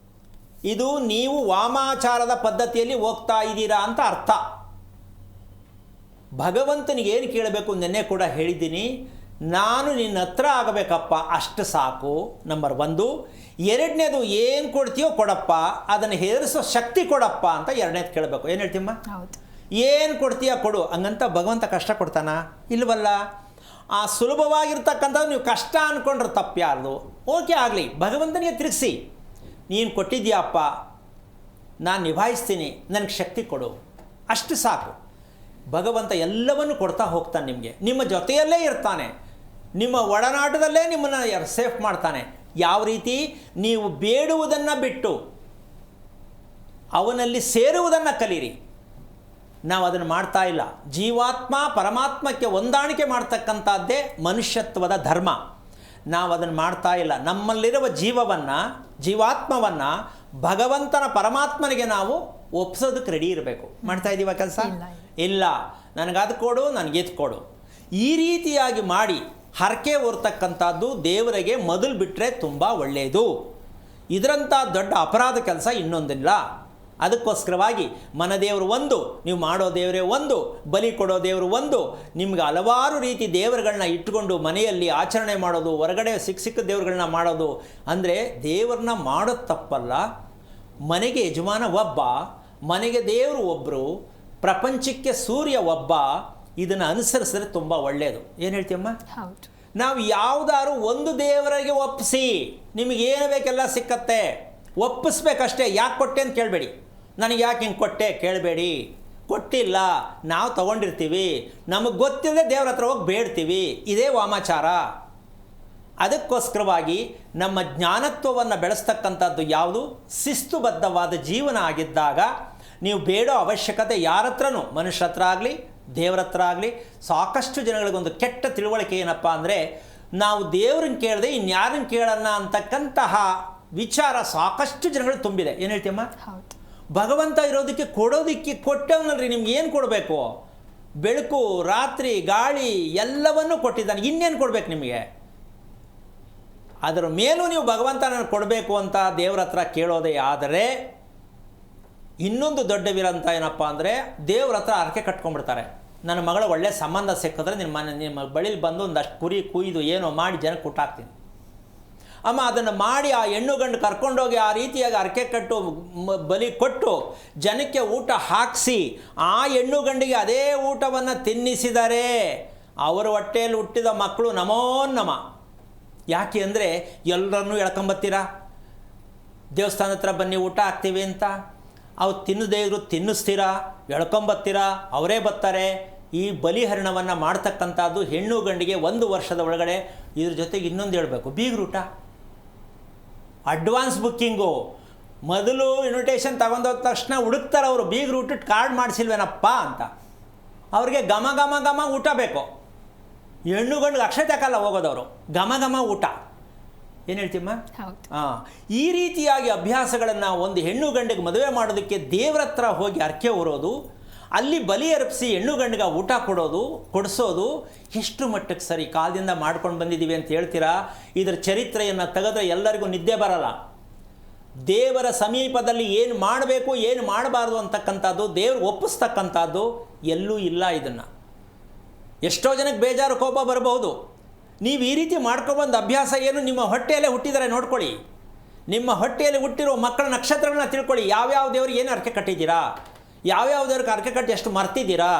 [SPEAKER 2] ಇದು ನೀವು ವಾಮಾಚಾರದ ಪದ್ಧತಿಯಲ್ಲಿ ಹೋಗ್ತಾ ಇದ್ದೀರಾ ಅಂತ ಅರ್ಥ. ಭಗವಂತನಿಗೆ ಏನು ಕೇಳಬೇಕು ನೆನ್ನೆ ಕೂಡ ಹೇಳಿದ್ದೀನಿ, ನಾನು ನಿನ್ನ ಹತ್ರ ಆಗಬೇಕಪ್ಪ, ಅಷ್ಟು ಸಾಕು. ನಂಬರ್ 1. ಎರಡನೇದು, ಏನು ಕೊಡ್ತೀಯೋ ಕೊಡಪ್ಪ, ಅದನ್ನು ಹೆದರಿಸೋ ಶಕ್ತಿ ಕೊಡಪ್ಪ ಅಂತ ಎರಡನೇದು ಕೇಳಬೇಕು. ಏನು ಹೇಳ್ತೀಮ್ಮ?
[SPEAKER 1] ಹೌದು.
[SPEAKER 2] ಏನು ಕೊಡ್ತೀಯ ಕೊಡು, ಹಂಗಂತ ಭಗವಂತ ಕಷ್ಟ ಕೊಡ್ತಾನ? ಇಲ್ವಲ್ಲ. ಆ ಸುಲಭವಾಗಿರ್ತಕ್ಕಂಥದ್ದು ನೀವು ಕಷ್ಟ ಅಂದ್ಕೊಂಡ್ರೆ ತಪ್ಪು ಯಾರ್ದು? ಓಕೆ, ಆಗಲಿ, ಭಗವಂತನಿಗೆ ತಿರುಗಿಸಿ, ನೀನು ಕೊಟ್ಟಿದ್ದೀಯಪ್ಪ, ನಾನು ನಿಭಾಯಿಸ್ತೀನಿ, ನನಗೆ ಶಕ್ತಿ ಕೊಡು, ಅಷ್ಟು ಸಾಕು. ಭಗವಂತ ಎಲ್ಲವನ್ನು ಕೊಡ್ತಾ ಹೋಗ್ತಾನೆ ನಿಮಗೆ, ನಿಮ್ಮ ಜೊತೆಯಲ್ಲೇ ಇರ್ತಾನೆ, ನಿಮ್ಮ ಒಡನಾಟದಲ್ಲೇ ನಿಮ್ಮನ್ನು ಸೇಫ್ ಮಾಡ್ತಾನೆ. ಯಾವ ರೀತಿ? ನೀವು ಬೇಡುವುದನ್ನು ಬಿಟ್ಟು ಅವನಲ್ಲಿ ಸೇರುವುದನ್ನು ಕಲೀರಿ. ನಾವು ಅದನ್ನು ಮಾಡ್ತಾ ಇಲ್ಲ. ಜೀವಾತ್ಮ ಪರಮಾತ್ಮಕ್ಕೆ ಹೊಂದಾಣಿಕೆ ಮಾಡ್ತಕ್ಕಂಥದ್ದೇ ಮನುಷ್ಯತ್ವದ ಧರ್ಮ. ನಾವು ಅದನ್ನು ಮಾಡ್ತಾ ಇಲ್ಲ. ನಮ್ಮಲ್ಲಿರುವ ಜೀವಾತ್ಮವನ್ನು ಭಗವಂತನ ಪರಮಾತ್ಮನಿಗೆ ನಾವು ಒಪ್ಸೋದಕ್ಕೆ ರೆಡಿ ಇರಬೇಕು. ಮಾಡ್ತಾ ಇದ್ದೀವ ಕೆಲಸ? ಇಲ್ಲ, ನನಗದು ಕೊಡು, ನನಗಿದು ಕೊಡು, ಈ ರೀತಿಯಾಗಿ ಮಾಡಿ ಹರಕೆ ಹೊರ್ತಕ್ಕಂಥದ್ದು ದೇವರಿಗೆ ಮೊದಲು ಬಿಟ್ಟರೆ ತುಂಬ ಒಳ್ಳೆಯದು. ಇದರಂಥ ದೊಡ್ಡ ಅಪರಾಧ ಕೆಲಸ ಇನ್ನೊಂದಿಲ್ಲ. ಅದಕ್ಕೋಸ್ಕರವಾಗಿ ಮನದೇವರು ಒಂದು, ನೀವು ಮಾಡೋ ದೇವರೇ ಒಂದು, ಬಲಿ ಕೊಡೋ ದೇವರು ಒಂದು. ನಿಮ್ಗೆ ಹಲವಾರು ರೀತಿ ದೇವರುಗಳನ್ನ ಇಟ್ಟುಕೊಂಡು ಮನೆಯಲ್ಲಿ ಆಚರಣೆ ಮಾಡೋದು, ಹೊರಗಡೆ ಸಿಕ್ಕ ದೇವರುಗಳನ್ನ ಮಾಡೋದು ಅಂದರೆ ದೇವರನ್ನ ಮಾಡೋದು ತಪ್ಪಲ್ಲ. ಮನೆಗೆ ಯಜಮಾನ ಒಬ್ಬ, ಮನೆಗೆ ದೇವರು ಒಬ್ಬರು, ಪ್ರಪಂಚಕ್ಕೆ ಸೂರ್ಯ ಒಬ್ಬ. ಇದನ್ನು ಅನುಸರಿಸಿದ್ರೆ ತುಂಬ ಒಳ್ಳೆಯದು. ಏನು ಹೇಳ್ತೀಯಮ್ಮ?
[SPEAKER 1] ಹೌದು.
[SPEAKER 2] ನಾವು ಯಾವುದಾದ್ರು ಒಂದು ದೇವರಿಗೆ ಒಪ್ಪಿಸಿ, ನಿಮಗೇನು ಬೇಕೆಲ್ಲ ಸಿಕ್ಕತ್ತೆ. ಒಪ್ಪಿಸ್ಬೇಕಷ್ಟೇ. ಯಾಕೆ ಕೊಟ್ಟೆ ಅಂತ ಕೇಳಬೇಡಿ, ನನಗೆ ಯಾಕೆ ಹಿಂಗೆ ಕೊಟ್ಟೆ ಕೇಳಬೇಡಿ. ಕೊಟ್ಟಿಲ್ಲ, ನಾವು ತೊಗೊಂಡಿರ್ತೀವಿ, ನಮಗೆ ಗೊತ್ತಿಲ್ಲದೆ ದೇವ್ರ ಹತ್ರ ಹೋಗಿ ಬೇಡ್ತೀವಿ, ಇದೇ ವಾಮಾಚಾರ. ಅದಕ್ಕೋಸ್ಕರವಾಗಿ ನಮ್ಮ ಜ್ಞಾನತ್ವವನ್ನು ಬೆಳೆಸ್ತಕ್ಕಂಥದ್ದು ಯಾವುದು? ಶಿಸ್ತುಬದ್ಧವಾದ ಜೀವನ ಆಗಿದ್ದಾಗ ನೀವು ಬೇಡೋ ಅವಶ್ಯಕತೆ ಯಾರ ಹತ್ರನೂ, ಮನುಷ್ಯ ಹತ್ರ ಆಗಲಿ ದೇವ್ರ ಹತ್ರ ಆಗಲಿ. ಸಾಕಷ್ಟು ಜನಗಳಿಗೊಂದು ಕೆಟ್ಟ ತಿಳುವಳಿಕೆ ಏನಪ್ಪ ಅಂದರೆ, ನಾವು ದೇವ್ರನ್ನ ಕೇಳದೆ ಇನ್ಯಾರನ್ನ ಕೇಳೋಣ ಅಂತಕ್ಕಂತಹ ವಿಚಾರ ಸಾಕಷ್ಟು ಜನಗಳು ತುಂಬಿದೆ. ಏನು ಹೇಳ್ತೀಯಮ್ಮ?
[SPEAKER 1] ಹೌದು.
[SPEAKER 2] ಭಗವಂತ ಇರೋದಕ್ಕೆ ಕೊಡೋದಕ್ಕೆ ಕೊಟ್ಟವನಲ್ರಿ, ನಿಮ್ಗೆ ಏನು ಕೊಡಬೇಕು? ಬೆಳಕು, ರಾತ್ರಿ, ಗಾಳಿ ಎಲ್ಲವನ್ನೂ ಕೊಟ್ಟಿದ್ದಾನೆ, ಇನ್ನೇನು ಕೊಡಬೇಕು ನಿಮಗೆ? ಅದರ ಮೇಲೂ ನೀವು ಭಗವಂತನ ಕೊಡಬೇಕು ಅಂತ ದೇವ್ರ ಹತ್ರ ಕೇಳೋದೇ ಆದರೆ, ಇನ್ನೊಂದು ದೊಡ್ಡ ವೀರಂತ ಏನಪ್ಪ ಅಂದರೆ, ದೇವ್ರ ಹತ್ರ ಹರಕೆ ಕಟ್ಕೊಂಡ್ಬಿಡ್ತಾರೆ. ನನ್ನ ಮಗಳ ಒಳ್ಳೆ ಸಂಬಂಧ ಸಿಕ್ಕಿದ್ರೆ ನಿಮ್ಮ ಬಳಿಲಿ ಬಂದು ಒಂದಷ್ಟು ಕುರಿ ಕುಯ್ದು ಏನೋ ಮಾಡಿ ಜನಕ್ಕೆ ಊಟ ಹಾಕ್ತೀನಿ ಅಮ್ಮ. ಅದನ್ನು ಮಾಡಿ ಆ ಹೆಣ್ಣು ಗಂಡು ಕರ್ಕೊಂಡೋಗಿ ಆ ರೀತಿಯಾಗಿ ಹರಕೆ ಕಟ್ಟು ಬಲಿ ಕೊಟ್ಟು ಜನಕ್ಕೆ ಊಟ ಹಾಕಿಸಿ ಆ ಹೆಣ್ಣು ಗಂಡಿಗೆ ಅದೇ ಊಟವನ್ನು ತಿನ್ನಿಸಿದರೆ ಅವರ ಹೊಟ್ಟೆಯಲ್ಲಿ ಹುಟ್ಟಿದ ಮಕ್ಕಳು ನಮೋ ನಮ. ಯಾಕೆ ಅಂದರೆ ಎಲ್ಲರನ್ನೂ ಎಳ್ಕೊಂಬತ್ತೀರಾ? ದೇವಸ್ಥಾನ ಹತ್ರ ಬನ್ನಿ ಊಟ ಹಾಕ್ತೀವಿ ಅಂತ. ಅವು ತಿನ್ನದೇ ಇದ್ರು ತಿನ್ನಿಸ್ತೀರಾ, ಎಳ್ಕೊಂಬತ್ತೀರಾ, ಅವರೇ ಬರ್ತಾರೆ. ಈ ಬಲಿಹರಣವನ್ನು ಮಾಡ್ತಕ್ಕಂಥದ್ದು ಹೆಣ್ಣು ಗಂಡಿಗೆ 1 ವರ್ಷದ ಒಳಗಡೆ. ಇದ್ರ ಜೊತೆಗೆ ಇನ್ನೊಂದು ಹೇಳಬೇಕು, ಬೀಗ್ರೂಟ, ಅಡ್ವಾನ್ಸ್ ಬುಕ್ಕಿಂಗು. ಮೊದಲು ಇನ್ವಿಟೇಷನ್ ತಗೊಂಡೋದ ತಕ್ಷಣ ಹುಡುಕ್ತಾರೆ ಅವರು, ಬೀಗ್ರೂಟದ ಕಾರ್ಡ್ ಮಾಡಿಸಿಲ್ವೇನಪ್ಪ ಅಂತ. ಅವ್ರಿಗೆ ಘಮ ಘಮ ಘಮ ಊಟ ಬೇಕು. ಹೆಣ್ಣು ಗಂಡು ಅಕ್ಷತೆ ಕಾಲ ಹೋಗೋದವರು, ಘಮ ಘಮ ಊಟ. ಏನು ಹೇಳ್ತೀಮ್ಮ?
[SPEAKER 1] ಹೌದು.
[SPEAKER 2] ಈ ರೀತಿಯಾಗಿ ಅಭ್ಯಾಸಗಳನ್ನು ಒಂದು ಹೆಣ್ಣು ಗಂಡಿಗೆ ಮದುವೆ ಮಾಡೋದಕ್ಕೆ ದೇವ್ರ ಹತ್ರ ಹೋಗಿ ಅರ್ಕೆ ಹೊರೋದು, ಅಲ್ಲಿ ಬಲಿ ಅರ್ಪಿಸಿ ಹೆಣ್ಣು ಗಂಡಿಗೆ ಊಟ ಕೊಡಿಸೋದು ಎಷ್ಟು ಮಟ್ಟಕ್ಕೆ ಸರಿ ಕಾಲದಿಂದ ಮಾಡ್ಕೊಂಡು ಬಂದಿದ್ದೀವಿ ಅಂತ ಹೇಳ್ತೀರಾ? ಇದರ ಚರಿತ್ರೆಯನ್ನು ತೆಗೆದ್ರೆ ಎಲ್ಲರಿಗೂ ನಿದ್ದೆ ಬರಲ್ಲ. ದೇವರ ಸಮೀಪದಲ್ಲಿ ಏನು ಮಾಡಬೇಕು ಏನು ಮಾಡಬಾರ್ದು ಅಂತಕ್ಕಂಥದ್ದು ದೇವ್ರು ಒಪ್ಪಿಸ್ತಕ್ಕಂಥದ್ದು ಎಲ್ಲೂ ಇಲ್ಲ. ಇದನ್ನು ಎಷ್ಟೋ ಜನಕ್ಕೆ ಬೇಜಾರು ಕೋಪ ಬರಬಹುದು. ನೀವು ಈ ರೀತಿ ಮಾಡ್ಕೊಬಂದು ಅಭ್ಯಾಸ ಏನು? ನಿಮ್ಮ ಹೊಟ್ಟೆಯಲ್ಲೇ ಹುಟ್ಟಿದರೆ ನೋಡ್ಕೊಳ್ಳಿ. ನಿಮ್ಮ ಹೊಟ್ಟೆಯಲ್ಲಿ ಹುಟ್ಟಿರೋ ಮಕ್ಕಳ ನಕ್ಷತ್ರಗಳನ್ನ ತಿಳ್ಕೊಳ್ಳಿ. ಯಾವ್ಯಾವ ದೇವ್ರಿಗೆ ಏನು ಅರ್ಕೆ ಕಟ್ಟಿದ್ದೀರಾ, ಯಾವ್ಯಾವ ದೇವ್ರಿಗೆ ಅರ್ಕೆ ಕಟ್ಟಿ ಎಷ್ಟು ಮರ್ತಿದ್ದೀರಾ,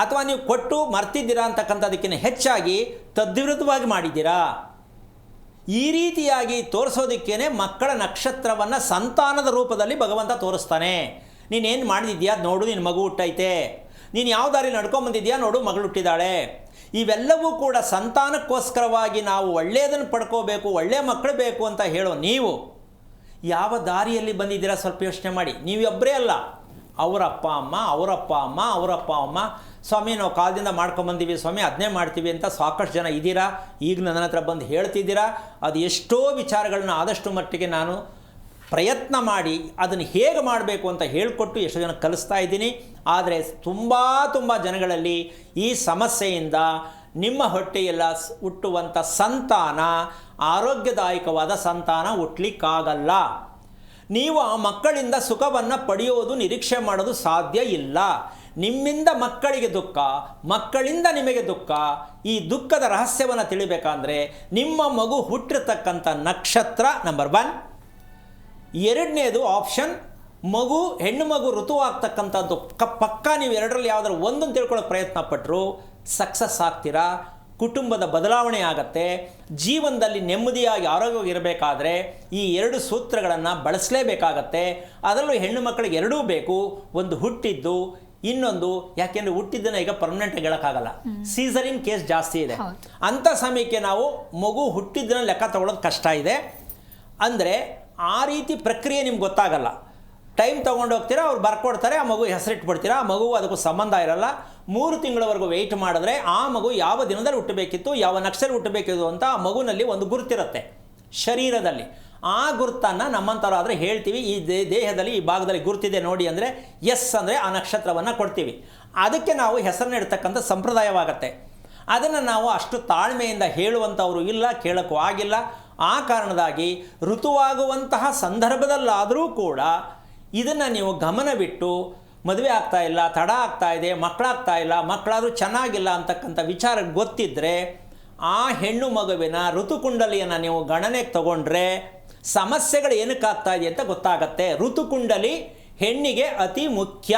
[SPEAKER 2] ಅಥವಾ ನೀವು ಕೊಟ್ಟು ಮರ್ತಿದ್ದೀರಾ ಅಂತಕ್ಕಂಥದಕ್ಕಿಂತ ಹೆಚ್ಚಾಗಿ ತದ್ವಿರುದ್ಧವಾಗಿ ಮಾಡಿದ್ದೀರಾ. ಈ ರೀತಿಯಾಗಿ ತೋರಿಸೋದಕ್ಕೇ ಮಕ್ಕಳ ನಕ್ಷತ್ರವನ್ನು ಸಂತಾನದ ರೂಪದಲ್ಲಿ ಭಗವಂತ ತೋರಿಸ್ತಾನೆ. ನೀನೇನು ಮಾಡಿದ್ಯಾ ನೋಡು, ನಿನ್ನ ಮಗು ಹುಟ್ಟೈತೆ. ನೀನು ಯಾವ ದಾರಿ ನಡ್ಕೊಂಬಂದಿದ್ಯಾ ನೋಡು, ಮಗಳು ಹುಟ್ಟಿದ್ದಾಳೆ. ಇವೆಲ್ಲವೂ ಕೂಡ ಸಂತಾನಕ್ಕೋಸ್ಕರವಾಗಿ ನಾವು ಒಳ್ಳೆಯದನ್ನು ಪಡ್ಕೋಬೇಕು, ಒಳ್ಳೆಯ ಮಕ್ಕಳು ಬೇಕು ಅಂತ ಹೇಳೋ ನೀವು ಯಾವ ದಾರಿಯಲ್ಲಿ ಬಂದಿದ್ದೀರಾ ಸ್ವಲ್ಪ ಯೋಚನೆ ಮಾಡಿ. ನೀವೊಬ್ಬರೇ ಅಲ್ಲ, ಅವರಪ್ಪ ಅಮ್ಮ, ಅವರಪ್ಪ ಅಮ್ಮ, ಅವರಪ್ಪ ಅಮ್ಮ. ಸ್ವಾಮಿ ನಾವು ಕಾಲದಿಂದ ಮಾಡ್ಕೊಂಬಂದೀವಿ ಸ್ವಾಮಿ, ಅದನ್ನೇ ಮಾಡ್ತೀವಿ ಅಂತ ಸಾಕಷ್ಟು ಜನ ಇದ್ದೀರಾ. ಈಗ ನನ್ನ ಹತ್ರ ಬಂದು ಹೇಳ್ತಿದ್ದೀರಾ. ಅದು ಎಷ್ಟೋ ವಿಚಾರಗಳನ್ನ ಆದಷ್ಟು ಮಟ್ಟಿಗೆ ನಾನು ಪ್ರಯತ್ನ ಮಾಡಿ ಅದನ್ನು ಹೇಗೆ ಮಾಡಬೇಕು ಅಂತ ಹೇಳಿಕೊಟ್ಟು ಎಷ್ಟೋ ಜನ ಕಲಿಸ್ತಾ ಇದ್ದೀನಿ. ಆದರೆ ತುಂಬ ಜನಗಳಲ್ಲಿ ಈ ಸಮಸ್ಯೆಯಿಂದ ನಿಮ್ಮ ಹೊಟ್ಟೆಯೆಲ್ಲ ಹುಟ್ಟುವಂಥ ಸಂತಾನ ಆರೋಗ್ಯದಾಯಕವಾದ ಸಂತಾನ ಹುಟ್ಟಲಿಕ್ಕಾಗಲ್ಲ. ನೀವು ಆ ಮಕ್ಕಳಿಂದ ಸುಖವನ್ನು ಪಡೆಯೋದು ನಿರೀಕ್ಷೆ ಮಾಡೋದು ಸಾಧ್ಯ ಇಲ್ಲ. ನಿಮ್ಮಿಂದ ಮಕ್ಕಳಿಗೆ ದುಃಖ, ಮಕ್ಕಳಿಂದ ನಿಮಗೆ ದುಃಖ. ಈ ದುಃಖದ ರಹಸ್ಯವನ್ನು ತಿಳಿಬೇಕಂದ್ರೆ ನಿಮ್ಮ ಮಗು ಹುಟ್ಟಿರ್ತಕ್ಕಂಥ ನಕ್ಷತ್ರ ನಂಬರ್ 1. ಎರಡನೇದು ಆಪ್ಷನ್, ಹೆಣ್ಣು ಮಗು ಋತುವಾಗ್ತಕ್ಕಂಥದ್ದು ಪಕ್ಕ. ನೀವು ಎರಡರಲ್ಲಿ ಯಾವುದಾದ್ರು ಒಂದನ್ನು ತಿಳ್ಕೊಳ್ಳೋಕೆ ಪ್ರಯತ್ನ ಪಟ್ಟರು ಸಕ್ಸಸ್ ಆಗ್ತೀರಾ. ಕುಟುಂಬದ ಬದಲಾವಣೆ ಆಗತ್ತೆ. ಜೀವನದಲ್ಲಿ ನೆಮ್ಮದಿಯಾಗಿ ಆರೋಗ್ಯವಾಗಿ ಇರಬೇಕಾದ್ರೆ ಈ 2 ಸೂತ್ರಗಳನ್ನು ಬಳಸಲೇಬೇಕಾಗತ್ತೆ. ಅದರಲ್ಲೂ ಹೆಣ್ಣು ಮಕ್ಕಳಿಗೆ 2 ಬೇಕು. ಒಂದು ಹುಟ್ಟಿದ್ದು, ಇನ್ನೊಂದು ಯಾಕೆಂದರೆ ಹುಟ್ಟಿದ್ದನ್ನು ಈಗ ಪರ್ಮನೆಂಟಾಗಿ ಹೇಳೋಕ್ಕಾಗಲ್ಲ. ಸೀಸರಿನ್ ಕೇಸ್ ಜಾಸ್ತಿ ಇದೆ. ಅಂಥ ಸಮಯಕ್ಕೆ ನಾವು ಮಗು ಹುಟ್ಟಿದ್ದನ್ನು ಲೆಕ್ಕ ತಗೊಳ್ಳೋದು ಕಷ್ಟ ಇದೆ. ಅಂದರೆ ಆ ರೀತಿ ಪ್ರಕ್ರಿಯೆ ನಿಮ್ಗೆ ಗೊತ್ತಾಗಲ್ಲ. ಟೈಮ್ ತೊಗೊಂಡು ಹೋಗ್ತೀರಾ, ಅವ್ರು ಬರ್ಕೊಡ್ತಾರೆ, ಆ ಮಗು ಹೆಸರಿಟ್ಬಿಡ್ತೀರಾ. ಆ ಮಗು ಅದಕ್ಕೂ ಸಂಬಂಧ ಇರಲ್ಲ. 3 ತಿಂಗಳವರೆಗೂ ವೆಯ್ಟ್ ಮಾಡಿದ್ರೆ ಆ ಮಗು ಯಾವ ದಿನದಲ್ಲಿ ಹುಟ್ಟಬೇಕಿತ್ತು, ಯಾವ ನಕ್ಷತ್ರ ಹುಟ್ಟಬೇಕಿತ್ತು ಅಂತ ಆ ಮಗುನಲ್ಲಿ ಒಂದು ಗುರುತಿರುತ್ತೆ ಶರೀರದಲ್ಲಿ. ಆ ಗುರುತನ್ನು ನಮ್ಮಂಥವ್ರಾದರೆ ಹೇಳ್ತೀವಿ, ಈ ದೇಹದಲ್ಲಿ ಈ ಭಾಗದಲ್ಲಿ ಗುರುತಿದೆ ನೋಡಿ ಅಂದರೆ ಎಸ್ ಅಂದರೆ ಆ ನಕ್ಷತ್ರವನ್ನು ಕೊಡ್ತೀವಿ. ಅದಕ್ಕೆ ನಾವು ಹೆಸರನ್ನ ಇಡ್ತಕ್ಕಂಥ ಸಂಪ್ರದಾಯವಾಗತ್ತೆ. ಅದನ್ನು ನಾವು ಅಷ್ಟು ತಾಳ್ಮೆಯಿಂದ ಹೇಳುವಂಥವರು ಇಲ್ಲ, ಕೇಳೋಕ್ಕೂ ಆಗಿಲ್ಲ. ಆ ಕಾರಣದಾಗಿ ಋತುವಾಗುವಂತಹ ಸಂದರ್ಭದಲ್ಲಾದರೂ ಕೂಡ ಇದನ್ನು ನೀವು ಗಮನವಿಟ್ಟು ಮದುವೆ ಆಗ್ತಾಯಿಲ್ಲ, ತಡ ಆಗ್ತಾಯಿದೆ, ಮಕ್ಕಳಾಗ್ತಾ ಇಲ್ಲ, ಮಕ್ಕಳಾದರೂ ಚೆನ್ನಾಗಿಲ್ಲ ಅಂತಕ್ಕಂಥ ವಿಚಾರ ಗೊತ್ತಿದ್ದರೆ ಆ ಹೆಣ್ಣು ಮಗುವಿನ ಋತುಕುಂಡಲಿಯನ್ನು ನೀವು ಗಣನೆಗೆ ತಗೊಂಡ್ರೆ ಸಮಸ್ಯೆಗಳು ಏನಕ್ಕಾಗ್ತಾ ಇದೆ ಅಂತ ಗೊತ್ತಾಗತ್ತೆ. ಋತುಕುಂಡಲಿ ಹೆಣ್ಣಿಗೆ ಅತಿ ಮುಖ್ಯ.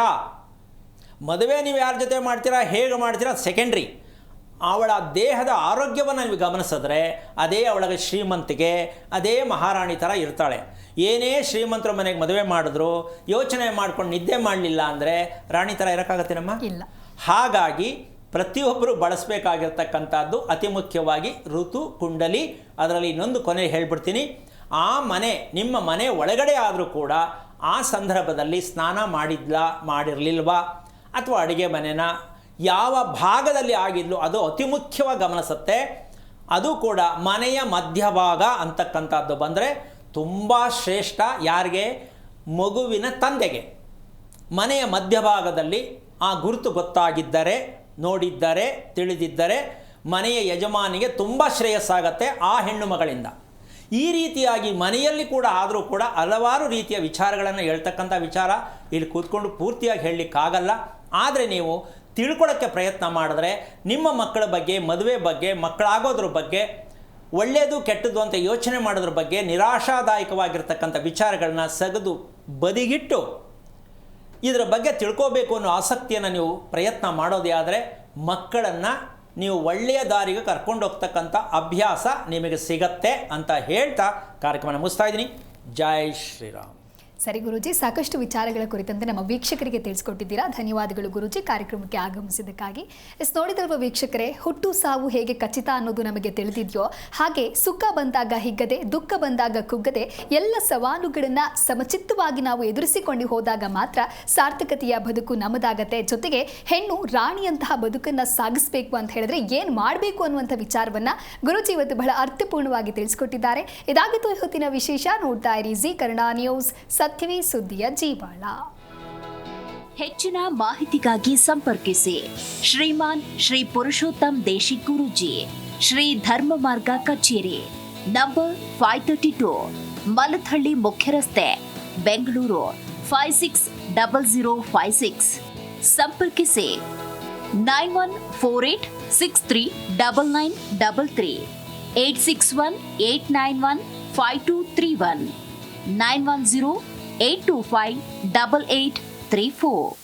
[SPEAKER 2] ಮದುವೆ ನೀವು ಯಾರ ಜೊತೆ ಮಾಡ್ತೀರಾ, ಹೇಗೆ ಮಾಡ್ತೀರಾ ಸೆಕೆಂಡ್ರಿ. ಅವಳ ದೇಹದ ಆರೋಗ್ಯವನ್ನು ನೀವು ಗಮನಿಸಿದ್ರೆ ಅದೇ ಅವಳಿಗೆ ಶ್ರೀಮಂತಿಗೆ, ಅದೇ ಮಹಾರಾಣಿ ಥರ ಇರ್ತಾಳೆ. ಏನೇ ಶ್ರೀಮಂತರ ಮನೆಗೆ ಮದುವೆ ಮಾಡಿದ್ರು ಯೋಚನೆ ಮಾಡ್ಕೊಂಡು ನಿದ್ದೆ ಮಾಡಲಿಲ್ಲ ಅಂದರೆ ರಾಣಿ ಥರ ಇರೋಕ್ಕಾಗತ್ತೇನಮ್ಮ? ಇಲ್ಲ. ಹಾಗಾಗಿ ಪ್ರತಿಯೊಬ್ಬರು ಬಳಸಬೇಕಾಗಿರ್ತಕ್ಕಂಥದ್ದು ಅತಿ ಮುಖ್ಯವಾಗಿ ಋತು ಕುಂಡಲಿ. ಅದರಲ್ಲಿ ಇನ್ನೊಂದು ಕೊನೆ ಹೇಳ್ಬಿಡ್ತೀನಿ. ಆ ಮನೆ ನಿಮ್ಮ ಮನೆ ಒಳಗಡೆ ಆದರೂ ಕೂಡ ಆ ಸಂದರ್ಭದಲ್ಲಿ ಸ್ನಾನ ಮಾಡಿರಲಿಲ್ವಾ, ಅಥವಾ ಅಡುಗೆ ಮನೆನ ಯಾವ ಭಾಗದಲ್ಲಿ ಆಗಿದ್ಲು ಅದು ಅತಿ ಮುಖ್ಯವಾಗಿ ಗಮನಿಸುತ್ತೆ. ಅದು ಕೂಡ ಮನೆಯ ಮಧ್ಯಭಾಗ ಅಂತಕ್ಕಂಥದ್ದು ಬಂದರೆ ತುಂಬ ಶ್ರೇಷ್ಠ. ಯಾರಿಗೆ? ಮಗುವಿನ ತಂದೆಗೆ. ಮನೆಯ ಮಧ್ಯಭಾಗದಲ್ಲಿ ಆ ಗುರುತು ಗೊತ್ತಾಗಿದ್ದರೆ, ನೋಡಿದ್ದರೆ, ತಿಳಿದಿದ್ದರೆ ಮನೆಯ ಯಜಮಾನಿಗೆ ತುಂಬ ಶ್ರೇಯಸ್ಸಾಗತ್ತೆ ಆ ಹೆಣ್ಣು ಮಗಳಿಂದ. ಈ ರೀತಿಯಾಗಿ ಮನೆಯಲ್ಲಿ ಕೂಡ ಆದರೂ ಕೂಡ ಹಲವಾರು ರೀತಿಯ ವಿಚಾರಗಳನ್ನು ಹೇಳ್ತಕ್ಕಂಥ ವಿಚಾರ ಇಲ್ಲಿ ಕೂತ್ಕೊಂಡು ಪೂರ್ತಿಯಾಗಿ ಹೇಳಲಿಕ್ಕಾಗಲ್ಲ. ಆದರೆ ನೀವು ತಿಳ್ಕೊಳ್ಳೋಕ್ಕೆ ಪ್ರಯತ್ನ ಮಾಡಿದ್ರೆ ನಿಮ್ಮ ಮಕ್ಕಳ ಬಗ್ಗೆ, ಮದುವೆ ಬಗ್ಗೆ, ಮಕ್ಕಳಾಗೋದ್ರ ಬಗ್ಗೆ, ಒಳ್ಳೆಯದು ಕೆಟ್ಟದ್ದು ಅಂತ ಯೋಚನೆ ಮಾಡೋದ್ರ ಬಗ್ಗೆ ನಿರಾಶಾದಾಯಕವಾಗಿರ್ತಕ್ಕಂಥ ವಿಚಾರಗಳನ್ನ ಸಗದು ಬದಿಗಿಟ್ಟು ಇದರ ಬಗ್ಗೆ ತಿಳ್ಕೋಬೇಕು ಅನ್ನೋ ಆಸಕ್ತಿಯನ್ನು ನೀವು ಪ್ರಯತ್ನ ಮಾಡೋದೇ ಆದರೆ ಮಕ್ಕಳನ್ನು ನೀವು ಒಳ್ಳೆಯ ದಾರಿಗೆ ಕರ್ಕೊಂಡು ಹೋಗ್ತಕ್ಕಂಥ ಅಭ್ಯಾಸ ನಿಮಗೆ ಸಿಗತ್ತೆ ಅಂತ ಹೇಳ್ತಾ ಕಾರ್ಯಕ್ರಮ ಮುಗಿಸ್ತಾ ಇದ್ದೀನಿ. ಜೈ ಶ್ರೀರಾಮ್.
[SPEAKER 1] ಸರಿ ಗುರೂಜಿ, ಸಾಕಷ್ಟು ವಿಚಾರಗಳ ಕುರಿತಂತೆ ನಮ್ಮ ವೀಕ್ಷಕರಿಗೆ ತಿಳಿಸ್ಕೊಟ್ಟಿದ್ದೀರಾ. ಧನ್ಯವಾದಗಳು ಗುರೂಜಿ ಕಾರ್ಯಕ್ರಮಕ್ಕೆ ಆಗಮಿಸಿದ್ದಕ್ಕಾಗಿ. ನೋಡಿದಲ್ವ ವೀಕ್ಷಕರೇ, ಹುಟ್ಟು ಸಾವು ಹೇಗೆ ಖಚಿತ ಅನ್ನೋದು ನಮಗೆ ತಿಳಿದಿದೆಯೋ ಹಾಗೆ ಸುಖ ಬಂದಾಗ ಹಿಗ್ಗದೆ, ದುಃಖ ಬಂದಾಗ ಕುಗ್ಗದೆ, ಎಲ್ಲ ಸವಾಲುಗಳನ್ನು ಸಮಚಿತ್ತವಾಗಿ ನಾವು ಎದುರಿಸಿಕೊಂಡು ಹೋದಾಗ ಮಾತ್ರ ಸಾರ್ಥಕತೆಯ ಬದುಕು ನಮ್ಮದಾಗತ್ತೆ. ಜೊತೆಗೆ ಹೆಣ್ಣು ರಾಣಿಯಂತಹ ಬದುಕನ್ನು ಸಾಗಿಸಬೇಕು ಅಂತ ಹೇಳಿದ್ರೆ ಏನು ಮಾಡಬೇಕು ಅನ್ನುವಂಥ ವಿಚಾರವನ್ನು ಗುರೂಜಿ ಇವತ್ತು ಬಹಳ ಅರ್ಥಪೂರ್ಣವಾಗಿ ತಿಳಿಸ್ಕೊಟ್ಟಿದ್ದಾರೆ. ಇದಾಗಿತ್ತು ಇವತ್ತಿನ ವಿಶೇಷ. ನೋಡ್ತಾ ಇರಿ ಜಿ ಕನ್ನಡ ನ್ಯೂಸ್, ಸತ್ಯವೇ ಸುದ್ದಿಯ ಜೀವಾಳ.
[SPEAKER 5] ಹೆಚ್ಚಿನ ಮಾಹಿತಿಗಾಗಿ ಸಂಪರ್ಕಿಸಿ ಶ್ರೀಮಾನ್ ಶ್ರೀ ಪುರುಷೋತ್ತಮ್ ದೇಶಿಕ್ ಗುರೂಜಿ, ಶ್ರೀ ಧರ್ಮ ಮಾರ್ಗ ಕಚೇರಿ, ನಂಬರ್ 532, ಮಲಥಳ್ಳಿ ಮುಖ್ಯ ರಸ್ತೆ, ಬೆಂಗಳೂರು 560056. ಸಂಪರ್ಕಿಸಿ 9148639933, 8618915231, 91082588834.